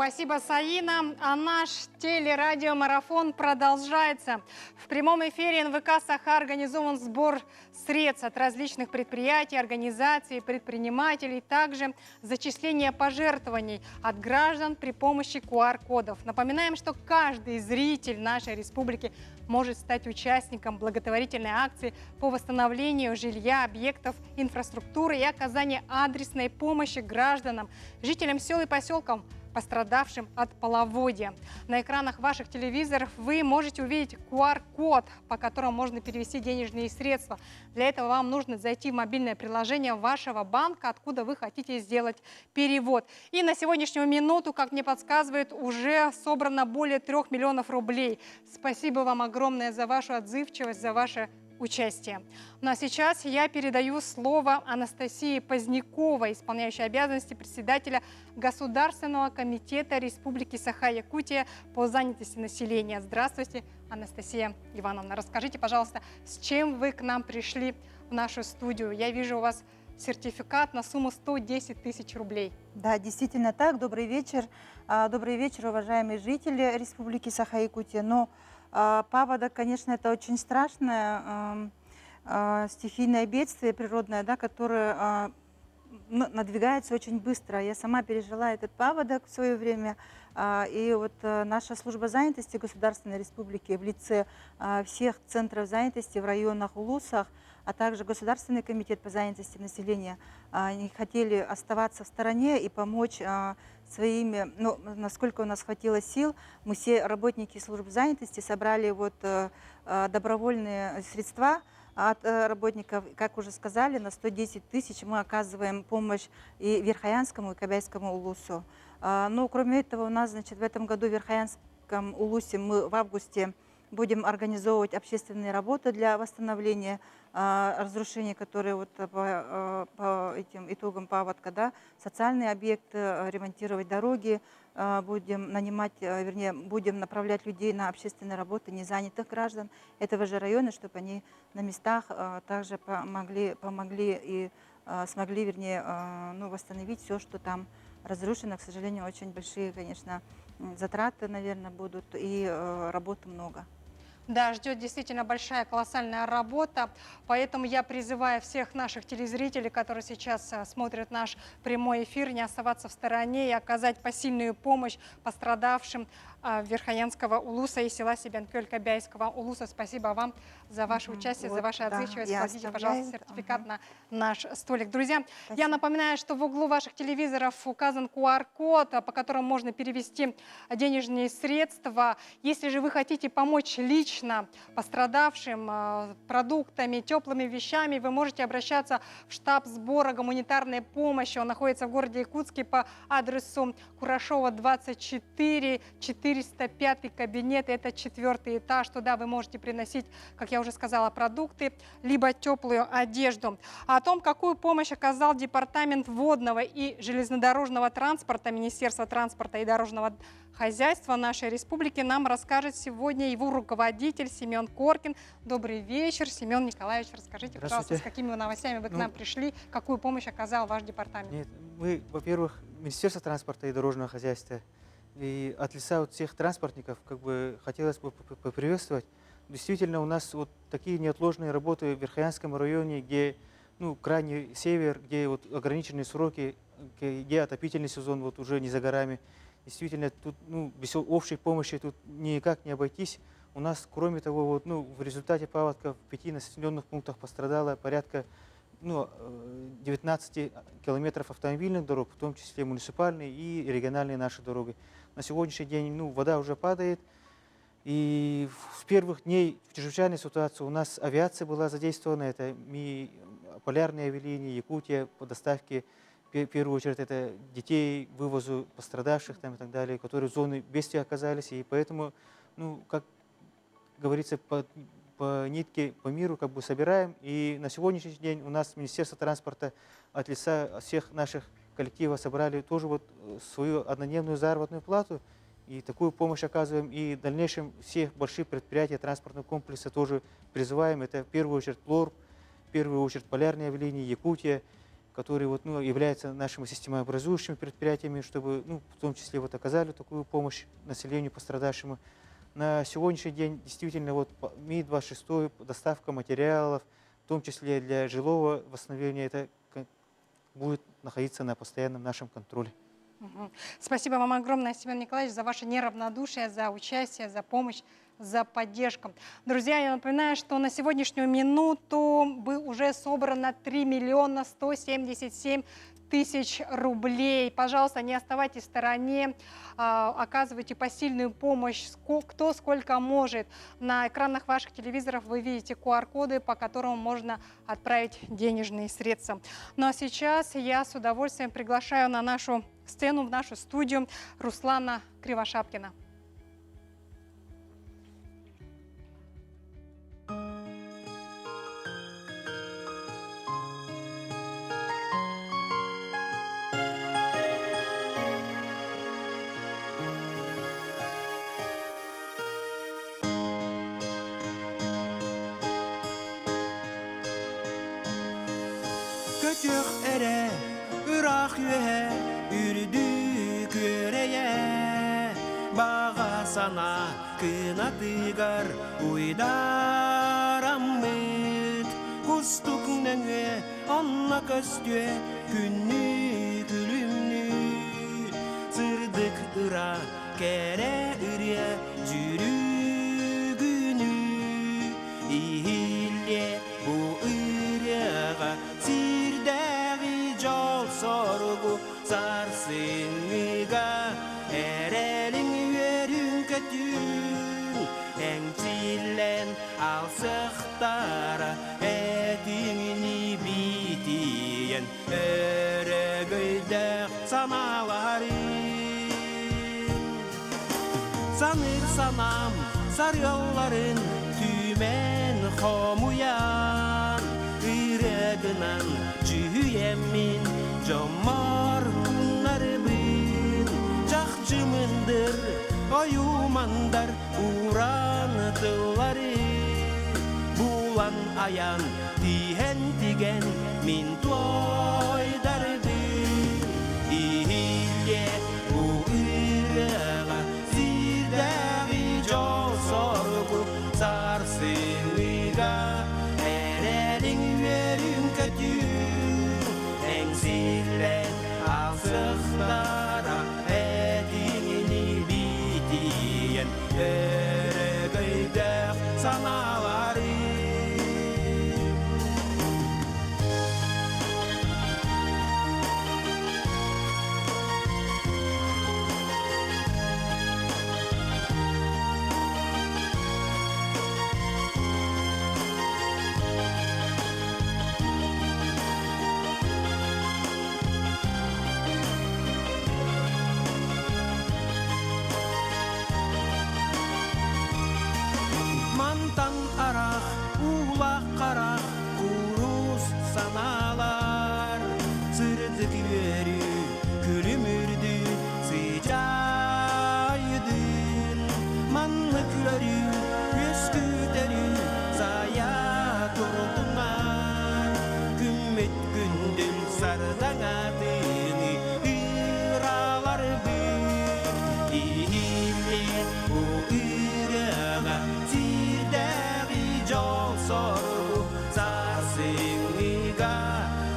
Спасибо, Саина. А наш телерадиомарафон продолжается. В прямом эфире НВК «Саха» организован сбор средств от различных предприятий, организаций, предпринимателей, также зачисление пожертвований от граждан при помощи QR-кодов. Напоминаем, что каждый зритель нашей республики может стать участником благотворительной акции по восстановлению жилья, объектов, инфраструктуры и оказанию адресной помощи гражданам, жителям сел и поселков, пострадавшим от половодья. На экранах ваших телевизоров вы можете увидеть QR-код, по которому можно перевести денежные средства. Для этого вам нужно зайти в мобильное приложение вашего банка, откуда вы хотите сделать перевод. И на сегодняшнюю минуту, как мне подсказывают, уже собрано более 3 миллионов рублей. Спасибо вам огромное за вашу отзывчивость, за ваше участие. Ну а сейчас я передаю слово Анастасии Поздняковой, исполняющей обязанности председателя Государственного комитета Республики Саха-Якутия по занятости населения. Здравствуйте, Анастасия Ивановна. Расскажите, пожалуйста, с чем вы к нам пришли в нашу студию? Я вижу у вас сертификат на сумму 110 тысяч рублей.
Да, действительно так. Добрый вечер. Добрый вечер, уважаемые жители Республики Саха-Якутия. Но паводок, конечно, это очень страшное стихийное бедствие природное, да, которое надвигается очень быстро. Я сама пережила этот паводок в свое время. И вот наша служба занятости Государственной Республики в лице всех центров занятости в районах, улусах, а также Государственный комитет по занятости населения, они хотели оставаться в стороне и помочь своими, ну, насколько у нас хватило сил. Мы все работники службы занятости собрали вот добровольные средства от работников, как уже сказали, на 110 тысяч мы оказываем помощь и Верхоянскому, и Кобяйскому улусу. Но кроме этого у нас, значит, в этом году в Верхоянском улусе мы в августе будем организовывать общественные работы для восстановления разрушений, которые вот по этим итогам паводка, да, социальные объекты, ремонтировать дороги, будем нанимать, вернее, будем направлять людей на общественные работы незанятых граждан этого же района, чтобы они на местах также помогли и смогли, вернее, ну, восстановить все, что там разрушено. К сожалению, очень большие, конечно, затраты, наверное, будут, и работы много.
Да, ждет действительно большая, колоссальная работа, поэтому я призываю всех наших телезрителей, которые сейчас смотрят наш прямой эфир, не оставаться в стороне и оказать посильную помощь пострадавшим Верхоянского улуса и села Себянкёль-Кобяйского улуса. Спасибо вам за ваше участие,
вот,
за вашу отзывчивость.
да,
Кладите, пожалуйста, сертификат на наш столик. Друзья,
Спасибо.
Я напоминаю, что в углу ваших телевизоров указан QR-код, по которому можно перевести денежные средства. Если же вы хотите помочь лично пострадавшим продуктами, теплыми вещами, вы можете обращаться в штаб сбора гуманитарной помощи. Он находится в городе Якутске по адресу Курашова, 24, 405 кабинет. Это 4-й этаж. Туда вы можете приносить, как я уже сказала, продукты, либо теплую одежду. О том, какую помощь оказал Департамент водного и железнодорожного транспорта Министерства транспорта и дорожного хозяйства нашей республики, нам расскажет сегодня его руководитель Семен Коркин. Добрый вечер, Семен Николаевич. Расскажите, пожалуйста, с какими новостями вы к нам пришли, какую помощь оказал ваш департамент?
Нет, мы, во-первых, Министерство транспорта и дорожного хозяйства, и от лица вот всех транспортников как бы хотелось бы поприветствовать. Действительно, у нас вот такие неотложные работы в Верхоянском районе, где, ну, крайний север, где вот ограниченные сроки, где отопительный сезон вот уже не за горами. Действительно, тут, ну, без общей помощи тут никак не обойтись. У нас, кроме того, вот, ну, в результате паводка в 5 населенных пунктах пострадало порядка, ну, 19 километров автомобильных дорог, в том числе муниципальные и региональные наши дороги. На сегодняшний день, ну, вода уже падает. И с первых дней в чрезвычайной ситуации у нас авиация была задействована. Это полярные авиалинии, Якутия по доставке, в первую очередь, это детей, вывозу пострадавших там, и так далее, которые в зоне бедствия оказались. И поэтому, ну, как говорится, по нитке, по миру как бы собираем. И на сегодняшний день у нас Министерство транспорта от лица всех наших коллективов собрали тоже вот свою однодневную заработную плату. И такую помощь оказываем. И в дальнейшем все большие предприятия транспортного комплекса тоже призываем. Это в первую очередь ПЛОР, в первую очередь полярные авиалинии, Якутия, которые вот, ну, являются нашими системообразующими предприятиями, чтобы, ну, в том числе вот оказали такую помощь населению пострадавшему. На сегодняшний день действительно вот МИ-26, доставка материалов, в том числе для жилого восстановления, это будет находиться на постоянном нашем контроле.
Спасибо вам огромное, Семен Николаевич, за ваше неравнодушие, за участие, за помощь, за поддержку. Друзья, я напоминаю, что на сегодняшнюю минуту уже собрано 3 миллиона 177 тысяч рублей. Пожалуйста, не оставайтесь в стороне, оказывайте посильную помощь, кто сколько может. На экранах ваших телевизоров вы видите QR-коды, по которым можно отправить денежные средства. Ну а сейчас я с удовольствием приглашаю на нашу сцену, в нашу студию Руслана Кривошапкина.
Kötük ere, Irak yühe, ürdü köreye. Bağa sana kınatıgar, uydaramıt. Kustuk nenge, onna köstüe, günlü gülümlü. Sırdık ıra, kere ırya, jürügünü. İhilye bu ıryağa, sirdegi jol sorgu, sarsın miga. Erelin yörün kötün, encilen alsıktara, etini bitiyen, öregöydek sanaların. Sanır sanam sar yolların tümen komuyan, ırıgınan cüyemin jomar kunlarımın. Çakçımındır oyumandar uğranıdıları. Bulan ayan tihen tigen min toydardı. İhilye bu ırığa sirdagi jol sorgu sarsınıga. Erelin verin kötün encilen alsıktara. Öregöydek sanaları. Mantan arak, ulak karak, kurus sanalar. Sırdık yörü, külümürdü, sıcaydın. Manlıkları, yüzgüleri, zaya durdular. Gümmüt gündün sardan adını, ıralar bir. İhilli bu ırağa, sirdagi jol sorgu sarsınıga.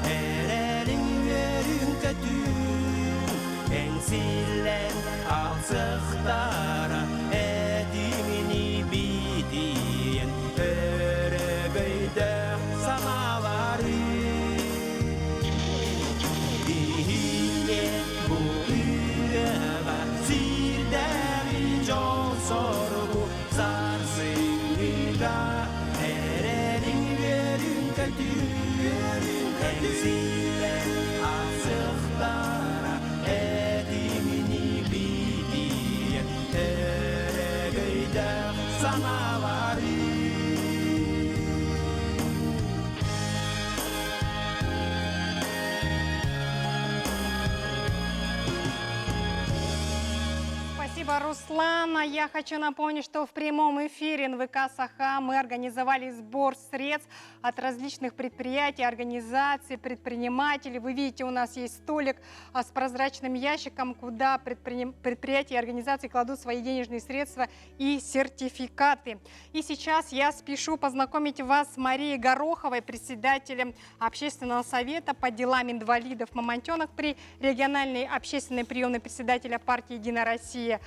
Erelin yörün kötün encilen alsıktara. Edimini bitiyen öregöydek sanaları. İhilye bu ırağa sirdagi jol sorgu sarsınıga. Erelin yörün kötün encilen alsıktara. Edimini bitiyen öregöydek sanaları.
Спасибо, Руслан. Я хочу напомнить, что в прямом эфире НВК «Саха» мы организовали сбор средств от различных предприятий, организаций, предпринимателей. Вы видите, у нас есть столик с прозрачным ящиком, куда предприятия и организации кладут свои денежные средства и сертификаты. И сейчас я спешу познакомить вас с Марией Гороховой, председателем Общественного совета по делам инвалидов Мамонтенок при региональной общественной приемной председателя партии «Единая Россия»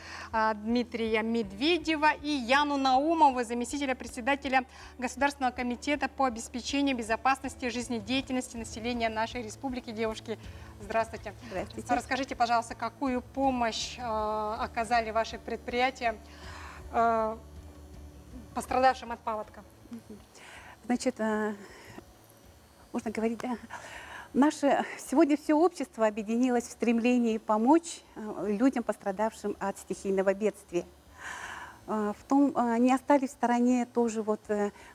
Дмитрия Медведева и Яну Наумову, заместителя председателя Государственного комитета по обеспечению безопасности и жизнедеятельности населения нашей республики. Девушки, здравствуйте.
Здравствуйте.
Расскажите, пожалуйста, какую помощь оказали ваши предприятия пострадавшим от паводка?
Значит, можно говорить, да? Сегодня все общество объединилось в стремлении помочь людям, пострадавшим от стихийного бедствия. Не остались в стороне тоже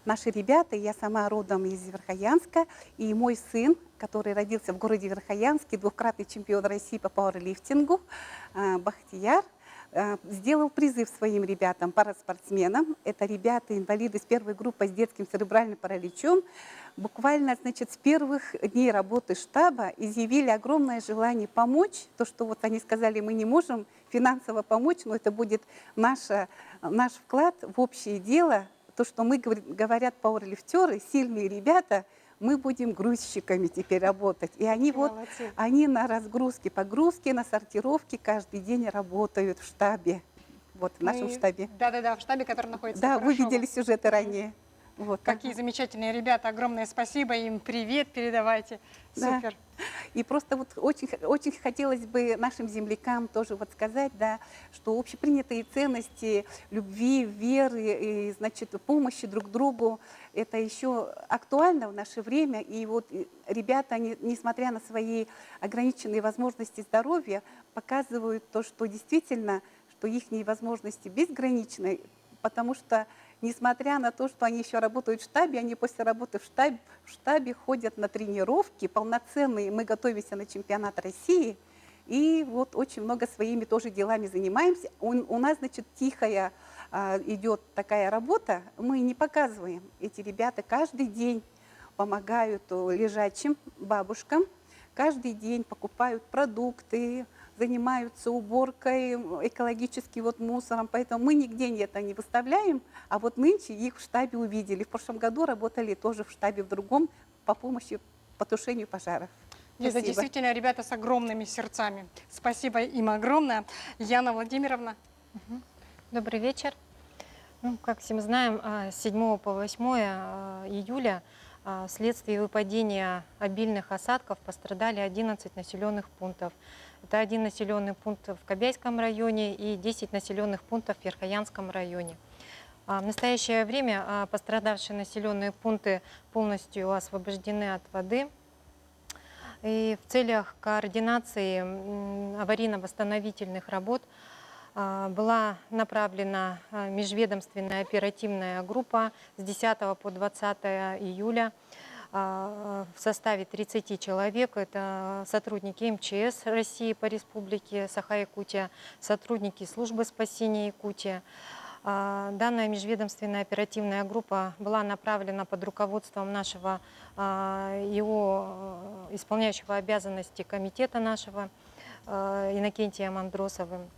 наши ребята. Я сама родом из Верхоянска, и мой сын, который родился в городе Верхоянске, двукратный чемпион России по пауэрлифтингу, Бахтияр, сделал призыв своим ребятам, параспортсменам. Это ребята-инвалиды с первой группой с детским церебральным параличом. буквально, значит, с первых дней работы штаба изъявили огромное желание помочь. То, что вот они сказали, мы не можем финансово помочь, но это будет наш вклад в общее дело. То, что мы, говорят пауэрлифтеры, сильные ребята, мы будем грузчиками теперь работать. И они они на разгрузке, погрузке, на сортировке каждый день работают в штабе. Вот, в нашем штабе.
Да-да-да, в штабе, который находится
Да,
в
вы
Хорошово.
видели сюжеты ранее. Вот.
Какие замечательные ребята, огромное спасибо им, привет передавайте.
Да.
Супер.
И просто вот очень хотелось бы нашим землякам тоже вот сказать, да, что общепринятые ценности любви, веры и, значит, помощи друг другу, это еще актуально в наше время. И вот ребята, они, несмотря на свои ограниченные возможности здоровья, показывают то, что действительно, что их возможности безграничны, потому что несмотря на то, что они еще работают в штабе, они после работы в штабе ходят на тренировки полноценные. Мы готовимся на чемпионат России, и вот очень много своими тоже делами занимаемся. У нас, значит, тихая идет такая работа, мы не показываем. Эти ребята каждый день помогают лежачим бабушкам, каждый день покупают продукты, занимаются уборкой, экологическим мусором, поэтому мы нигде это не выставляем, а вот нынче их в штабе увидели. В прошлом году работали тоже в штабе в другом по помощи по тушению пожаров.
Это
Спасибо.
действительно ребята с огромными сердцами. Спасибо им огромное. Яна Владимировна.
Добрый вечер. Ну, как всем знаем, с 7 по 8 июля вследствие выпадения обильных осадков пострадали 11 населенных пунктов. Это 1 населенный пункт в Кобяйском районе и 10 населенных пунктов в Верхоянском районе. В настоящее время пострадавшие населенные пункты полностью освобождены от воды. И в целях координации аварийно-восстановительных работ была направлена межведомственная оперативная группа с 10 по 20 июля в составе 30 человек. Это сотрудники МЧС России по республике Саха-Якутия, сотрудники службы спасения Якутии. Данная межведомственная оперативная группа была направлена под руководством нашего его исполняющего обязанности комитета нашего Иннокентия Мандросовым.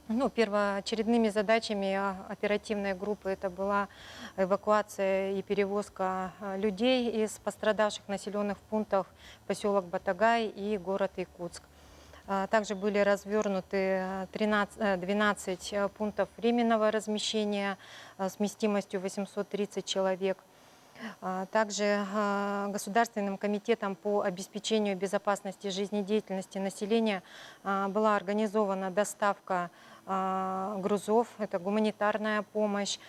Ну, первоочередными задачами оперативной группы это была эвакуация и перевозка людей из пострадавших населенных пунктов поселок Батагай и город Якутск. Также были развернуты 12 пунктов временного размещения с вместимостью 830 человек. Также Государственным комитетом по обеспечению безопасности жизнедеятельности населения была организована доставка грузов, это гуманитарная помощь,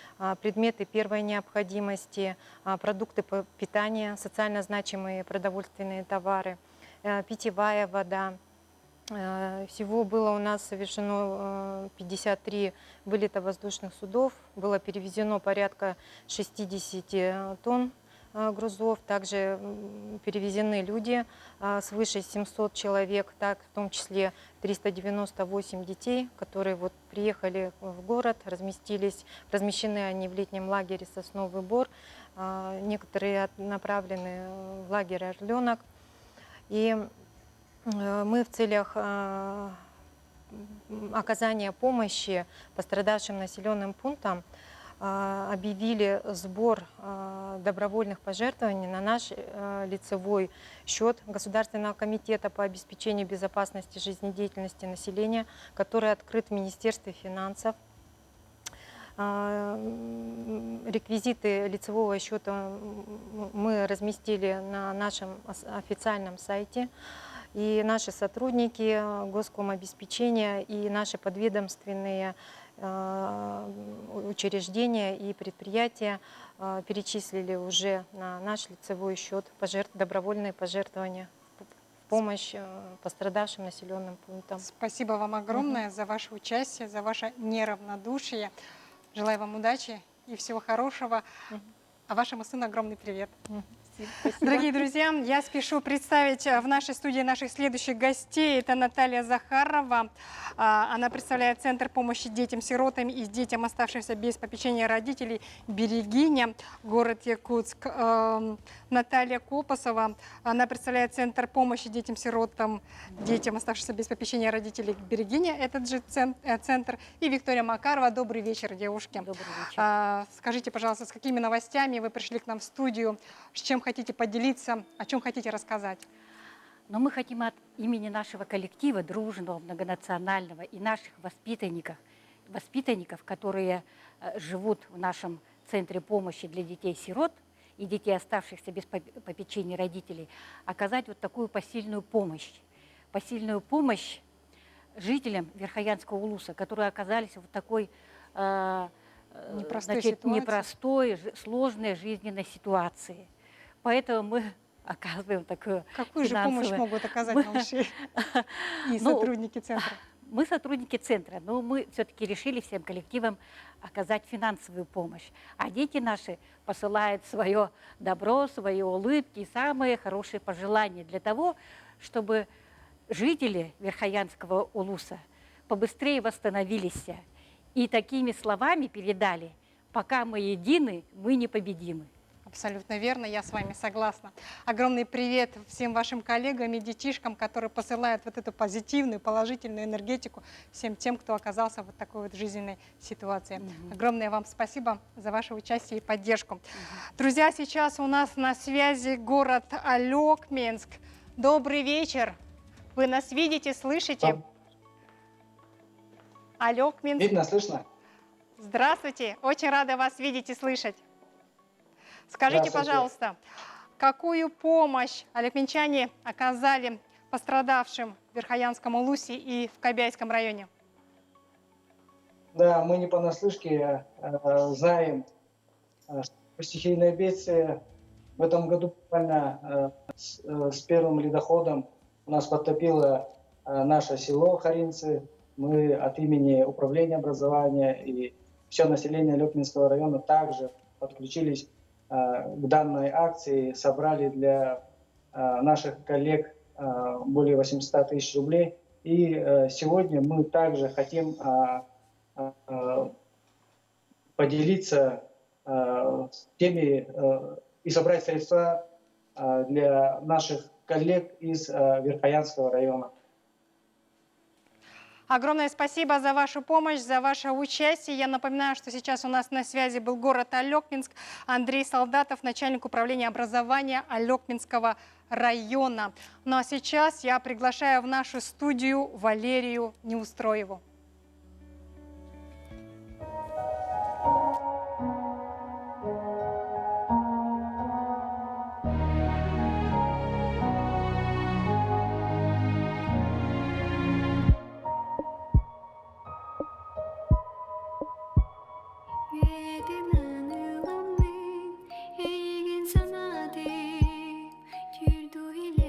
предметы первой необходимости, продукты питания, социально значимые продовольственные товары, питьевая вода. Всего было у нас совершено 53 вылета воздушных судов, было перевезено порядка 60 тонн грузов, также перевезены люди, свыше 700 человек, так, в том числе 398 детей, которые вот приехали в город, размещены они в летнем лагере «Сосновый Бор», некоторые направлены в лагерь «Орленок». И мы в целях оказания помощи пострадавшим населенным пунктам объявили сбор добровольных пожертвований на наш лицевой счет Государственного комитета по обеспечению безопасности жизнедеятельности населения, который открыт в Министерстве финансов. Реквизиты лицевого счета мы разместили на нашем официальном сайте. И наши сотрудники Госкомобеспечения и наши подведомственные учреждения и предприятия перечислили уже на наш лицевой счет добровольные пожертвования в помощь пострадавшим населенным пунктам.
Спасибо вам огромное за ваше участие, за ваше неравнодушие. Желаю вам удачи и всего хорошего. А вашему сыну огромный привет. Дорогие друзья, я спешу представить в нашей студии наших следующих гостей. Это Наталья Захарова. Она представляет Центр помощи детям-сиротам и детям, оставшимся без попечения родителей, «Берегиня», город Якутск. Наталья Копосова. Она представляет Центр помощи детям-сиротам, детям, оставшимся без попечения родителей, «Берегиня», этот же центр. И Виктория Макарова. Добрый вечер, девушки.
Добрый вечер.
Скажите, пожалуйста, с какими новостями вы пришли к нам в студию, с чем хотите поделиться, о чем хотите рассказать?
Но мы хотим от имени нашего коллектива, дружного, многонационального, и наших воспитанников, которые живут в нашем центре помощи для детей-сирот и детей, оставшихся без попечения родителей, оказать вот такую посильную помощь. Посильную помощь жителям Верхоянского улуса, которые оказались в такой непростой, сложной жизненной ситуации. Поэтому мы оказываем такую
Какую же помощь могут оказать малыши и сотрудники центра?
Мы сотрудники центра, но мы все-таки решили всем коллективам оказать финансовую помощь. А дети наши посылают свое добро, свои улыбки и самые хорошие пожелания для того, чтобы жители Верхоянского улуса побыстрее восстановились и такими словами передали: «Пока мы едины, мы непобедимы».
Абсолютно верно, я с вами согласна. Огромный привет всем вашим коллегам и детишкам, которые посылают вот эту позитивную, положительную энергетику всем тем, кто оказался в вот такой вот жизненной ситуации. Огромное вам спасибо за ваше участие и поддержку. Друзья, сейчас у нас на связи город Алекминск. Добрый вечер. Вы нас видите, слышите? Алекминск.
Видно, слышно?
Здравствуйте, очень рада вас видеть и слышать. Скажите, пожалуйста, какую помощь алекминчане оказали пострадавшим в Верхоянском улусе и в Кобяйском районе?
Да, мы не понаслышке знаем, что стихийное бедствие в этом году буквально с первым ледоходом у нас подтопило наше село Харинцы. Мы от имени Управления образования и все население Алекминского района также подключились к данной акции, собрали для наших коллег более 800 тысяч рублей. И сегодня мы также хотим поделиться теми и собрать средства для наших коллег из Верхоянского района.
Огромное спасибо за вашу помощь, за ваше участие. Я напоминаю, что сейчас у нас на связи был город Алекминск. Андрей Солдатов, начальник управления образования Алекминского района. Ну а сейчас я приглашаю в нашу студию Валерию Неустроеву.
Girdu ile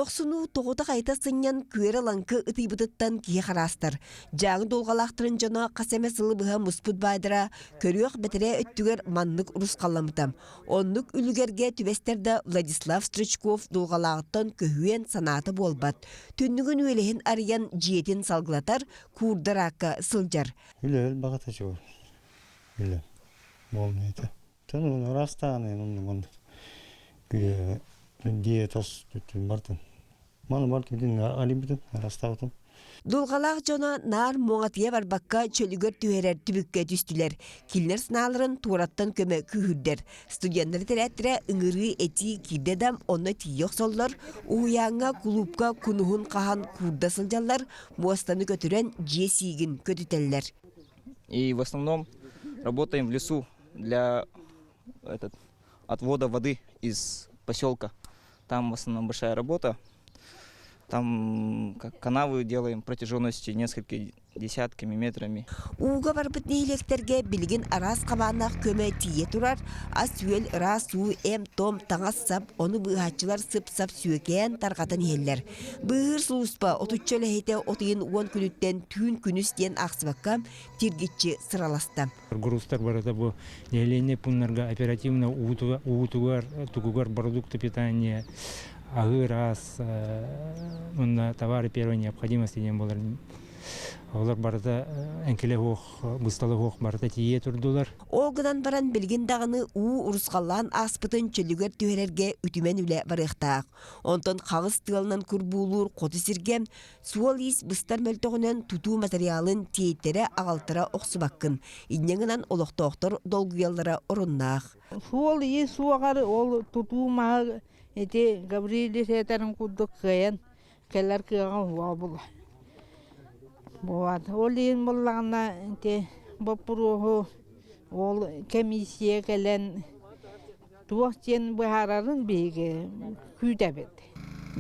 Тоқсыну тоғыта қайта сыннян күері ланкы ытыбытыттан кие қарастыр. Жаңы долғалақтырын жана қасеме сылы бұға мұспыт байдыра, көріөқ бәтірі өттігер маннық ұрыс қаламытам. Оннық үлігерге түбестерді Владислав Стричков долғалақтан көхуен санаты болбат. Түннігін өліхін ариян жиетін салғылатар, курдар ақы сылжар.
Үлел бағата жауыр. Үлел. Болмайды. Түнігін ұрастағын ең диетос түттін бартын. Маны бартын бітін алим бітін, ұрастағытын.
Дулғалақ жона нар моңатыя барбаққа чөлігер түйерер түбікке түстілер. Килнер сыналарын тураттан көмі күйірдер. Студенттер тәрәттірі үңірі әти кидедам оны тиек соллар, уяңа клубка күнуғын қахан курда сылжалар, муастаны көтірен жесигін көтітеллер.
И в основном работаем в лесу для отвода воды из поселка. Там в основном большая работа. Там канавы делаем протяженностью несколькими десятками метрами.
Уға барбыт нейлектерге білген арас қабанақ көмі тие тұрар, ас сүйел ырас су әм том таңас сап, оны бұғатчылар сып-сап сүйекен тарғатын елдер. Бұғыр сұлыспа, отуччалы хейте отыйын уон күніттен түйін күніс ден ақсыбаққа тергетчі сыраласта.
Грустар барыда бұл нейлене пуннарға оперативно уутугар, тугугар продукты питания, агыр ас, товары первой необходимости не было. Олар барыда әңкеле хоқ, бұсталы хоқ барыда тие тұрдылар.
Олғынан баран білген дағыны ұрысқалан аспытын чөлігер түйерерге үтімен үлі барықтақ. Онтан қағыз тығылынан күрбулур қоты сіргем, суал ес бұстар мөлтіғінен тұту материалын тейттері ағалтыра оқсы баққын. Иннеңінен олықтоқтыр долгуяллара ұрыннақ.
Суал ес суағары ол тұту мағы әте Габриэлі сәтәрін құддық қайын, кәлер күйіған уа бұла. Вот, ол ең болағына бапырығы ол комиссия кәлін туақтен бұхарарын бейгі күйдәбет.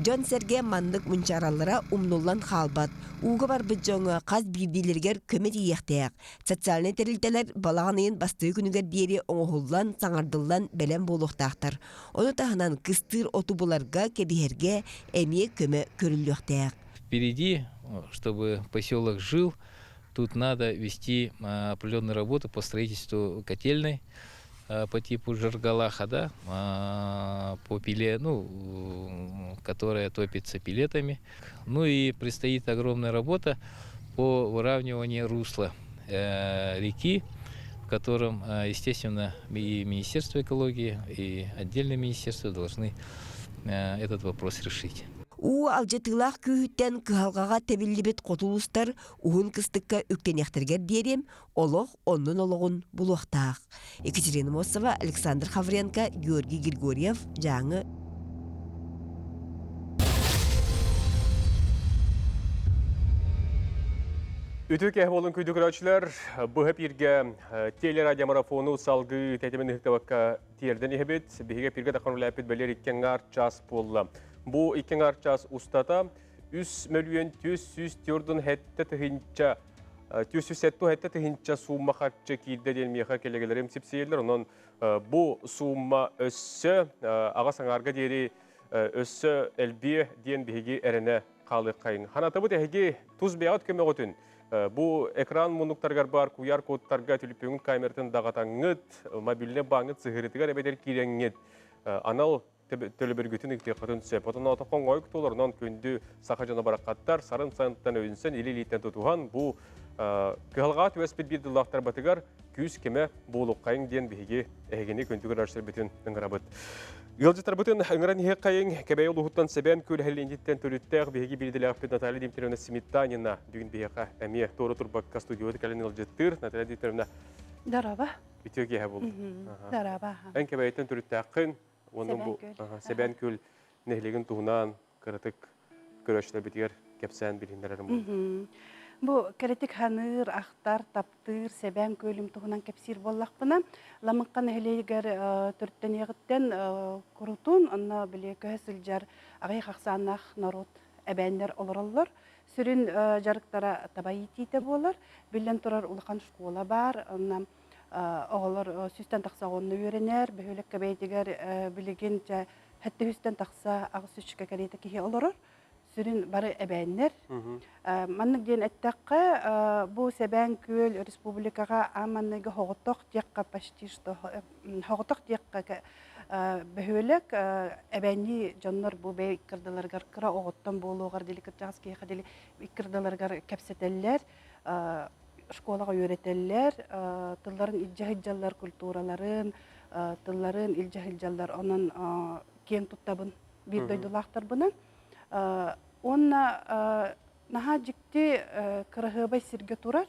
Жон Серге мандық мұнчаралыра умнуллан қалбат. Уғы бар бұд жоңы қаз бірдейлергер көмет ияқтаяқ. Социальный терілтелер балағанайын басты күнігер дері оңғылан, саңардылан бәлем болуқтақтыр. Оны тағынан кыстыр оты бұларға кебихерге әмие көмі көріліқтаяқ.
Впереди, чтобы поселок жил, тут надо вести определенные работы по строительству котельной по типу Жаргалаха, да, по пиле, которая топится пилетами. Ну и предстоит огромная работа по выравниванию русла реки, в котором, естественно, и Министерство экологии, и отдельные министерства должны этот вопрос решить.
Алжатылақ күйіттен кығалғаға тәбілі бет қотылыстар ұғын кыстыққа үктенектергер дерем, олық онның олығын бұлуқтақ. Екатерина Мосова, Александр Хавренко, Георгий Григорьев, жаңы.
Үтіке болын көйді көрәтшілер, бұғып ерге телерадиомарафону салғы тәтемен үхтаваққа терден ехебет, бігі пирге таққан үләпет бәлер иккенғар час болы. Бұл иккенғар час ұстата 3 миллион 200 түрдің хәтті тұхынча, 200 хәтті тұхынча сумма қатшы кейді ден меға келегелерім сепсейлер. Онын бұл сумма өссі, аға саңарға дері өссі әлбе ден бігі әріне қалы қайын. Ханаты бұд әйге тұз бейғат көмі ғотын. Бұл экран мұнықтарғар бар, куяр кодтарға түліппеңін камертін дағатаңыт, мобиліне баңыт, сығырытығар әбедер кереңет. Анал төлі біргітін үкте қатын сөп. Отын отаққан ойық толарынан көнді сақа жана барақаттар, сарын сайынттан өйінсен, елі-лейтен тұтуған. Бұл кығылға төәспет бейділлақтар батығар, күйіз кеме болу қайын ден бейге әгені көндігір аршыр бетін үңірабыт. Ғылжытар бұтын үңіран ең қайын кәбәй олығыттан сәбән көл әліндеттен төліттәғ бейге бейділі ақпет Наталья Димитриевна Симитанина бүгін бейға әме торы тұрбаққа студиоды кәлін ғылжыттыр. Наталья Димитриевна.
Дараба.
Үтеге әбол.
Дараба.
Ән кәбәйттен төліттәқын оның бұл сәбән көл нәхілеген туғынан кірітік көрәшілер бітігер кәпсән білгендерім болды.
Бұл кәрітік ханыр, ақтар, таптыр, сәбән көлім туғынан кәпсір боллақ бұна. Ламыққан нәхілегер түрттен еғіттен құрутын, онына біле көсілжар ағай қақсанақ народ әбәнлер олыралар. Сүрін жарықтара табай етейті болар. Білен тұрар ұлықан школа бар. Оғылар сүстен тақсағынны өренер, бөхілік кәбәйтігер білігенче Хәттәһүстән тақса ағысычка кәрейті кеге олорор, сүрін бары әбәйіннер. Маннык ден әттәққа бұл сәбән көл республикаға аманныға хоғытық текқа почти что хоғытық текқа бөхөлік әбәйні жаннар бұл бәй иккірдаларғар кыра оғыттан болуғар делі кіртағыз кейқа делі иккірдаларғар кәпсетеллер, школаға өретеллер, тылларын илжахиджалар культураларын, тылларын илжахиджалар онын кен тұттабын бір дойдылақтар бұнан. Онна наха жікте кырахыбай сирге турар,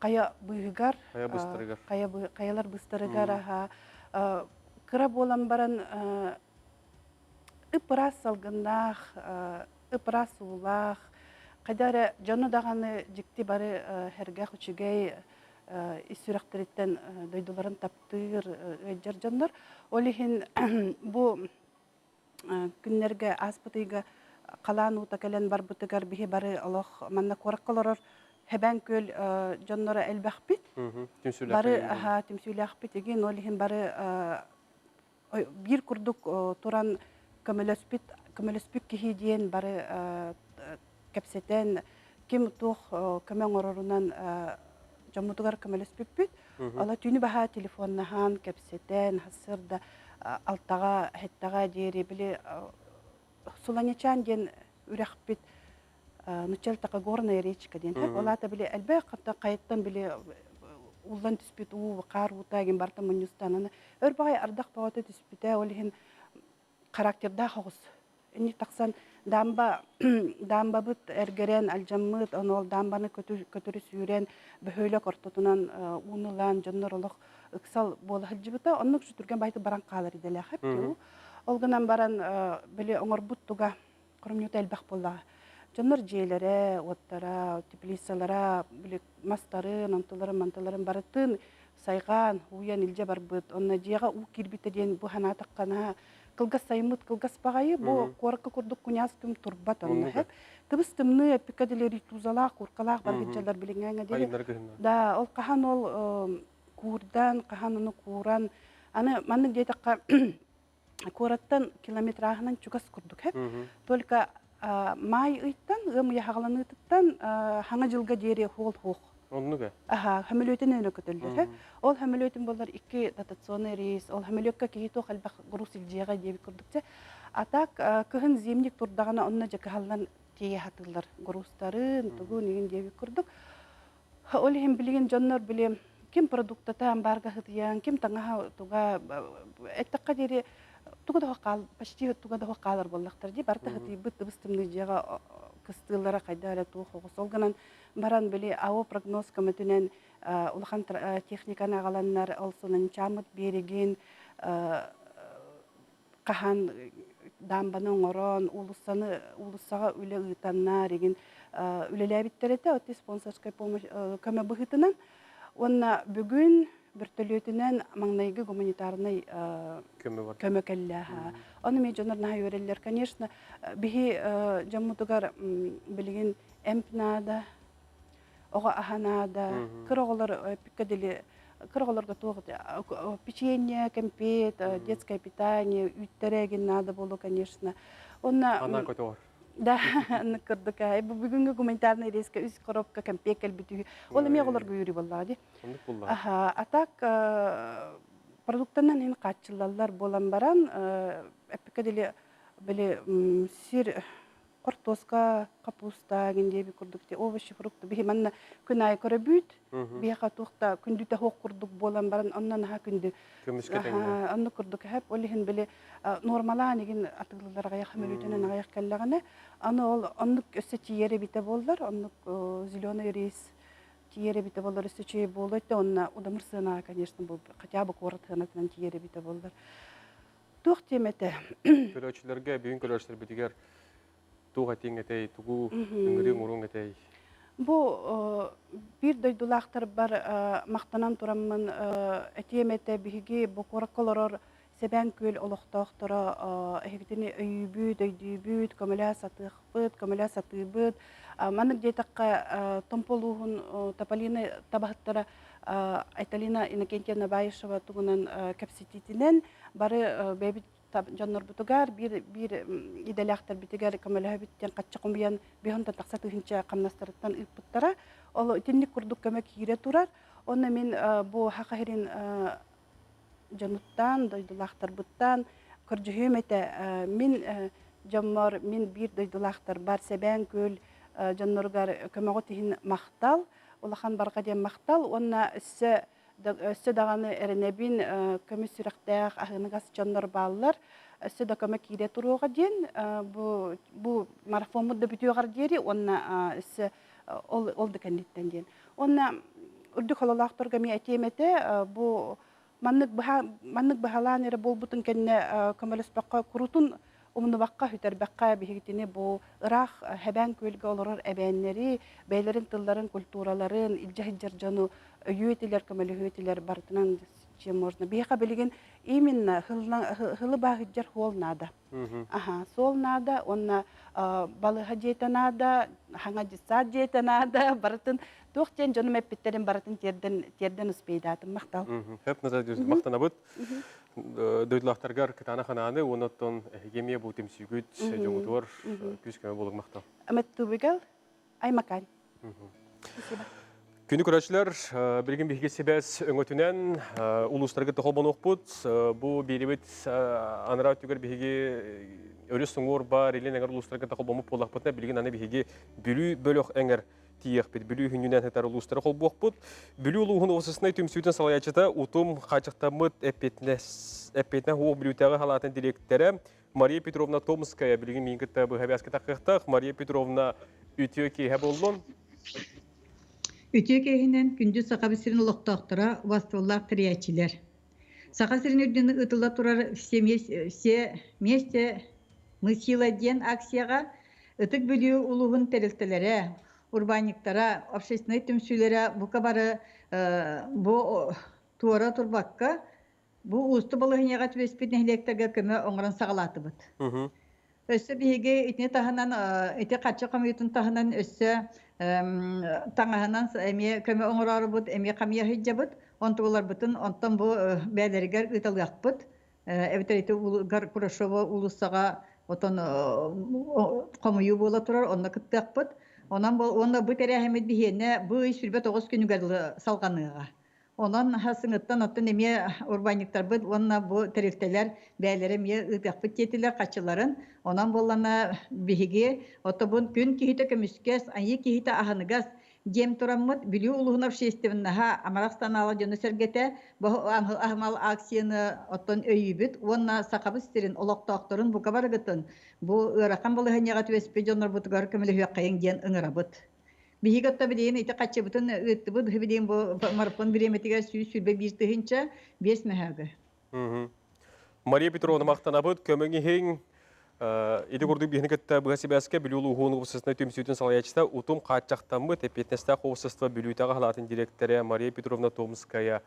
қая бұйығар, қаялар бұстырығар, кыра болан баран ыпырас салғынақ, ыпырас улақ, қайдары жаны дағаны жікте бары әрге құчығай үсіріқтіреттен дойдыларын таптыр өйдер жандар. Олихин бұл күннерге аспытыға қалан ұта кәлен бар бұтығар бігі бары алақ манна қорақ қаларыр хәбән көл жаннары әлбәқ бит. Бары темсүйләқ бит еген олихин бары bir kurduk turan kömölöspük kihidien bari kapseten kim tuh kömen ororunan jamutugar kömölöspük bit ala tüni baha telefonnahan kapseten hasırda altaga hettaga deri bile sulanyaçan den ürek bit nüçel taqa gornaya rechka den hep olata bile elbey qatta qayıttan bile уллан түспит уу кар утаген барта мунюстананы өрбай ардак бавата түспите олихин характерда хогус эни таксан дамба бут эргерен алжаммыт онол дамбаны көтөрү сүйрен бөхөлөк ортотунан унулан жонноролох ыксал болу хаджыбыта оннук жүтүрген байты баран калар иделе хеп олгунан баран биле оңорбут туга курумнюта элбак болла Жоннор жээлері, оттара, теплицалара, мастарын, антыларын барытын сайған, уян илже бар бұд. Онна жеға у кирбитеден бұ хана таққана, кылгас саймыт, кылгас бағайы, бұ қорқы күрдік күняз күм турбат онна хеп. Кыбыс тымны пикаделери тузалақ, қорқалақ бар геджалар біліңәңі деді. Да, ол қахан ол курдан, қахан оны куран. Аны манның дейтаққа кураттан километр ағынан чугас күрдік хеп. Только май ыйттан, ымы яғаланы ыйттан, хаңа жылға дере хол хоқ.
Онны ға?
Хамилөйтін өйні көтілдер. Ол хамилөйтін болар 2 дотационный рейс, ол хамилөкка кейті қалбақ ғұрус илжеға дебі күрдікте. Атак күхін земдік тұрдағына онына жекі халдан тейе хатылар. Ғұрустарын, тұғын еген дебі күрдік. Ол ем білген жонлар білем, кем продуктатан барға хытыян, кем таңаға тұға, әттіққа дере, тугада қал, почти тугада қалар боллақтар ди барта хати бит бистимни жага кыстылара кайдара ту хогус олганан баран били ао прогноз комитетинен улхан техниканы агаланнар олсунун чамыт береген кахан дамбанын орон улуссага үле ыйтаннар деген үлелебиттерете отти спонсорская помощь көмө быгытынан онна бүгүн бертөлөтүнөн маңнайгы гуманитарный көмө келлаха. Оны мен жонорна өрелер, конечно, бихи жаммутугар билген эмпнада, ога аханада, кыроголор пикадели, кыроголорго тугды печенье, компот, детское питание, үттереген надо было, конечно.
Ана котор.
Да, накырдыка. Бүгүнгү гуманитарный рейска үз коробка компот келбитүү. Ол эме оголорго үйрү болду. Атак продуктанан ен катчылалар болан баран эпикадели биле сир картоска, капуста гендеби курдукте, овощи, фрукты бихи манна күнай көрөбүт, бияка тухта күндүтө хок курдук болан баран оннан ха күндү. Онны курдук хеп олихин биле нормалан еген атыглыларга яхмелүтөнөн аяк келлаганы, аны ол оннук өссө тиере бите болдур, оннук зеленый рис тиере бите болдур, өссө чөй болду, онна удамырсына, конечно, бул хотя бы коротханатынан тиере бите болдур. Тух темете.
Көрөчүлөргө бүгүн көрөчүлөр битигер туға теңетей, тугу үңірің ұрың етей.
Бұл бір дойдулақтар бар мақтанан тұрамын әтеметі бігі бұл қораққаларар сәбән көл олықтақтары әйгітіні өйбіт, өйдүйбіт, көмілі сатықпыт, көмілі сатыбыт. Манық дейтаққа томполуғын тапалины табақтары Айталина Иннокентьевна Баишева туғынан кәпсететінен бары бәбіт жаннор бутугар bir idelaktar bitigar kamala bitten qatçaqım biyan bihonda taqsat hincha qamnastarıttan ıpıttara ol tinnik kurduk kömek kire turar onna men bu haqahirin januttan doydulaktar buttan körjühümete min jammar min bir doydulaktar bar seben köl jannorgar kömegotihin maqtal olahan barqa diye maqtal onna Össe dağını erenebin komisyonakta ahınagas canlar bağlılar. Össe de kömek kire turuğa diyen bu marafonmu da bitiyor diyeri onna össe oldu kenditten diyen. Onna ürdük halalıqtır gami etemete bu manlık bahalan ere bol butun kenne kömeles bakka kurutun Umunu bakka hüter bakka bihigitini bu Irak heben kölge olurur ebenleri, beylerin tılların, kulturaların, ilcahiccar canu üyetiler, kömeli üyetiler barıtınan şey можно. Biha bilgin именно hılı bahıccar hol nada. Aha, sol nada, onna balığa jeta nada, hanga jisa jeta nada, barıtın Toqten canu meppitlerin barıtın terden uspeydatın maqtal.
Hep nazar diyorsun maqtana bud. Döydülaqtargar kitana xananı onatton hegemiye bu temsügüt jomutor küskeme boluk maqtal.
Amet tubigal ay makan.
Күні көрәшілер, білген бейге себәс өңөтінен ұлыстарға тұқылбан оқпұд. Бұл бейдебет аныра түгер бейге өрес соңғыр бар, елен әңір ұлыстарға тұқылбамы полақпытына білген аны бейге бүлі бөліқ әңір тиек бет, бүлі хүнінен әтар ұлыстарға қол боқпұд. Бүлі ұлығын осысына төмсүйден салаячыда ұтым қачықтамыд әппетіне оқ білютәғі халатын директоры Мария Петровна Томская білген мейінкітті бұл әбәскі тақықтақ. Мария Петровна үтіе кейі болуын.
Ütüyekehinen gündüz sakabisirin uluqtaqtıra vasıflar triyaçiler. Sakabisirin ürdüğünü ıtıla turar все вместе мы сила ден акцияға ытык бөлüğü uluğun tereltelere, urbaниктара, общественный tümsülere bu kabarı bu tuara turbakka bu ustu balığınağa tüvespetine hilektaga köme oңыран sağalatı bıt. Össe bihege itne tahanan ite kaçı kamyotun tahanan össe tаңаһынан эми көмө оңорары бут эми камия хиджабыт онтугулар бутун онтон бу бәлергер ытылыакпыт эбитерите улгар Курашова улуссага отон комую бола турар онна кыттыакпыт онан бол онда бу терехемет бихене бу сүрбе 9 күнүгө салганыга онан хасыңыттан оттон эми урбаниктар бут онна бу теректелер бәлере ме ытыакпыт тетилер качыларын онан боллана биһиги отобун күн кихите көмүскес айы кихите аханыгас дем тураммыт билүү улугуна общественнаха Амарахстанала жөнө сергете ахмал акцияны оттон өйүбүт онна сакабыстерин олоктоокторун бу кабаргытын бу ыракан балыханяга түбеспе жонор бутугар көмөлү кайын ден ыңырабыт биһиги отто биден ите качыбытын ыттыбыт биден бу марафон биреметиге сүрбе биртыгынча 5 мэхага
Мария Петровна мактанабыт көмөңү хең Иди көрдік бейіні кітті бұғасы бәске білуілі ұғуының ұсысына төмсеудің салаячыда ұтым қатчақтамы тәпетнесті қоғысыстығы білуітіға қалатын директоры Мария Петровна Томская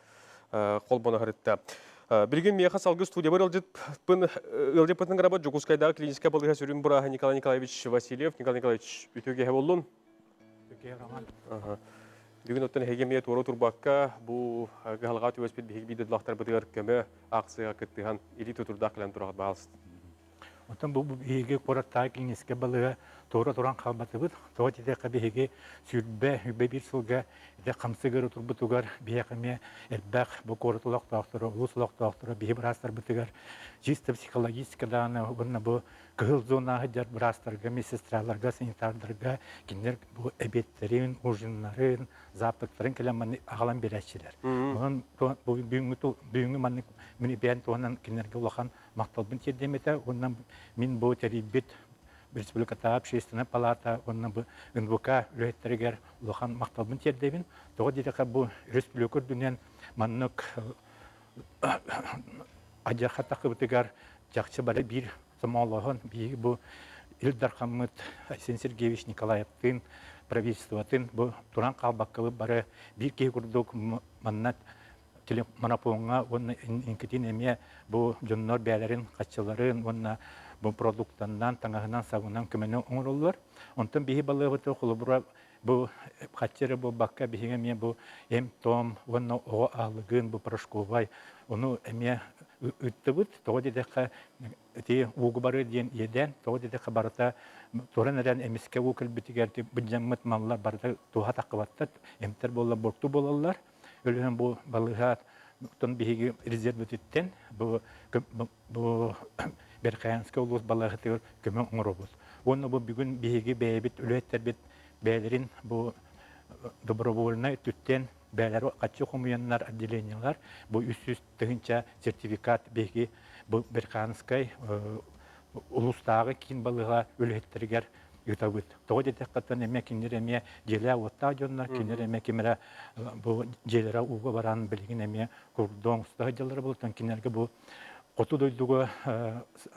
қолбаны ғырытты. Білген меха салғы студия бар ылжеппытың ғарабат Жукускайдағы клиническа балыға сүрін бұраға Николай Николаевич Васильев. Николай Николаевич, үтөге болуын?
Үтөге роман.
Бүгін өттен хегемия туары турбаққа бұл ғалға төбеспет бейгі бейдідлақтар бұдығар көмі ақсыға күттіған елі тұтырда қылан тұрағат бағалысты.
Отан бұл бейге қораттағы клиниске балыға тоғыра тұран қалбаты бұд. Тоға тетеқі бейге сүрбе, үбе бір сылға қамсығыры тұр бұтығар бейқіме әлбәқ бұл қорытылық тауқтыры, ұлысылық тауқтыры бей бірастар бұтығар. Чисто психологическадағына бұл кығыл зонаға жар бірастарға, медсестраларға, санитардарға, кендер бұл әбеттерін, ужинларын, запыттарын кәлемені ағалан берәшілер. Бұл бүйінгі манны мені бән туғанан кендерге ұлақан мақталбын тердеметі, оннан мен бұл тәрибет Республиката общественная палата, оннан бұл НВК үлеттергер ұлақан мақталбын тердебін. Тоға дедеқа бұл республика дүнен маннық ажақа тақыбытығар жақсы бары бір самалығын, бейгі бұл Илдар Хаммыт Айсен Сергеевич Николаевтың правительствотын бұл туран қалбаққылы бары бір кей күрдік маннат телемонопонға, оны инкетин әме бұл жоннор бәлерін, қатшыларын, оны бұл продуктандан, таңағынан, сағынан көмені оңыр олар. Онтан бейі балығы құлы бұра бұл қатшыры бұл баққа бейі әме бұл әм том, оны оға алығын бұл порошковай, оны әме ыттыбыт, тоғы дедеқі те уғы бары ден еден, тоғы дедеқі барыта торан әрен әмеске өкіл бітігерді бүджаммыт маллар барыта туға таққыбаттат, әмтер болла борты болалар. Өліген бұл балыға тон бейгі резерв өтіттен, бұл Берқаянсқа олыс балығы тегір көмі оңыр обыз. Оны бұл бүгін бейгі бәйбіт өлеттер бет бәйлерін бұл добровольна түттен бәләр қатшы қомыянлар отделениялар бұл 300 тығынша сертификат бейгі бұл Берқаянскай ұлыстағы кейін балыға өлеттергер ütavut. To'g'ri diqqatdan eme kinireme jela otta jonlar kinireme kimera bu jelera uga baran bilgin eme kurdon stajalar bultan kinarga bu qotu doyduga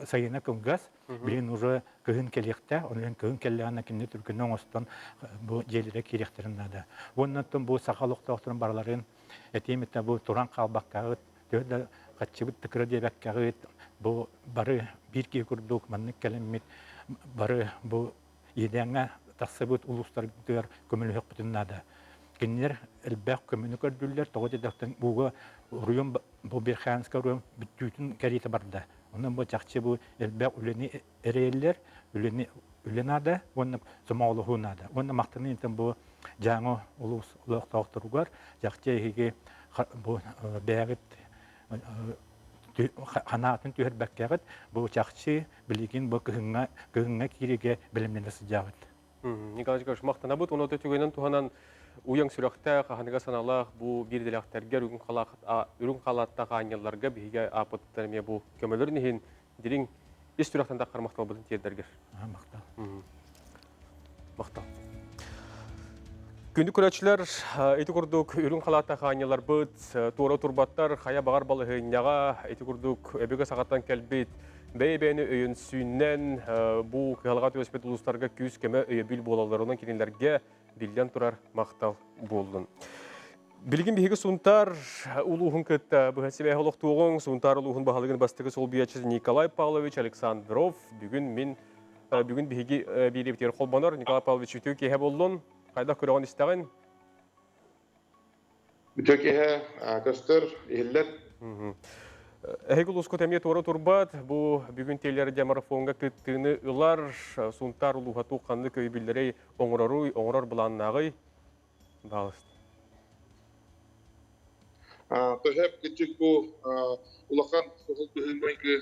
sayına kongas bilin уже kığın kelekte onun kığın kellana kinne türkünün ostan bu jelere kirekterinde. Ondan bu sakalık doktorun barların etimette bu turan kalbakkağı de kaçıbıt tıkırı debekkağı bu barı bir ki kurduk manlık kelimit barı bu Yedenge tasabut uluslararası komünite bütünlerde. Kinler elbette komünite düller toğut edekten bu rüyum bu bir hanska rüyum bütün kerite barda. Onun bu çakçı bu elbette üleni ereller üleni ülenada onun zamanlıhunada. Onun maktının için bu canı uluslararası doktorlar çakçı hige bu değerli Kanatın tüher bekkeğit bu çakçı bilgin bu kıhınga kirege bilimlerine sıcağıt.
Nikolay Nikolaevich maqtanabıt onu ötügenen tuhanan uyang sürekte kahanıga sanalaq bu bir dilakterger ürün qalatta qanyallarga bihiga apıttarmaya bu kömelerin hin dirin is sürekten da qarmaqtal bıdın tiyederger. Maqtal. Күндік көрәтшілер, әйті күрдік үрін қалатта қағанялар бұд, туыра тұрбаттар, қая бағар балығыняға, әйті күрдік әбігі сағаттан кәлбет, бәйбәні өйін сүйіннен, бұл қиғалға төспет ұлыстарға күйіз кеме өйебіл болаларынан келінлерге білден тұрар мақтал болдың. Білген бейгі сұнтар ұлуғын күтті бұғасыбай ғылық туғын, сұнтар ұлуғын бағалығын бастығы сол биячыз Николай Павлович Александров, бүгін бейгі бейлептері қолбанар, Николай Павлович үтеу кейе болдың. Қайда көріған істеген?
Бүтөкеге көстір, елдер.
Әйгіл ұсқы тәмет оры тұрбат, бұл бүгін телерде марафонға күттіні ұлар, сұнтар ұлуғату қанды көйбілдері оңырар бұланнағы бағысты.
Төхеп кетчік бұл ұлақан соғыл бүгін өңгі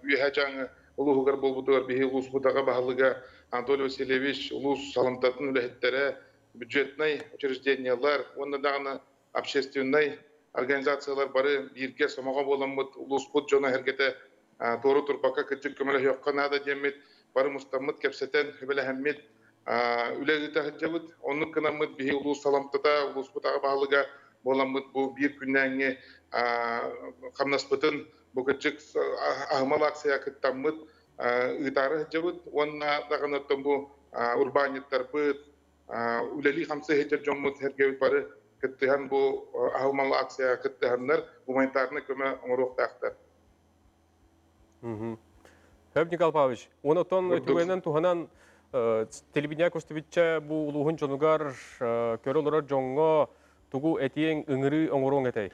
үйе жаңы ұлуғығар болбутығар бейі ұлысқыдағы бағылыға Анатолий Васильевич улус салымтатын үләхеттері, бюджетный учреждениялар, онда дағаны общественный организациялар бары бирге самаға боламыд, улус бұд жона әргеті тору тұрбаққа күтчік көмілі йоққанада демет, бары мұстамыд кәпсетен өбілі әммет үләғіті әджабыд, оның кынамыд бейі улус салымтата, улус бұдағы бағылыға боламыд, бұл бір күннәңе қамнаспытын, бұл күтчік ағымал акция күттамыд, Итары жабыт, онна дағанаттан бұл урбаниттар бұд, үләлі қамсы хетер жоммыд әргеуіт бары күттіған бұл ағымалы акция күттіғанлар гуманитарны көмі оңыруқтақтар.
Хөп Николай Павлович, оны тон өтігенен туғанан телевидения көстібітчі бұл ұлығын жонуғар көрі олар жоңға тұғу әтең үңірі оңыруң әтей?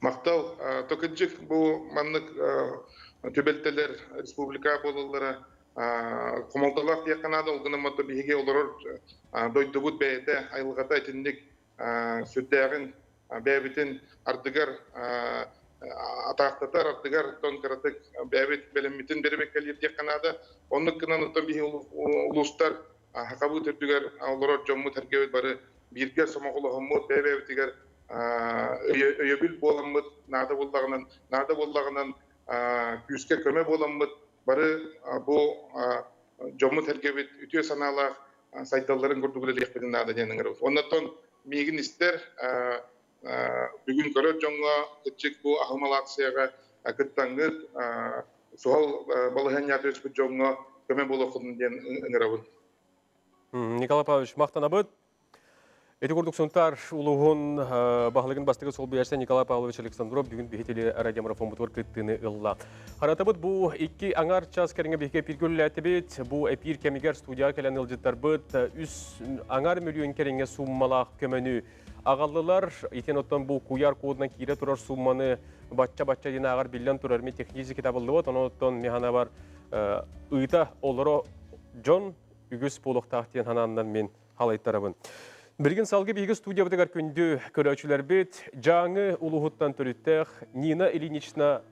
Мақтал, төкінчік бұл маннық төбелтелер республика болылары қомалталақ яқынады олғыныматы бейге олар дойдығыт бәйті айлығата әтіндік сүрдәғін бәйбітін ардығар атақтатар ардығар тонқаратық бәйбіт бәлімметін бермеккелер яқынады. Онық кынан ұттан бейге ұлыстар хақабы түрдігер олар жоммы тәргеует бары бірге самағылығымыд бәйбітігер өйебіл боламыд нады болағынан күске көме боламыд бары бұл жомы тәргебет үтіе саналақ сайталарын күрдігілі леқпеден нады денің ұрыз. Оннаттан мейгін істер бүгін көрі жоңға күтчік бұл ағымал акцияға күттаңғыд суғал балығын яты өспіт жоңға көме болу құдын ден ұңырауын.
Николай Павлович, мақтанабыд. Эти курдук сунтар улуғын бағылығын бастығы сол бейерсе Николай Павлович Александров бүгін бейхетелі радиомарафон бұтыр күттіні ұлла. Харатабыд бұл екі аңар час кәріңе бейхе пиргүлі әтібет, бұл әпир кәмігер студия кәлән ұлжыттар бұд, үс аңар миллион кәріңе суммалақ көміні Ағаллылар, итен оттан бұл куяр кодынан кире тұрар сумманы батча-батча ден ағар билен тұрар мен технизи китабылды вот, оны оттан механа бар ұйта олары Джон үгіз полықтақтен ханандан мен халайттарабын. Бірген салғы бейгі студиябыдығар күнді көрәчілер бет, жаңы ұлығыттан түріттәқ Нина Ильинична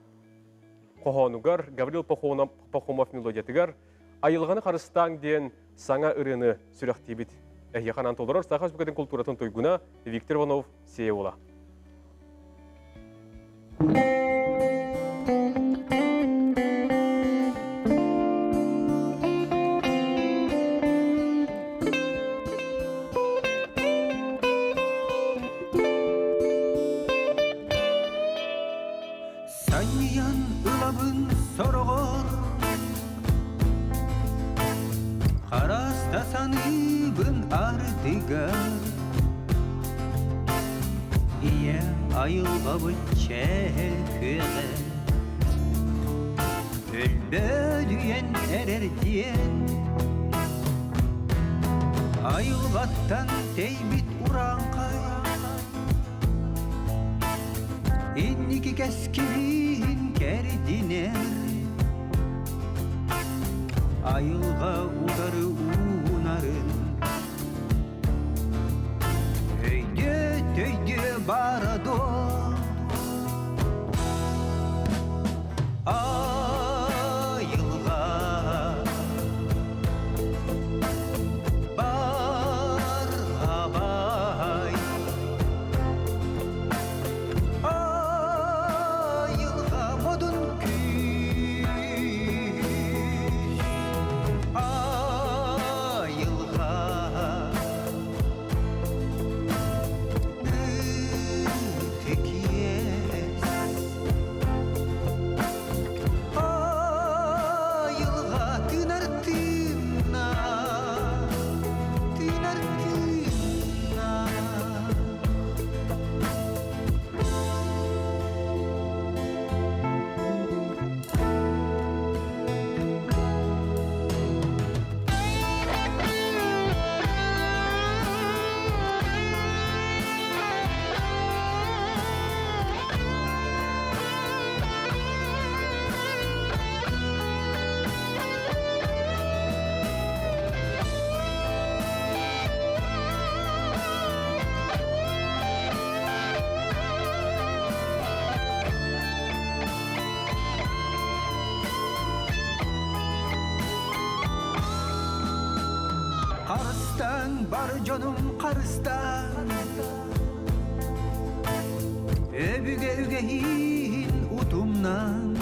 Қоғанугар, Гаврил Пахомов мелодиятығар, айылғаны қарыстан ден саңа үріні сүріқті бет. Яхан антолырар, Сақас бүкетін культуратын тойгуна Виктор Иванов Сеула.
Sayyan ılabın sorogor Karastasanıbın ardıgar İye ayılgabı çeküge Ölbödüyen erer diyen Ayılgattan teybit urankay İnniki keskirin kerdiner Ayılga udarı unarın Öyde töyde barado Ayılga barhabay Ayılga modun küş Ayılga ötekiyes Ayılga tınar tına Tınar tına Karıstan bar canım karıstan Öbüge ügehin utumnan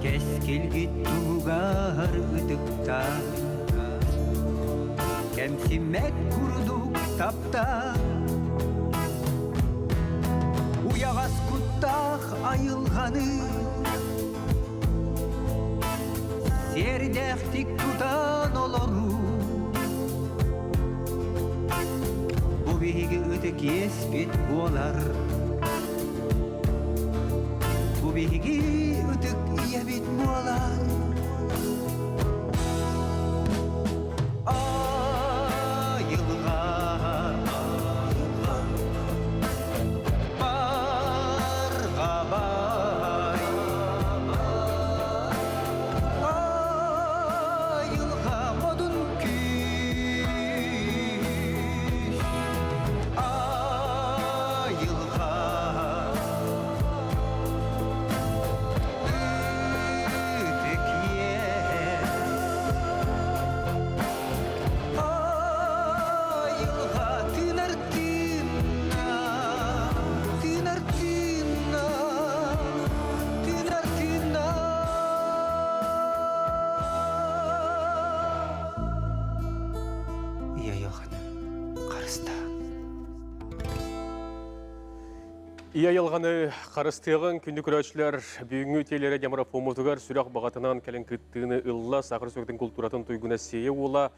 Keskil git tuğar ıdıktan Kemsimek kurduk taptan Uyağaz kuttah ayılganı Serdektik tutan oloru Bu bigi ötek yespit bolar Bu bigi ötek yebit bolar Ayılga bargabay Ayılga modun küş Ayılga ötekiye Ayılga tınar tına Tınar tına Tınar tına Яйылғаны қарыста
Ия елғаны қарыстығын күнді көрәтшілер бүйіңі өтелері демара фомутығар сүрақ бағатынан кәлін күттіғіні ұлла сақыр сөктің культуратын тойгуна сие ола.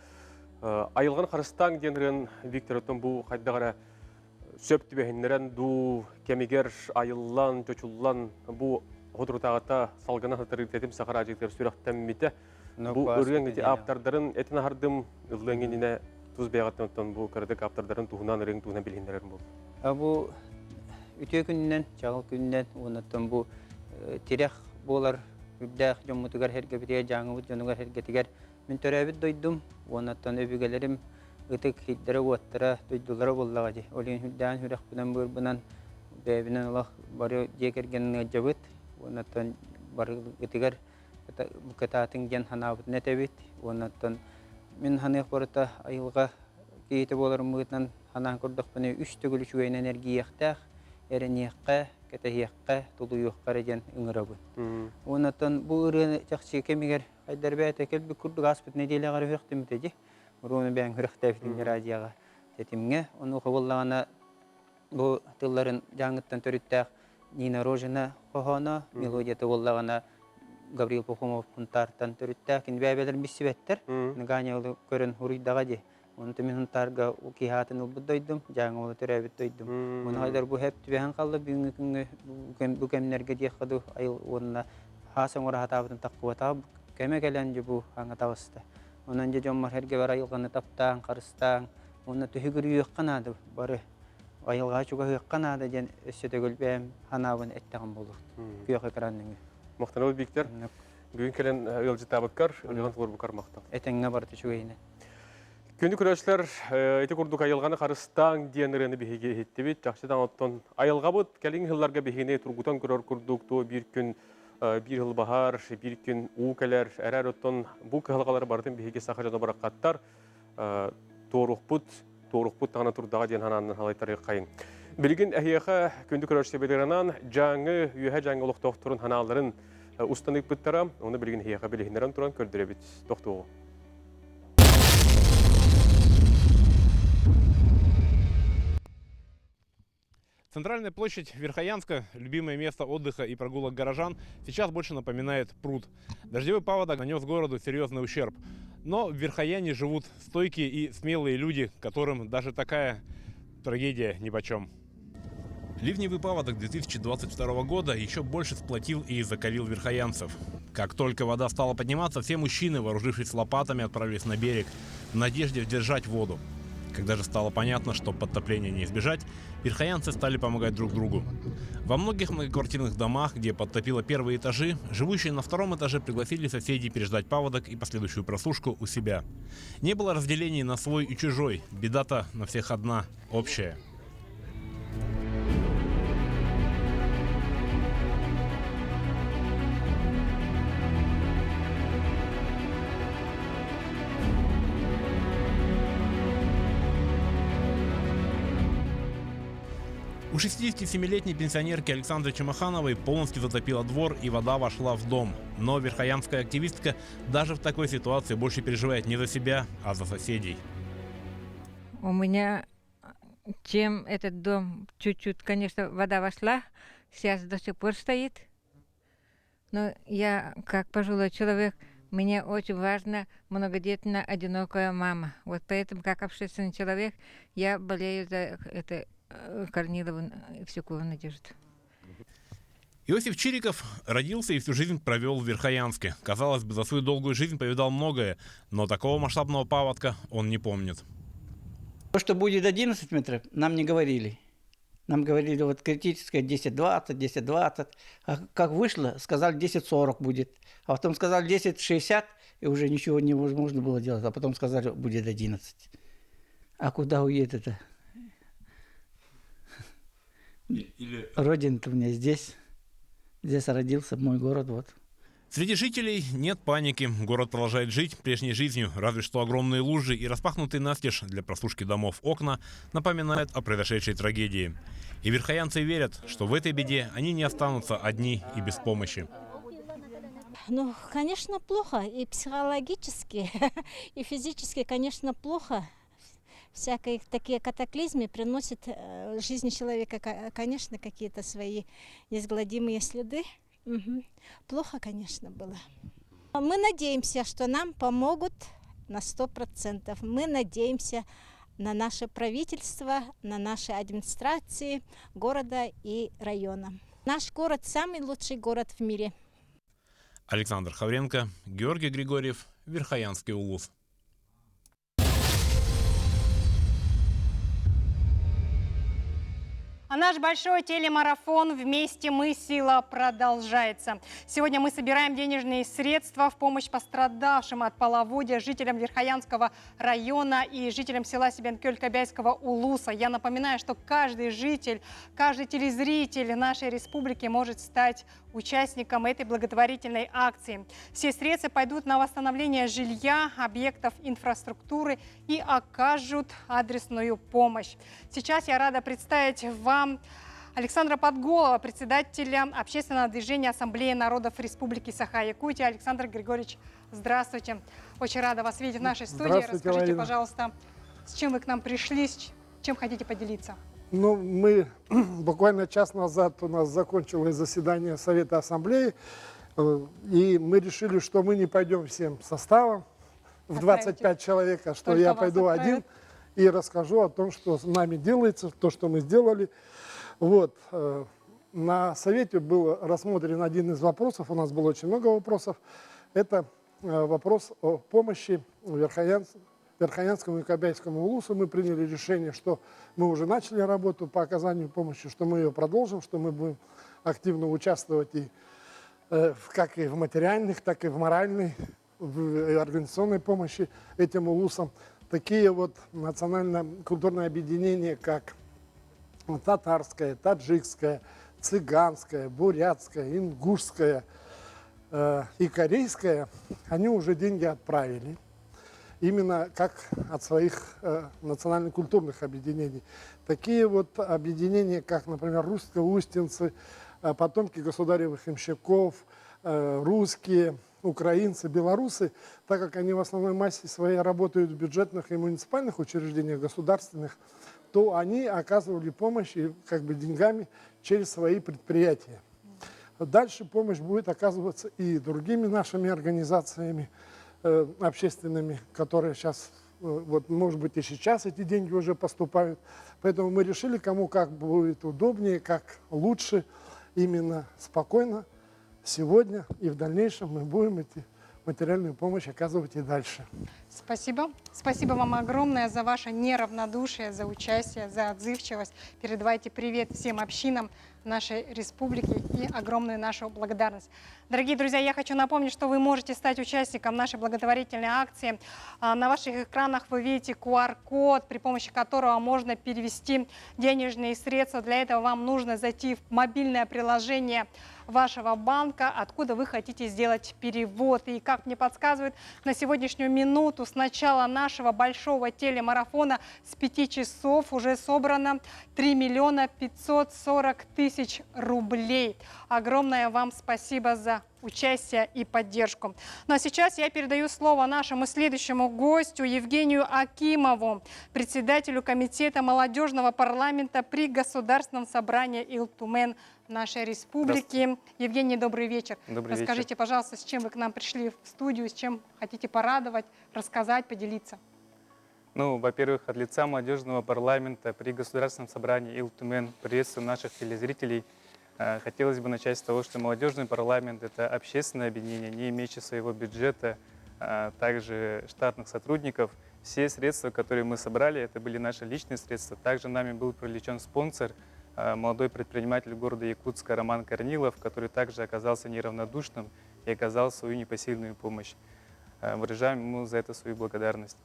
Айылған қарыстан денірін Виктороттың бұл қайдағара сөпті бәхінлерін ду кемегер айыллан, жочуллан бұл ғодыртағата салғана хатырытетім сақыр ажеттер сүрақтан мете. Бұл үрген әте аптардарын әтін ағардым ұллыңеніне туз бәгәттен бу кырды каптырдарын туһунан ринг туһунан билһиннәрен бу.
Бу үтө күннән, чагыл күннән оннан бу тирәх болар үбдәх җоммутугар һәргә битә җаңы җонугар һәргә тигәр мин төрәбит дойдум, оннан өбүгәләрем ытык хиддәре ваттыра дойдулары буллага ди. Олин хүддән хүрәк белән бер бунан бәбинән Аллаһ бары җекергән җабыт, оннан бары тигәр бу кататын ген ханабыт нәтәбит, оннан мен ханы корта айылга ките боларым мытнан ханан курдык баны 3 төгүл чуен энергиякта эренеккә кәтәһияккә тулуюкка реген иңрабы. Оннан бу үрәне чакчы кемигер айдарбәтә келби курдык аспыт неделя гары хөрәктем тәҗи. Руны бән хөрәктәфтин радиога тетимгә оны кабыллагана бу тылларын жаңыттан төрүттәк Нина Рожина кохана мелодия тыллагана Гаврил Пахомов пунтартан төрүттәк ин бәбәләр бисбәттер. Ганяулы көрен хуруйдага ди. Оны мен тарга укихатын убдойдум, жаңы төрәбит дойдум. Оны хайдар бу хәп тибән калды бүгүнгө бу кемнәргә дияхаду айыл онна хасан ора хатабын таккуата кемегелән бу аңа тавысты. Онан же жоммар һәргә бар айылганы таптан, карыстан, оны төһүгүрү якканады бары. Айылга чуга якканады ден өссөтөгөл бәм ханабын әттәгән булды. Күйөк экранның.
Мактанабыз биктер. Бүгүн келен ылжы табыткар, ылган тур бу кармакта.
Этеңгә бар төшүгәйне.
Күнді күрәшләр әйті күрдік айылғаны қарыстан дейініріні бейге еттебет. Жақшыдан оттон айылға бұд, кәлін ғылларға бейгіне тұрғытан көрір күрдік, бір күн bir yıl bahar, bir gün uğukeler, erer ottun bu kıhalgaları bardın bihege saha jana barakattar toruqput tağına turdağa diyen hananın halaytarı kayın. Bilgin ehiyeğe kündük röştebelerinden janı, yühe janı oluq doktorun hanaların ustanık bittara, onu bilgin ehiyeğe bilginlerin turan köldürebit doktoru.
Центральная площадь Верхоянска, любимое место отдыха и прогулок горожан, сейчас больше напоминает пруд. Дождевой паводок нанес городу серьезный ущерб. Но в Верхояне живут стойкие и смелые люди, которым даже такая трагедия нипочем. Ливневый паводок 2022 года еще больше сплотил и закалил верхоянцев. Как только вода стала подниматься, все мужчины, вооружившись лопатами, отправились на берег в надежде удержать воду. Когда же стало понятно, что подтопления не избежать, верхоянцы стали помогать друг другу. Во многих многоквартирных домах, где подтопило первые этажи, живущие на втором этаже пригласили соседей переждать паводок и последующую просушку у себя. Не было разделений на свой и чужой, беда-то на всех одна, общая. У 67-летней пенсионерки Александры Чемахановой полностью затопило двор, и вода вошла в дом. Но верхоянская активистка даже в такой ситуации больше переживает не за себя, а за соседей.
У меня, чем этот дом чуть-чуть, конечно, вода вошла, сейчас до сих пор стоит. Но я, как пожилой человек, мне очень важна многодетная одинокая мама. Вот поэтому, как общественный человек, я болею за это. Корнилову Евсюкову Надежду.
Иосиф Чириков родился и всю жизнь провел в Верхоянске. Казалось бы, за свою долгую жизнь повидал многое, но такого масштабного паводка он не помнит.
То, что будет 11 метров, нам не говорили. Нам говорили, вот критическое 10-20, 10-20. А как вышло, сказали 10-40 будет. А потом сказали 10-60, и уже ничего невозможно было делать. А потом сказали, будет 11. А куда уедет-то? Родина-то у меня здесь. Здесь родился, мой город, вот.
Среди жителей нет паники. Город продолжает жить прежней жизнью. Разве что огромные лужи и распахнутые настежь для просушки домов окна напоминают о произошедшей трагедии. И верхоянцы верят, что в этой беде они не останутся одни и без помощи.
Ну, конечно, плохо. И психологически, и физически, конечно, плохо. Всякие такие катаклизмы приносят в жизни человека, конечно, какие-то свои неизгладимые следы. Угу. Плохо, конечно, было. Мы надеемся, что нам помогут на 100%. Мы надеемся на наше правительство, на наши администрации города и района. Наш город самый лучший город в мире.
Александр Хавренко, Георгий Григорьев, Верхоянский улус.
А наш большой телемарафон «Вместе мы, сила» продолжается. Сегодня мы собираем денежные средства в помощь пострадавшим от половодья жителям Верхоянского района и жителям села Себен-Кёль-Кобяйского улуса. Я напоминаю, что каждый житель, каждый телезритель нашей республики может стать участником этой благотворительной акции. Все средства пойдут на восстановление жилья, объектов инфраструктуры и окажут адресную помощь. Сейчас я рада представить вам Александра Подголова, председателя общественного движения Ассамблеи народов Республики Саха-Якутия. Александр Григорьевич, здравствуйте. Очень рада вас видеть в нашей студии. Расскажите,
Валерина,
пожалуйста, с чем вы к нам пришли, с чем хотите поделиться?
Ну, мы буквально час назад у нас закончилось заседание Совета Ассамблеи, и мы решили, что мы не пойдем всем составом в 25 человек, а что
Только
я
вас
пойду
отправят.
один и расскажу о том, что с нами делается, то, что мы сделали. Вот. На Совете был рассмотрен один из вопросов, у нас было очень много вопросов. Это вопрос о помощи Верхоянскому и Кобяйскому улусу. Мы приняли решение, что мы уже начали работу по оказанию помощи, что мы ее продолжим, что мы будем активно участвовать и как и в материальных, так и в моральной, в организационной помощи этим улусам. Такие вот национально-культурные объединения, как татарское, таджикское, цыганское, бурятское, ингушское и корейское, они уже деньги отправили. Именно как от своих национально-культурных объединений. Такие вот объединения, как, например, русско-устинцы, потомки государевых имщиков, русские, украинцы, белорусы, так как они в основной массе своей работают в бюджетных и муниципальных учреждениях государственных, то они оказывали помощь и как бы деньгами через свои предприятия. Дальше помощь будет оказываться и другими нашими организациями общественными, которые сейчас, вот, может быть, и сейчас эти деньги уже поступают. Поэтому мы решили, кому как будет удобнее, как лучше, именно спокойно сегодня и в дальнейшем мы будем эти материальную помощь оказывать и дальше.
Спасибо. Спасибо вам огромное за ваше неравнодушие, за участие, за отзывчивость. Передавайте привет всем общинам нашей республики и огромную нашу благодарность. Дорогие друзья, я хочу напомнить, что вы можете стать участником нашей благотворительной акции. На ваших экранах вы видите QR-код, при помощи которого можно перевести денежные средства. Для этого вам нужно зайти в мобильное приложение вашего банка, откуда вы хотите сделать перевод. И как мне подсказывают, на сегодняшнюю минуту с начала нашего большого телемарафона с 5 часов уже собрано 3 миллиона 540 тысяч рублей. Огромное вам спасибо за участие и поддержку. Ну а сейчас я передаю слово нашему следующему гостю Евгению Акимову, председателю комитета молодежного парламента при Государственном собрании Илтумен нашей республики. Евгений, добрый вечер.
Добрый
Расскажите,
вечер.
пожалуйста, с чем вы к нам пришли в студию, с чем хотите порадовать, рассказать, поделиться?
Ну, во-первых, от лица молодежного парламента при Государственном собрании Илтумен приветствую наших телезрителей. Хотелось бы начать с того, что молодежный парламент – это общественное объединение, не имеющее своего бюджета, также штатных сотрудников. Все средства, которые мы собрали, это были наши личные средства. Также нами был привлечен спонсор, молодой предприниматель города Якутска Роман Корнилов, который также оказался неравнодушным и оказал свою непосильную помощь. Выражаем ему за это свою благодарность.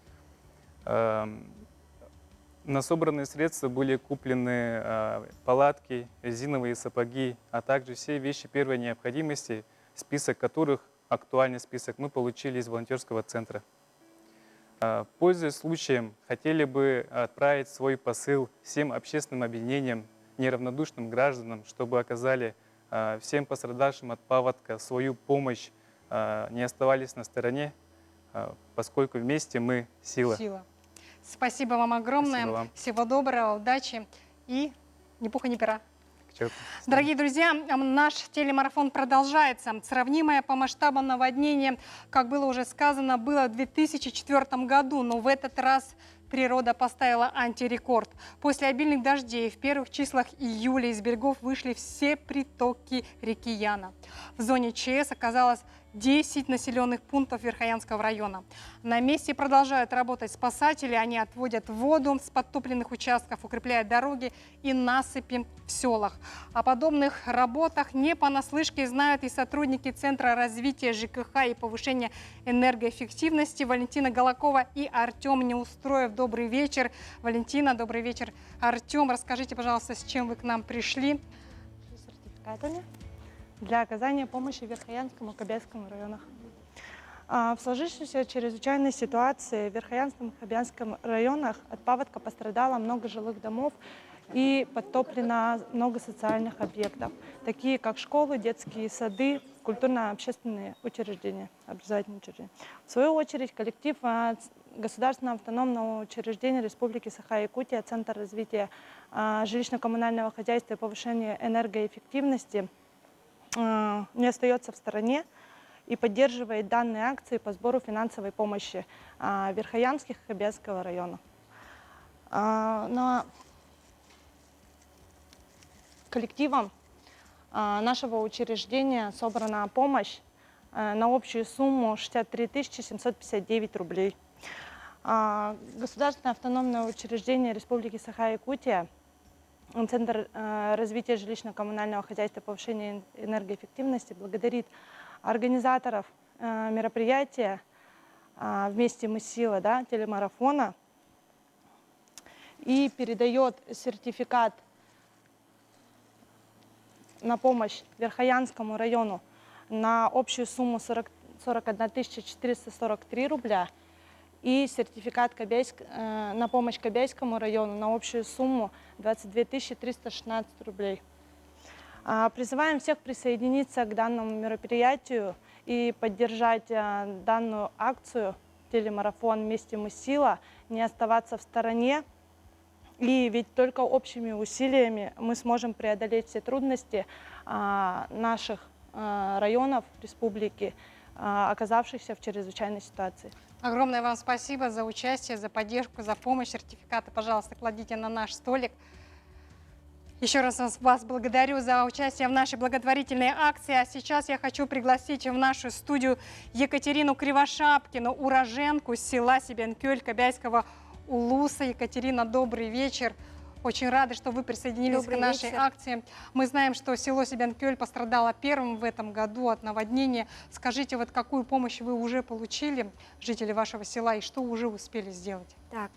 На собранные средства были куплены палатки, резиновые сапоги, а также все вещи первой необходимости, список которых, актуальный список, мы получили из волонтерского центра. Пользуясь случаем, хотели бы отправить свой посыл всем общественным объединениям, неравнодушным гражданам, чтобы оказали всем пострадавшим от паводка свою помощь, не оставались на стороне, поскольку вместе мы сила.
Спасибо вам огромное.
Спасибо вам.
Всего доброго, удачи и ни пуха, ни пера.
К черту.
Дорогие друзья, наш телемарафон продолжается. Сравнимое по масштабам наводнение, как было уже сказано, было в 2004 году, но в этот раз природа поставила антирекорд. После обильных дождей в первых числах июля из берегов вышли все притоки реки Яна. В зоне ЧС оказалось 10 населенных пунктов Верхоянского района. На месте продолжают работать спасатели. Они отводят воду с подтопленных участков, укрепляют дороги и насыпи в селах. О подобных работах не понаслышке знают и сотрудники Центра развития ЖКХ и повышения энергоэффективности Валентина Голокова и Артем Неустроев. Добрый вечер, Валентина, добрый вечер, Артем. Расскажите, пожалуйста, с чем вы к нам пришли?
Сертификатами для оказания помощи Верхоянскому и Кобельскому районах. В сложившейся чрезвычайной ситуации в Верхоянском и Кобельском районах от паводка пострадало много жилых домов и подтоплено много социальных объектов, такие как школы, детские сады, культурно-общественные учреждения, образовательные учреждения. В свою очередь, коллектив Государственного автономного учреждения Республики Саха-Якутия, Центр развития жилищно-коммунального хозяйства и повышения энергоэффективности не остается в стороне и поддерживает данные акции по сбору финансовой помощи Верхоянских и Кобельского района. Коллективом нашего учреждения собрана помощь на общую сумму 63 759 рублей. Государственное автономное учреждение Республики Саха-Якутия, Центр развития жилищно-коммунального хозяйства и повышения энергоэффективности благодарит организаторов мероприятия «Вместе мы сила», телемарафона, и передает сертификат на помощь Верхоянскому району на общую сумму 41 443 рубля и сертификат на помощь Кобельскому району на общую сумму 22 316 рублей. Призываем всех присоединиться к данному мероприятию и поддержать данную акцию телемарафон «Вместе мы сила», не оставаться в стороне. И ведь только общими усилиями мы сможем преодолеть все трудности наших районов республики, оказавшихся в чрезвычайной ситуации.
Огромное вам спасибо за участие, за поддержку, за помощь. Сертификаты, пожалуйста, кладите на наш столик. Еще раз вас благодарю за участие в нашей благотворительной акции. А сейчас я хочу пригласить в нашу студию Екатерину Кривошапкину, уроженку села Себенкёль Кобельского улуса. Екатерина, добрый вечер. Очень рады, что вы присоединились
Добрый
к нашей
вечер.
акции. Мы знаем, что село Себенкёль пострадало первым в этом году от наводнения. Скажите, вот какую помощь вы уже получили, жители вашего села, и что уже успели сделать?
Так,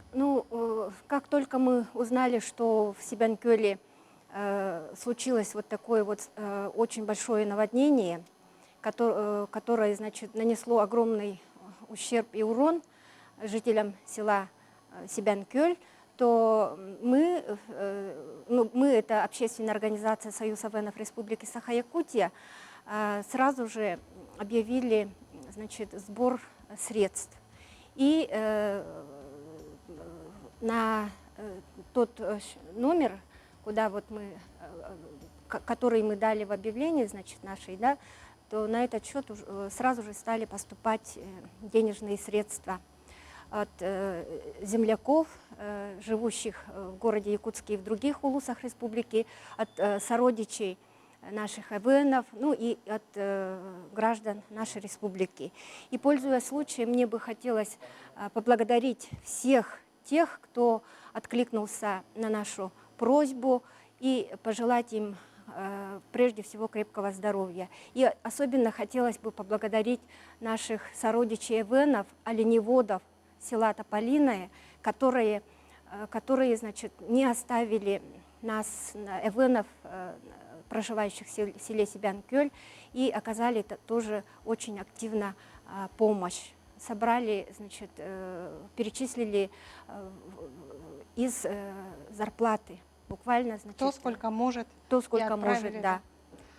как только мы узнали, что в Себенкёле случилось вот такое вот очень большое наводнение, которое, значит, нанесло огромный ущерб и урон жителям села Себенкёль, то мы, это общественная организация Союз АВНов Республики Саха-Якутия, сразу же объявили, значит, сбор средств. И на тот номер, куда вот который мы дали в объявлении, значит, нашей, то на этот счет сразу же стали поступать денежные средства от земляков, живущих в городе Якутске и в других улусах республики, от сородичей наших АВНов, и от граждан нашей республики. И, пользуясь случаем, мне бы хотелось поблагодарить всех тех, кто откликнулся на нашу просьбу, и пожелать им прежде всего крепкого здоровья. И особенно хотелось бы поблагодарить наших сородичей АВНов, оленеводов села Тополиное, которые, значит, не оставили нас, АВНов, проживающих в селе Себенкёль, и оказали тоже очень активно помощь. Собрали, значит, перечислили из зарплаты, буквально, значит,
Кто сколько может.
Кто сколько может, да,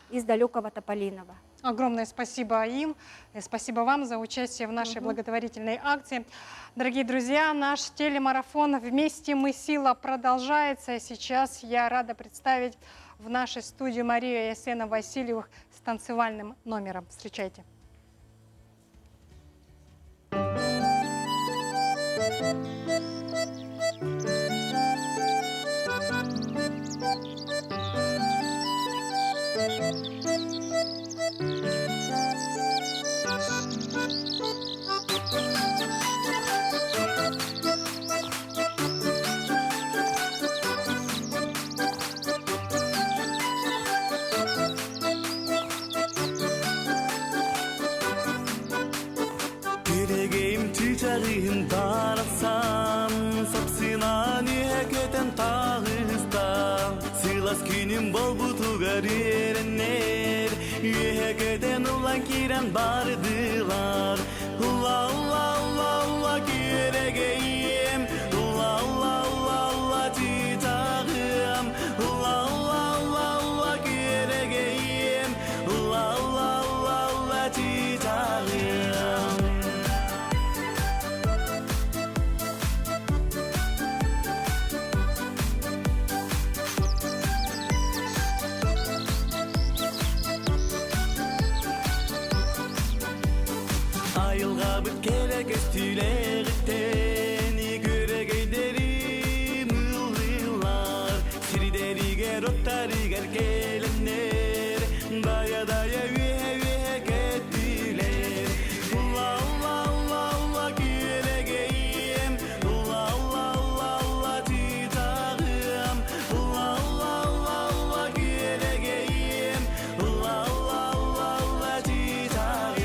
из далекого Тополиного.
Огромное спасибо им, спасибо вам за участие в нашей благотворительной акции. Дорогие друзья, наш телемарафон «Вместе мы сила» продолжается. Сейчас я рада представить в нашей студии Марию и Есена Васильевых с танцевальным номером. Встречайте.
Yalnız günüm bol butugar erenler Yühekeden ulan kiren bardılar Ula ula ula ula geregeyim Ula ula ula ula titağım Ula ula ula ula geregeyim Ula ula ula ula titağım Ayılga bir kere göstüleğitten göregeyderim ılgılar Sirideriger ottariger gelenler Daya daya ühe ühe kettiler Ula ula ula ula geregeyim Ula ula ula ula titağım Ula ula ula ula geregeyim Ula ula ula ula titağım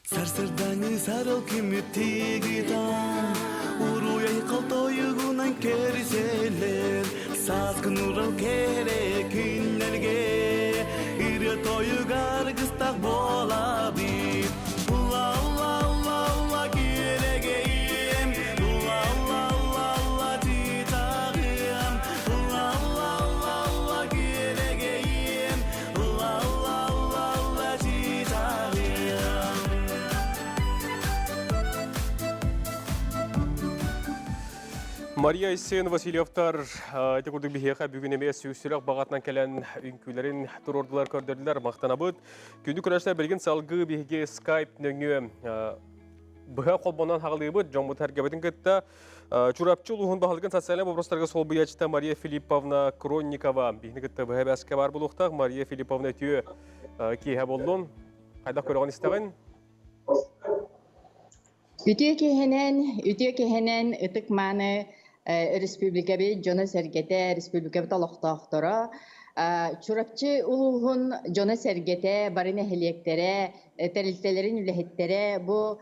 Sarsırdani sarıl kümütti gitan Uruyay kaltoyugunan keriseler Sazgın ural kere günlerge İri toyugar gıstak bola bit Ula ula ula ula geregeyim Ula ula ula ula titağım Ula ula ula ula geregeyim Ula ula ula ula titağım
Мария Исен Васильевтар эти курдук бихеха бүгүн эмес сүйүсүрөк багатынан келен үңкүлөрүн турордулар көрдөрдүлөр мактанабыт. Күндү күрөштөр берген салгы биге Skype нөңү быха колбонан хагылыбыт жомут харгабытын кытта чурапчы улугун бахалган социальный вопростарга сол буячта Мария Филипповна Кронникова бихни кытта быха баска бар булуктак Мария Филипповна түйө киһе болдун. Кайда көрөгөн истеген?
Ütüye kehenen ıtık manı Respublika bir Jona Sergete Respublika bir taloqtaqtora çurapçı uluğun Jona Sergete barine heliyektere teriltelerin ülehettere bu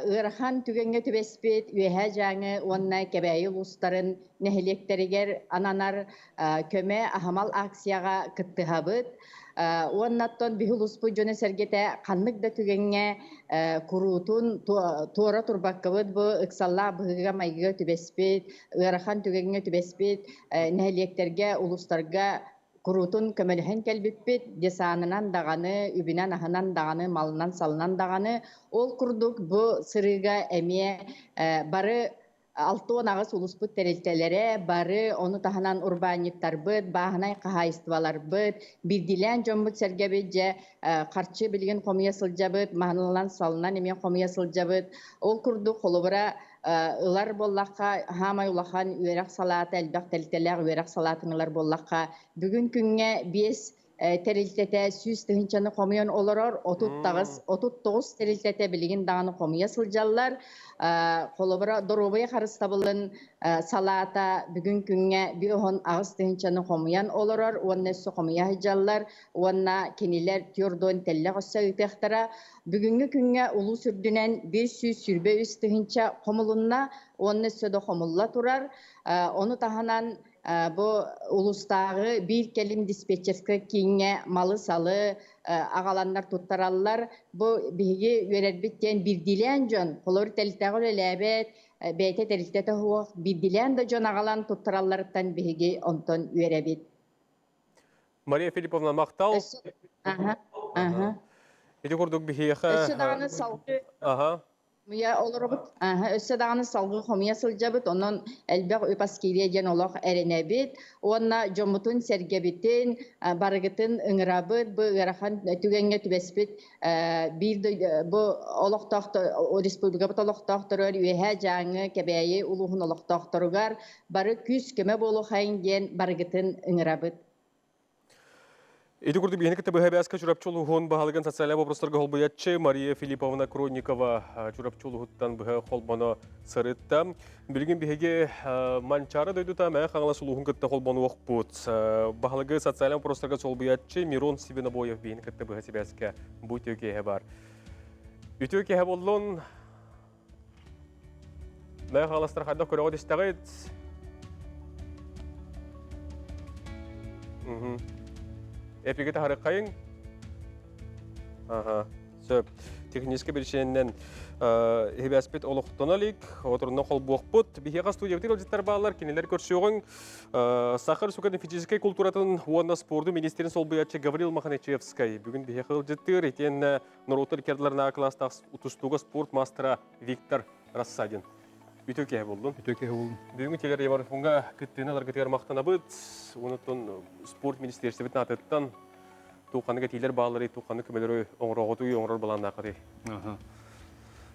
ırhan tügenge tübespit üyehe janı onna kebeyi ulusların neheliyekteriger ananar köme ahamal aksiyaga kıttıhabıt Onnaton bihulusput Jona Sergete kanlık da tügenge kurutun tuara turbakkabat bu ıksalla bıhıga mayga tübespit ırahan tügenge tübespit neheliyekterge uluslarga kurutun kömelihen kelbitpit desanınan dağanı übünen ahanan dağanı malından salınan dağanı ol kurduk bu sırıga emiye barı Altı ağız ulusput teriltelere barı onu tahanan urbanittar bıd, bahanay kahayistvalar bıd, bildilen jombut sergebece karşı bilgin komiya sılcabıd, mahanalan salınan emeyen komiya sılcabıd. Ol kurdu kolubura ılar bollakka, hamay ulakan üyerak salatı, elbaq terilteler üyerak salatınılar bollakka. Bugün künge biz teriltete süs tühünçanı komiyon olurur, 39 teriltete bilgin dağını komiya sılcalar. Kolobra dorobaya karıstabılın salata bugün künge bir on ağız tühünçanı komiyan olurur, onna su komiya hıcallar, onna keniler tiyordon telle qossa ütehtara. Bugünkü künge ulu sürdünen bir süs sürbe üst tühünça komulunna, onna su da komulla turar. Onu tahanan bu ulustağı bir kelim dispetcherska kinge malı salı ağalanlar tuttarallar bu bilgi vererbitten bir dilen jon kolor teltağıl elebet bete teltete huwa bir dilen de jon ağalan tuttarallardan bilgi onton verebit.
Maria Filipovna Maktal.
Aha.
Edi kurduk bihiha.
Ösüdağını salgı.
Aha.
Muya olurubut. Ösüdağını salgı komiya sılcabıt. Onun elbaq öpaskiriye gen olaq erenebit. Onna jomutun sergebitin, bargıtın ıngırabıt. Bu ırahan tügenge tübespit. Bir de bu olaq tahtır, o respublikabıt olaq tahtırır. Üyehe janı kebeyi uluğun olaq tahtırıgar. Barı küs köme bolu hain gen bargıtın ıngırabıt.
Эти курды бихнек это бэхэбяска чурапчулугун бахалган социальный вопростарга холбоятчы Мария Филипповна Кронникова чурапчулугуттан бэхэ холбоно сырытта. Билген бихэге манчара дойдута мэ хаңлас улугун кытта холбону оқпут. Бахалгы социальный вопростарга холбоятчы Мирон Сибинобоев бихнек это бэхэбяска бутёкеhe бар. Ütөкеhe боллон мэ хаңластар хайда көрөгөт истагыт. Эпигете харыкайын. Сөп. Технический берешеннен хебяспет олуқтоналик, отырынна қолбуақпыт. Бихеға студиявтер аудиттар бағалар, кенелер көршіуғын Сахар Сукатын физической культуратын уанна спорду министерин солбыятчы Гаврил Маханечевскай. Бүгін бихеға аудиттер, етен Нұротыр кердлеріна кластақ ұтыстуға спорт мастера Виктор Рассадин. Ütөкеhe болдun.
Ütөкеhe болдun.
Бүгін телер емарфонға күттіні алар күттігер мақтана бұд. Онытын спорт министерстебетін атыттан туқаны кәтейлер бағалары, туқаны көмелері оңырағытуы оңырар баланды ақыды.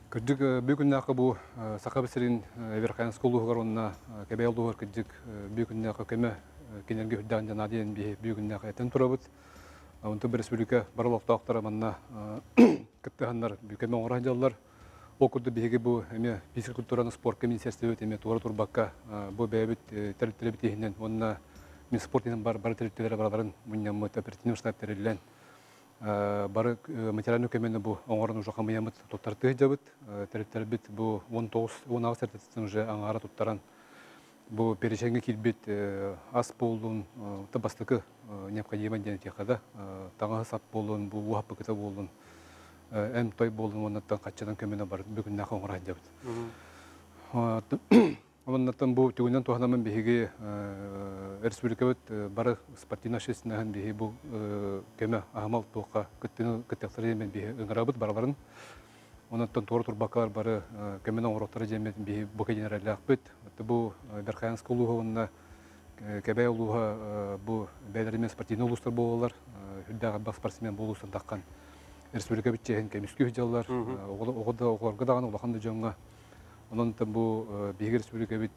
Күрдік бүгін нақы бұл Сақабысырын Верхайнск олуғығар онына кәбәй олуғыр күрдік бүгін нақы көмі кенерге хүддағын жана дейін бүгін нақы әтен тұра бұд. Онты бір республика барылықтақтары манна күттіғандар бүкеме оңырағын жалылар. Окурду биһиги бу эме физик культураны спорт министерстве эме туара турбакка бу бэбит терителебит ихнен онна мен спортинен бар терителер бараларын мунням оперативный штаб терилен бары материальный көмөне бу оңорун уже камыямыт тоттарты жабыт терителебит бу 19 сертификатын уже аңара туттаран бу перешенге килбит ас болдун табастыкы необходимо ден техада таңа сап болдун бу уапы кыта болдун әм той болдың, оннаттан қатшадан көмені бар, бүгін нақы оңырай жабыд. Оннаттан бұл түгінен туғанамын бейге республика бөт бары спортивна шесінәген бейге бұл көмі ағымал туыққа күттіқтері емен бейге ұңырабыд бараларын. Оннаттан туғыр тұрбақалар бары көмені оңырақтары жемен бейге бұқа генералі ақпыд. Бұл Верхайнск ұлуға онына кәбәй ұлуға бұл бәйлерімен спортивны ұлыстар болалар, хүлдағы бақ спортсмен болуыстан таққан. Республика бітчеген кәміскі хүджалар, оғырға даған олақанды жоңға. Онын бұл бейгі республика біт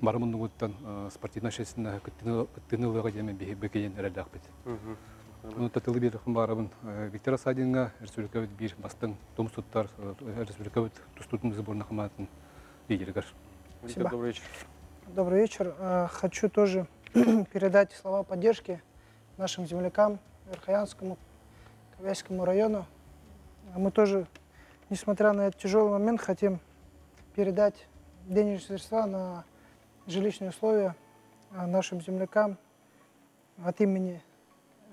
барымындың өттен спортивна шесіне күттіні ұлыға жемен бекейен әрәлі ақпет. Онын тәтілі беріқін барымын Виктор Рассадинға республика біт бір бастың домыс тұттар республика біт тұстутымызы бұрына қыматын лидергар.
Добрый вечер. Добрый вечер. Хочу тоже передать слова поддержки нашим землякам, Верхоянскому, Кобяйскому району. Мы тоже, несмотря на этот тяжелый момент, хотим передать денежные средства на жилищные условия нашим землякам от имени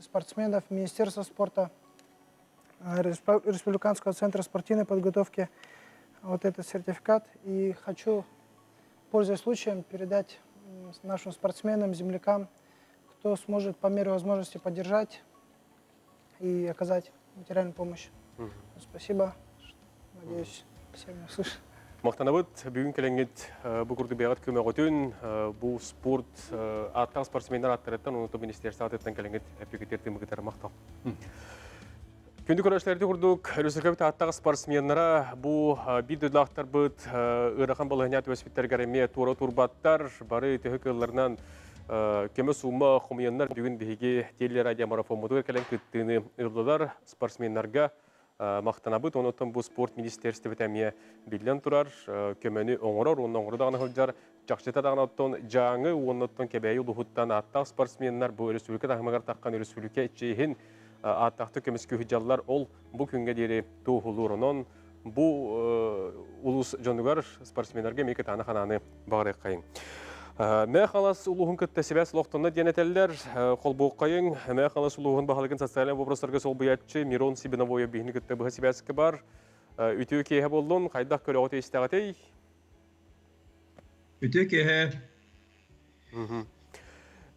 спортсменов, Министерства спорта, Республиканского центра спортивной подготовки. Вот этот сертификат. И хочу, пользуясь случаем, передать нашим спортсменам, землякам, кто сможет по мере возможности поддержать и оказать материальную помощь. Спасибо. Надеюсь, все меня слышат.
Мақтанабыд, бүгін кәлеңгет бұл күрді бейғат көмек өтін, бұл спорт аттақ спортсмендер аттырыттан, оны министерство аттырыттан кәлеңгет әпекеттерді мүгітері мақтау. Күнді көрәшілерді күрдік, Республикабыт аттақ спортсмендера бұл бидудлақтар бұд, ұрақан балығынят өспеттер кәреме тура турбаттар, бары төхікілерінен көмі суыма құмиянлар бүгін бейге телерадио марафон мұдығыр кәлен күттіні ұлылар спортсмендерге мақтанабыд. Онытын бұл спорт министерстве бітәмие білден тұрар, көмені оңырар, оның оңыры дағына ғылжар, жақшыта дағына оттон жаңы, онытын кәбәйі ұлығыттан аттақ спортсменлер бұл республика дағымағар таққан республика ечейін аттақты көміскі хүджалар ол бұл күнге дері туғылыр. Онын бұл ұлыс жонығар спортсменлерге мекет аны қананы бағырық қайын. Мә қалас ұлығын күтті себәс лоқтынна денетелілер қолбуық қайын. Мә қалас ұлығын бағалығын социален вопростарға сол бұятчы Мирон Сибинобоев бейіні күтті бұғы себәскі бар. Үтіу кейі болдың, қайдақ көрі оты істіғатей?
Үтіу кейі.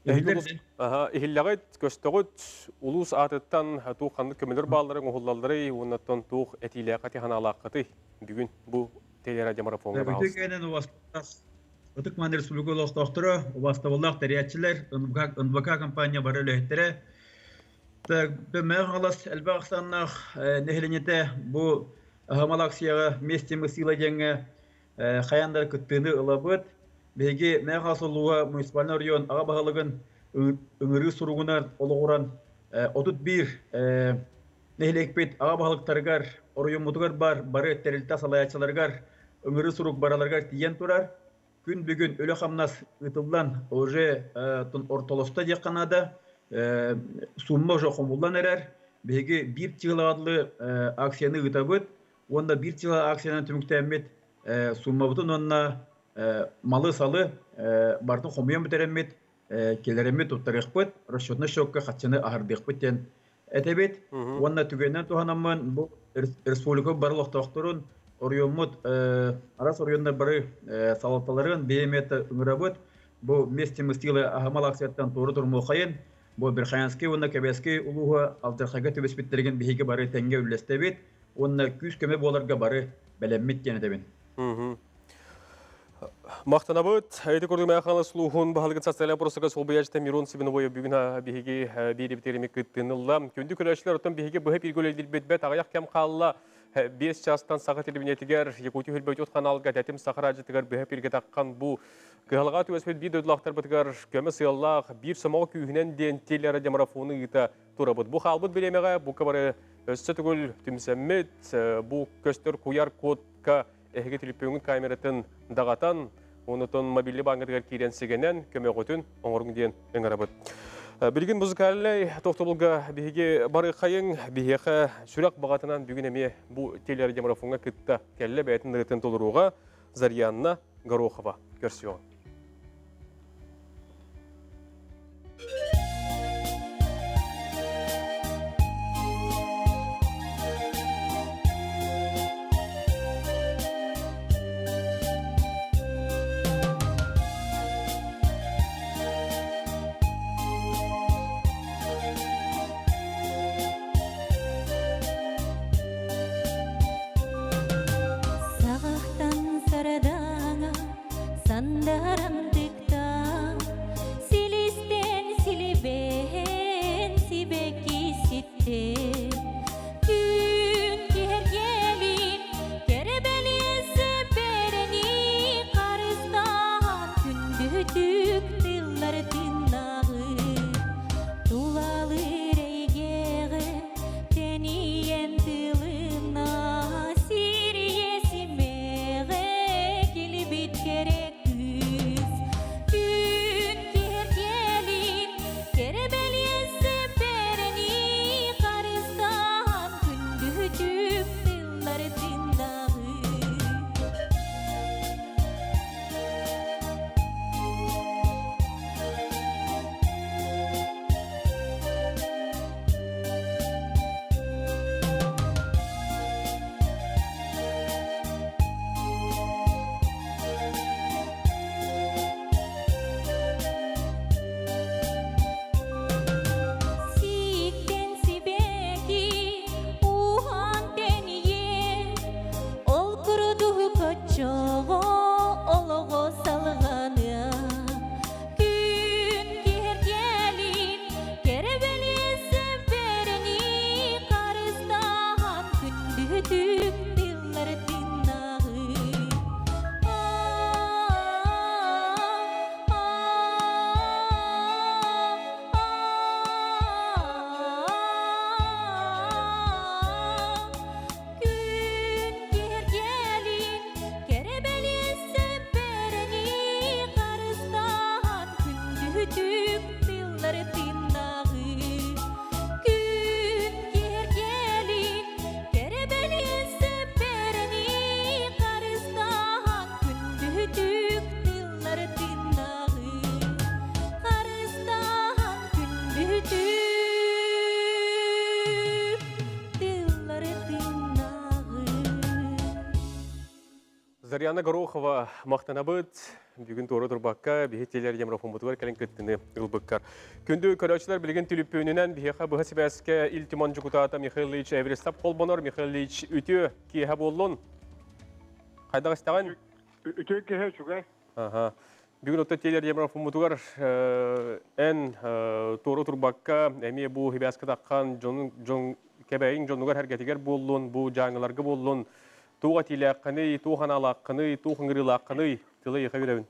Ихиллағыт, көстіғыт, ұлыс атыттан туққанды көмілер бағаларын ұғылдалдыры, онаттан туқ әтейлі қати қана алаққыты бүгін бұл телерадио марафонға бағалысы.
Отыкман республикалық тоқтыры, убаставыллақ тәрiyatçiler, НВК компания бары өліхеттері. Мәң алас әлбақстаннақ нәхіленеті бұл ағамал акцияға месте мысыла денгі қаяндар күттіні ұлабыд. Бәйге мәң асылуға муниципальный район аға бағалығын үңірі сұруғынар олығыран 31 nehлекpet ağa balıktargar, oruyumutugar bары terilta salayatçılargar, ömürü suruk baralargar tiyen turar. Gün bugün ölü hamnas ıtıldan oje ortolosta diyakanada summa jokumullan erer. Begi bir çığla adlı aksiyonu ıtabıt. Onda bir çığla aksiyonun tümüktemmet summa butun onna malı salı bartın komuyan biteremmet. Keleremmet tuttarıqpıt. Расчетный şokka қатшыны ahırdıqpıt den. Etebet, onda tügenden tuhanamın bu Respublika barlıq toqturun Орьемут арас орьонда бары салаталарын беймет ыңырабыт. Бу вместе мы стилы ахамал акцияттан торы турму қайын. Бу Берхаянский, онна Кебеский улуға алдырхага төбеспеттерген бейге бары тәнге үлестебет. Онна күз көме боларға бары бәлеммет дені дебен.
Мақтанабыт, әйті көрдің мәқанлы сұлуғын бағалығын социалия бұрысыға сол бияжыта Мирон Сибіні бойы бүгін бейге бейді бітерімек күттінілла. Көнді күләшілер ұттан бейге бұғы пергөлелділ бәт ағаяқ кәм қалла 5 жастан саға телебінетігер Якутия хөлбәйт отқан алға тәтім сақыр ажытығар бұғы перге таққан бұ қығалға төбеспет бейді өділақтар бұтығар көмі сыяллақ бір сымау күйінен ден телері демарафоны ұйта тұрабыт. Бұ қалбыт білемеға бұ қабары өссі түгіл түмсәмет, бұ көстер куяр кодқа әйге телеппеңін камератын дағатан, онытын мобилі баңғыдығар кейрен сегенен көмі ғотын оңырың ден өңірабыт. Білген музыкалай тоқтабылға бейге бары қайын бейеқі сүрақ бағатынан бүгін әме бұл телері демарафонға күтті кәлі бәйтін нұретін толыруға Зарьянна Горохова көрсіоға. Зарьяна Горохова мақтанабыт, бүгін торы тұрбаққа бейхеттелер демрафон бұтығар кәлін көттіні ұлбыққар. Күнді көрәчілер білген түліппөнінен бейхеқа бұғы себәске Илтиман Жукутата Михаил Ильич Эверестап қолбонар. Михаил Ильич үті кейхе болуын. Қайдағы істаған?
Үті кейхе шуға.
Бүгін отты телер демрафон бұтығар ән торы тұрбаққа әме бұл себәске таққан кәбәйін жонуғар әргетігер болуын, бұл жаңыларға болуын. Туға тиләққаны, туған алаққаны, туғын ғырылаққаны, тылы еқа беребін?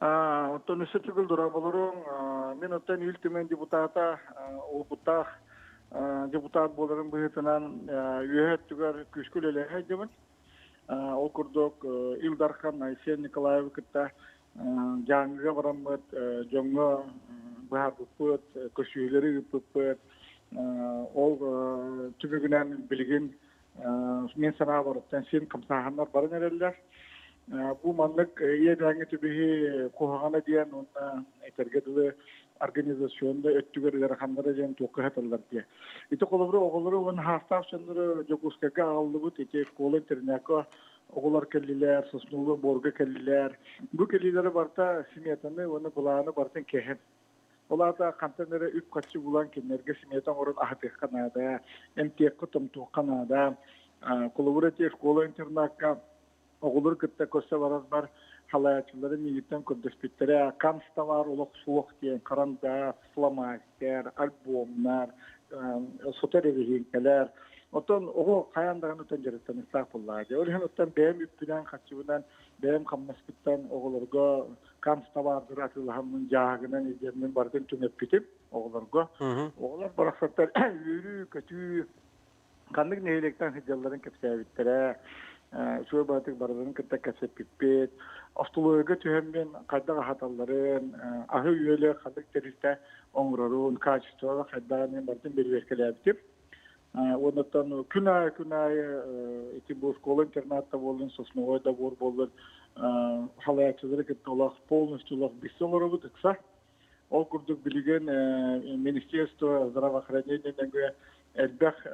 Оттон үсэ түгүл дураболорун мен оттон үлтүмен депутата олбутах депутат боларын быһытынан үөһөт түгөр күскүл элеһэ дебин. Ол курдук Илдархан Айсен Николаев кытта жаңыга бараммыт жоңго баһарбыппыт көсүйлери ыппыппыт ол түбүгүнен билигин мен санаа барыттан сен камсаханнар барын эреллер. Бу маннык иедәңе түбиһи кухагана диен онна этергедүле организационда өттүгөр ярахандары ден токкаталар дие. Ити колобру оголору он хастав чындыры жокускага аллыбыт ити школа интернетко оголар келлилер, соснулу борга келлилер. Бу келлилери барта симетаны оны буланы бартын кехен. Оларда кантенере үп качы булан кенерге симетан орын ахтык канада, эмтек томту канада. Колобру ити школа интернетка оголор кытта көсө бар халаячылары милиттен көрдөспүттөрө кансталар улук суок диен каранда фломастер альбомнар сотеревигелер отон ого каяндаган отон жереттен стафуллар же олен отон бем үппүнөн качыбынан бем камнаспыттан оголорго кансталардыр атылган жаагынан идермен бардын түнөп битип оголорго оголор бараксаттар үрү көтүү кандык нээлектен хыжалларын кепсебиттере шуй батык бардын кытта кепсеппит Остолойга түһэммен кайдага хаталларын, ахы үйеле кадык теристе оңрорун, качествоға кайдаган бартын берберкелебитип. Онотон күнай ити бу школа интернатта болдун, сосновойда болдун, халаячылары кеттолах полностью лах бисолоробут ыкса. Ол курдук билиген Министерство здравоохранения элбэх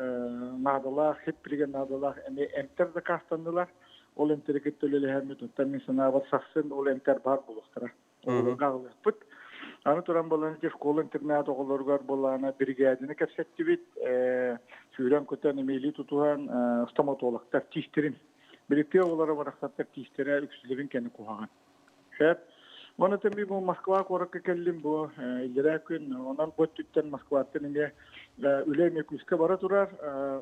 надалах, хип билиген надалах, эмтерде кастандылар. Ол энтерге төлөлөһөмү тоттан санаабат сахсын ол энтер бар булуктара. Ол гагылыппыт. Аны туран болан школа интернат оголоргар болана бригадины кепсеттибит. Сүйрөн көтөн эмели тутуган стоматологтар тиштерин. Билетте олары бараксаттар тиштере үксүлөрүн кени кугаган. Шеп. Оны темби бу Москва коракка келдим бу илеракын онан боттуттан Москваттан инде үлеме күскө бара турар.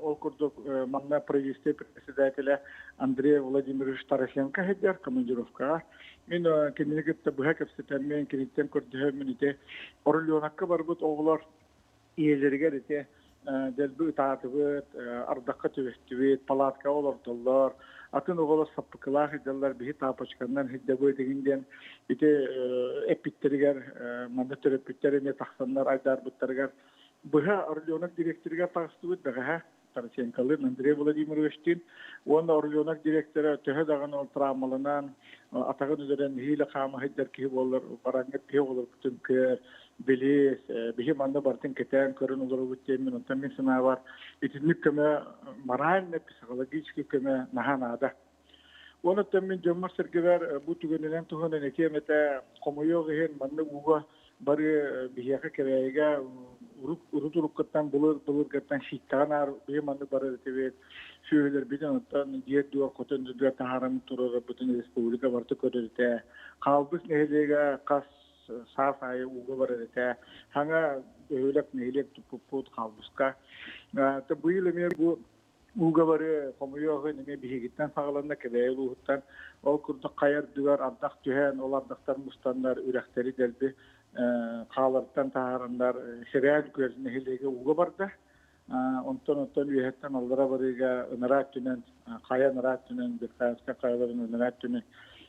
Ол курдук манна провести председателя Андрей Владимирович Тарасенко хедер командировка. Мен кенегетте бу хакепсетен мен кенеттен көрдөм ите орлионакка барбыт оглар иелерге ите делбү таатыбыт ардакка төбөстүбүт палатка олордулар. Атын оголор саппыкалар хедерлер бихи тапачкандан хеддебы дегенден ите эпиттеригер манда төрөпүттерине таксаннар айдарбыттаргар быха орлионак директорга тагыстыбыт бага Тарасенкалын Андрей Владимировичтин он орлионак директора төһө даган ол травмалынан атагын üzeren хиле кама хеддер ки болор бараңга ки болор бүтүн кер билес бихи манда бартын кетен көрүн олор бүттен онтан мен сына бар итинник көмө морально психологически көмө наханада оны тэмин жомар сергевер бу түгөнөнөн тухонен экемете комуйогы манда уга бары бихияка керейга урутуруккаттан булыргаттан шиттаган беманды бары тебет сүйөлөр биден оттан диет-дуа котондуга тахарам турар бүтүн республика барты көрөрүтэ калбыс нехелеге кас сафай уга барырытэ хаңа өөлөк нехелек туппут калбыска та быйыл эме бу уга бары комуйогы неме бихигиттен сагаланна кебейлууттан ол курда каяр дугар ардак түһэн ол ардактар мустандар үрактери делби каларттан таарындар сериал көзүнө хилеге уга барды. Онтон үйөттөн алдыра барыга ынырат түнен, кая ынырат түнен, бекаска каяларын ынырат түнен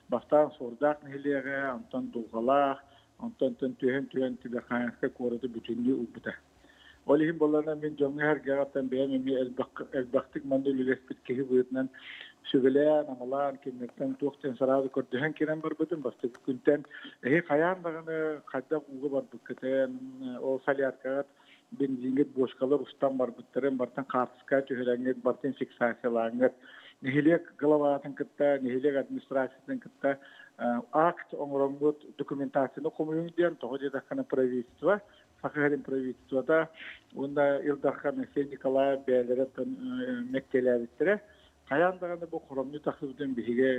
бастан сурдак хилеге, онтон дулгалак, онтон түһэн тибекаска короду бүтүндү убута. Олихин боларына мен жоңы хергаттан бэми элбактык манды үлеспит кеги быытынан сүгелен, амалан, кемнектен туқтен сарады көрдіген керен бар бұдын, басты күнтен. Қаяндағыны қайдақ уғы бар бұққытен, ол салиаркағат бензингет бошқалар ұстан бар бұттырын, бартан қартысқа түйірәңгет, бартан фиксациялаңгет. Нехелек ғылаватын кітті, нехелек администрациятын кітті, акт оңырыңгыт документацияны комуюн ден, тоғы дедаққаны правительство, Сахарин правительствода, онда Илдархан Айсен Николаев бәлереттен мектеләбіттірі, Каяндағаны бұл құрамны тақсыбыдың бігі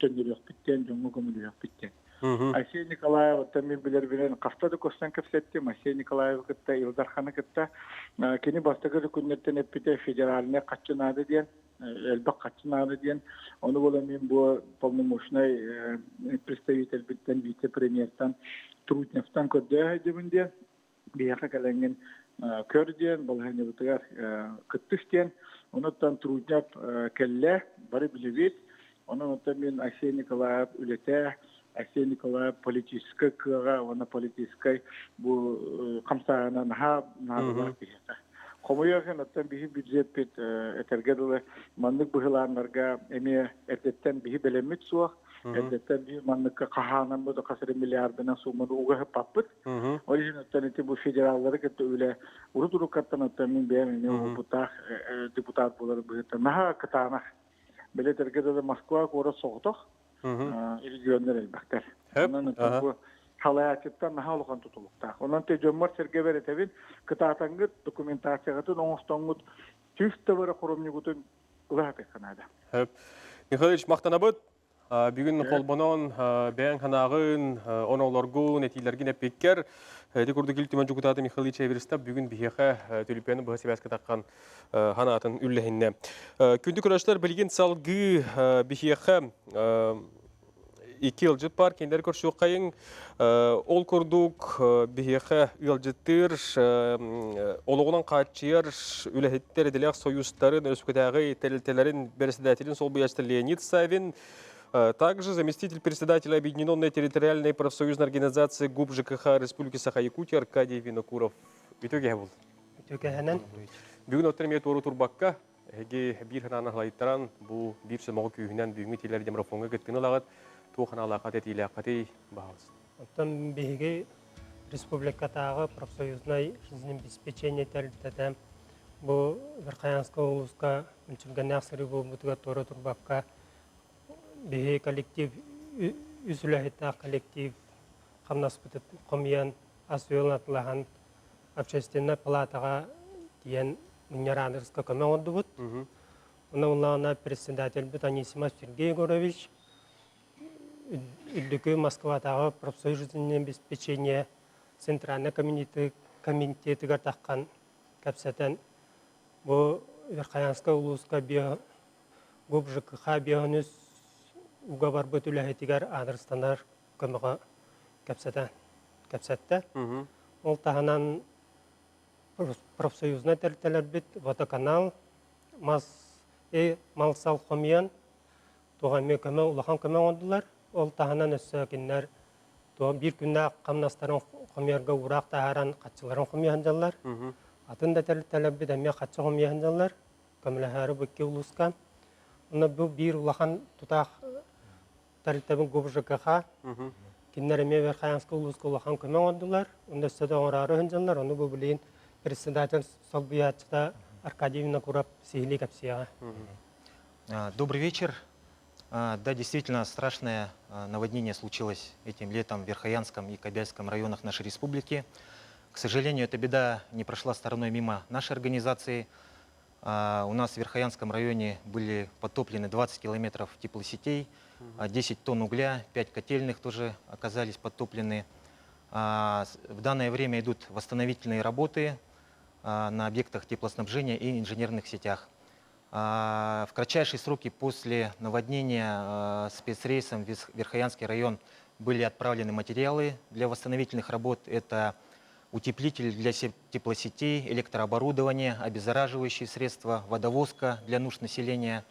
төнірек біттен, жоңы көмілік біттен. Асия Николаева тамми билер билен кафтады костан кепсеттим. Асия Николаева кытта Илдарханы кытта кини бастагы күннеттен эппите федеральне качынады диен, элбак качынады диен. Оны бола мен бу полномочный представитель биттен вице-премьертан Трутневтан көдө дебинде бияка каленген көрден бұл хәне бутыгар кыттыштен. Онуттан Трутнев келле бары билебит. Онуттан мен Асия Николаев үлете Асия Николаев политическая кыга, она политическая бу камсана наха бихета. Комуяген оттан бихи бюджет пет этергедуле маннык бухиларнарга эме эрдеттен бихи белемит суак, эрдеттен бихи маннык каханан бу да касыр миллиардына суманы уга паппыт. Оригин оттан эти бу федераллары кетте үле урутуру каттан оттан мен беян депутат булар бухета наха катанах. Беле эрдеттен Москва кора соғдық. Регионер элбактар. Онан бу халаячыттан нахалыган тутулукта. Онан те Жомар Сергей Беретевин кытатаңгы документациягатын оңостоңгут түфтөбөрө коромнигутун улаапе канада.
Михайлович мактанабыт бүгүн колбонон бәң ханагын онолоргу нетилерген эппеккер декурду килтимен жукутаты Михайлович Эверстап бүгүн бихеха төлүпені бахасибаска таккан ханатын үллехинне. Күндү көрөштөр билген салгы бихеха 2 ылжыт бар, кендер көрші қайын. Ол көрдік бігеқі ылжыттыр, олығынан қатшияр, үләхеттер әділек союзтарын, өскөтәғі тәрілтелерін берседателін сол бұяшты Леонид Савин. Также заместитель председателя Объединенной территориальной профсоюзной организации ГУП ЖКХ Республики Саха-Якутия Аркадий Винокуров. Итөге бұл?
Итөге хәнен.
Бүгін өттірме тору турбаққа, әге бір хананы ғылайттаран, бұл бір сөмоғы күйінен бүгінгі телер демрафонға кеттіні лағат, туған алақат әтейлі ақаты бағыз.
Оттан бейге республикатағы профсоюзной жизнеобеспечение тәрілтәдәм, бұл Верхоянска улуска мүлчілген әқсірі бұл бұтыға тору турбаққа бейге коллектив, үзіләхеттағы коллектив, қамнас бұтып қомиян, асуелін атылаған общественная палатаға дейін мұнеранырысқа көмі оңды бұд. Онна председатель бұд Анисимов Сергей Егорович, Үддікі Москвадағы профсоюзное обеспечение Центральный комитетігер таққан кәпсәтен бұл Верхоянска улуска ГУП ЖКХ биоғыныз уға бар бұт үләхетігер адрыстанар көміға кәпсәтті. Ол тағынан профсоюзна тәртелер біт, водоканал, малсал қомиян, туғаме көмі, улахан көмі ондылар. Ол тағынан өссі кеннер, бір күнна қамнастарын қомиярға ұрақ тағаран қатшыларын қомияндалар. Атын да тәртелер біт, әме қатшы қомияндалар, көмілі бүкке ұлысқан. Оны бұл бір улахан тұтақ тәртебін ГУП ЖКХ, кеннер әме Верхоянска ұлысқа улахан көмі ондылар. Онда сөді оңырары хүнжалар, оны бұл білейін председатель Солбиячта Аркадий Винокуров Сигли Капсияга.
Добрый вечер. Да, действительно, страшное наводнение случилось этим летом в Верхоянском и Кобяльском районах нашей республики. К сожалению, эта беда не прошла стороной мимо нашей организации. У нас в Верхоянском районе были потоплены 20 километров теплосетей, 10 тонн угля, 5 котельных тоже оказались потоплены. В данное время идут восстановительные работы на объектах теплоснабжения и инженерных сетях. В кратчайшие сроки после наводнения спецрейсом в Верхоянский район были отправлены материалы для восстановительных работ. Это утеплитель для теплосетей, электрооборудование, обеззараживающие средства, водовозка для нужд населения.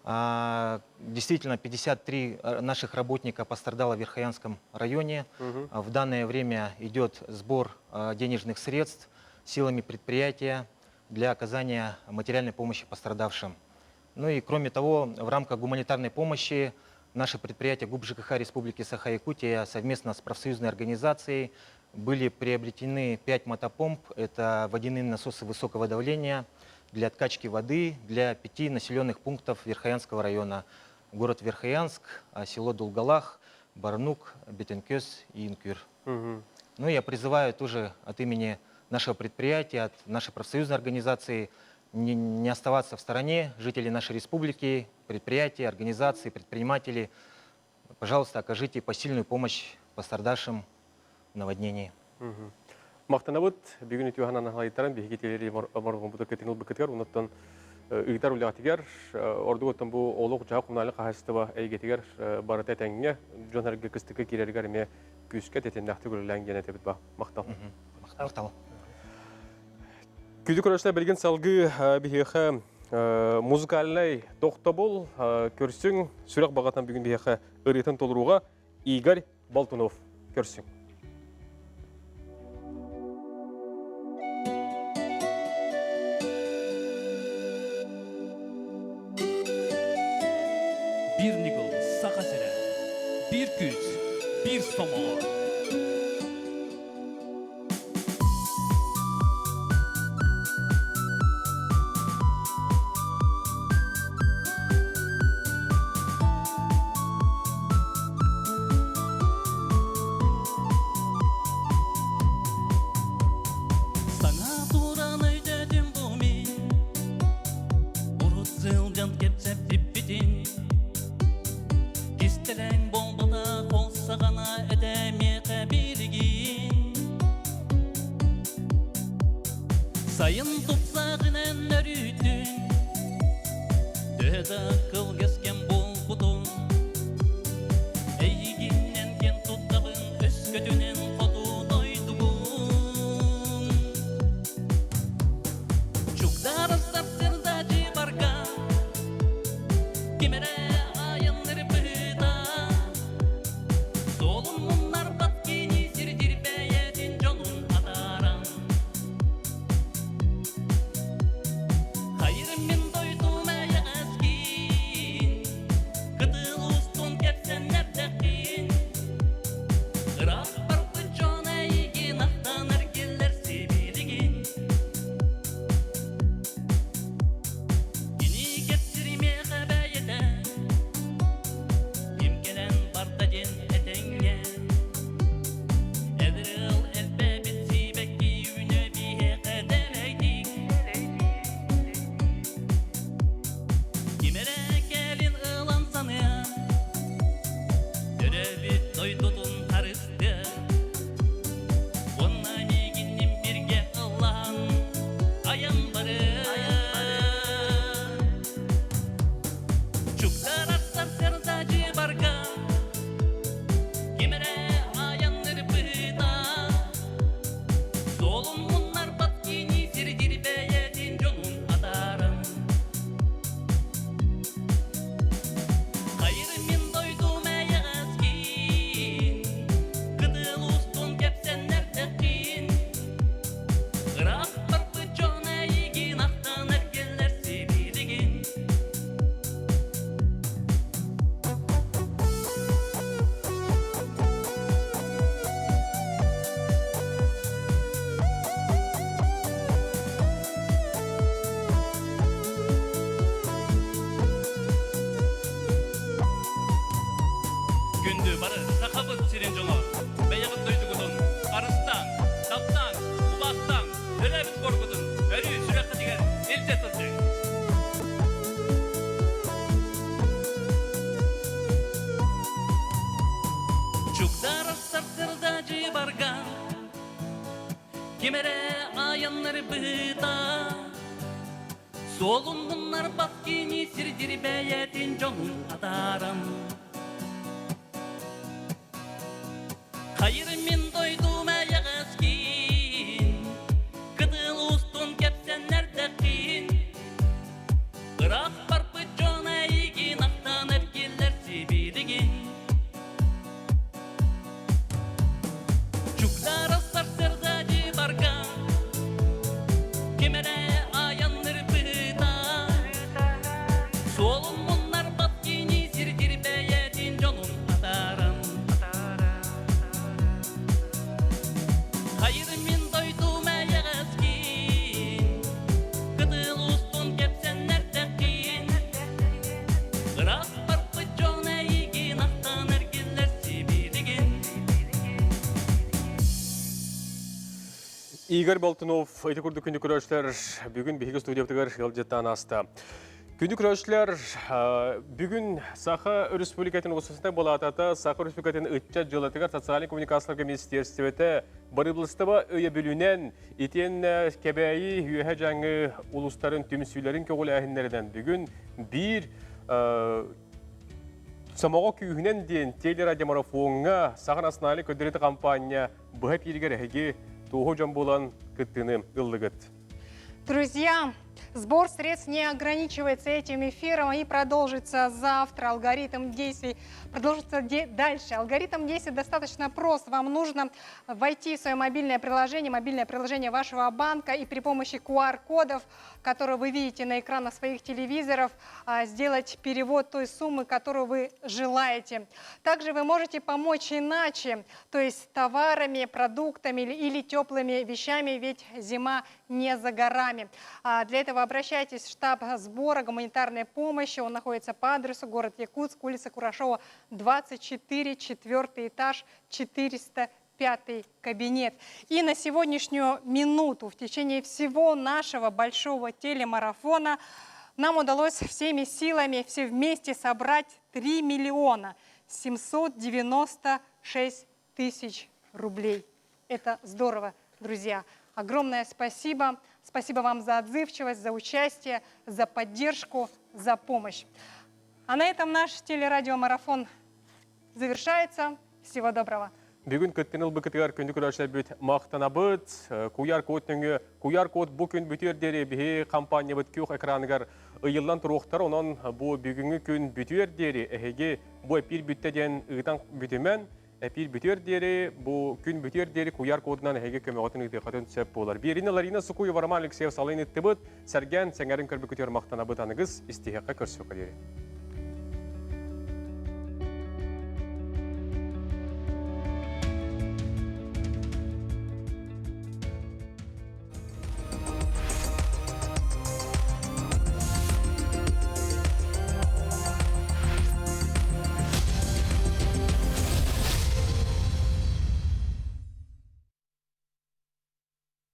Действительно, 53 наших работника пострадало в Верхоянском районе. В данное время идет сбор денежных средств силами предприятия для оказания материальной помощи пострадавшим. Ну и кроме того, в рамках гуманитарной помощи наше предприятие ГУП ЖКХ Республики Саха-Якутия совместно с профсоюзной организацией были приобретены 5 мотопомп. Это водяные насосы высокого давления для откачки воды для 5 населенных пунктов Верхоянского района. Город Верхоянск, село Долголах, Барнук, Бетенкёс и Инкюр. Ну, я призываю тоже от имени нашего предприятия, от нашей профсоюзной организации не оставаться в стороне. Жители нашей республики, предприятия, организации, предприниматели пожалуйста, окажите посильную помощь пострадавшим в наводнении.
Мақтанабыт, бүгін үтіуғанан ағылайтаран, бейгі телері морғын бұды кетен ұлбы кетігер, ұнаттан ұйытар ұлағатығар, орды өттен бұл олық жағы құмналы қағастыва әйгетігер барыта тәңіне, жон әргі кістікі керергер ме күске тетен нақты көріләңген әтебіт ба. Мақтал.
Мақтал.
Күзі көрішлер білген салғы бейхі музыкалынай тоқта бол, көрсің, сүрақ бағатан бүгін бейхі ұретін толыруға Игорь Болтунов көрсің.
Bir nigıl sağa sere, bir güç, bir somor. Sana duran ödedim bu min, urut zılcan kepsep dippitin. Gistelen bombada olsa gana edemeye bilgin. Sayın tutsağının örütün, döde kıl gesken bol budun. Eyginnen ken tuttabın öskötünün kodu doydugun. Çuklar asar sırdacı barga, kimere ayınları bıda. Solun bunlar batkini sirdir beyedin canın adaran. Hayır min doydum ayaskin, kıtıl ustun kepsen nerdekin. Irak barkı cana igin ahtan erkeller seviligin. Yeni getirme habayete, imkelen bartacın etenge. Ediril elbe bitsi bekki yüne bihe kademeydik. Kimere gelin ılan sanıya, dörebi doydudun karıstı. Onna miginim birge Allah'ın ayanları. Çuklar atsar serdacı barga, kimere ayanları bıda. Solun bunlar batkini sirdir beyedin canın adarın. Hayır min doydum ayaskin, kıtıl ustun kepsen nerdekin. Irak barkı cana igin ahtan erkeller seviligin. Gündü barı sakabıt sirin jolu, beyagıt doydugudun, arıstan, taptan, ubaktan, dölebit korkudun, örü sürekli diger ilce tılcı. Çuklar asar sırdacı barga, kimere ayanları bıda. Solun bunlar batkini sirdir beyedin canın adaran. Hayır min doydum ayaskin, kıtıl ustun kepsen nerdekin. Irak barkı cana igin ahtan erkeller seviligin. Çuklar asar serdacı barga, kimere ayanları bıda. Solun bunlar batkini sirdir beyedin canın adaran. Hayır min doydum ayaskin, kıtıl ustun kepsen nerdekin. Irak barkı cana igin ahtan erkeller seviligin.
Игорь Болтунов, эти курды күнді көрәшілер, бүгін бейгі студия бұтығар ғылжеттан асты. Күнді күрәшілер бүгін Саха Республикатын осысында болатата Саха Республикатын үтчә жылатығар социальный коммуникацияларға министерстветі барыблыстыба өйе бүлінен етен кәбәйі үйе жаңы ұлыстарын түмсүйлерін көгіл әхінлерден бүгін бір самоға күйінен дейін телерадиомарафонға Саха национальный көдіреті компания бұға пергер әге тоғы жан болан күттіні ұлығыт.
Друзья, сбор средств не ограничивается этим эфиром и продолжится завтра. Алгоритм действий продолжится дальше. Алгоритм действий достаточно прост. Вам нужно войти в свое мобильное приложение вашего банка и при помощи QR-кодов, которые вы видите на экранах своих телевизоров, сделать перевод той суммы, которую вы желаете. Также вы можете помочь иначе, то есть товарами, продуктами или теплыми вещами, ведь зима не за горами. Для этого обращайтесь в штаб сбора гуманитарной помощи. Он находится по адресу город Якутск, улица Курашова, 24, 4 этаж, 405 кабинет. И на сегодняшнюю минуту, в течение всего нашего большого телемарафона, нам удалось всеми силами, все вместе собрать 3 миллиона 796 тысяч рублей. Это здорово, друзья. Огромное спасибо. Спасибо вам за отзывчивость, за участие, за поддержку, за помощь. А на этом наш телерадиомарафон завершается. Всего доброго.
Бүгін көттеніл бұкытығар күнді күрәшілер бүт мақтана бұт, куяр код бұл күн бүтердері бігі компания бұт күйік экранығар ұйылдан тұруқтар, онын бұл бүгінгі күн бүтердері әхеге бұл әпір бүттеден ұйтан бүтімен, әпір бүтердері бұл күн бүтердері куяр кодынан әхеге көмеғатын ұйды қатын сөп болар. Беріне Ларина Сукуй Вараман Алексеев Салайын етті бұт, сәрген сәңәрін көрбі күтер мақтана бұт анығыз істихеққа көрсі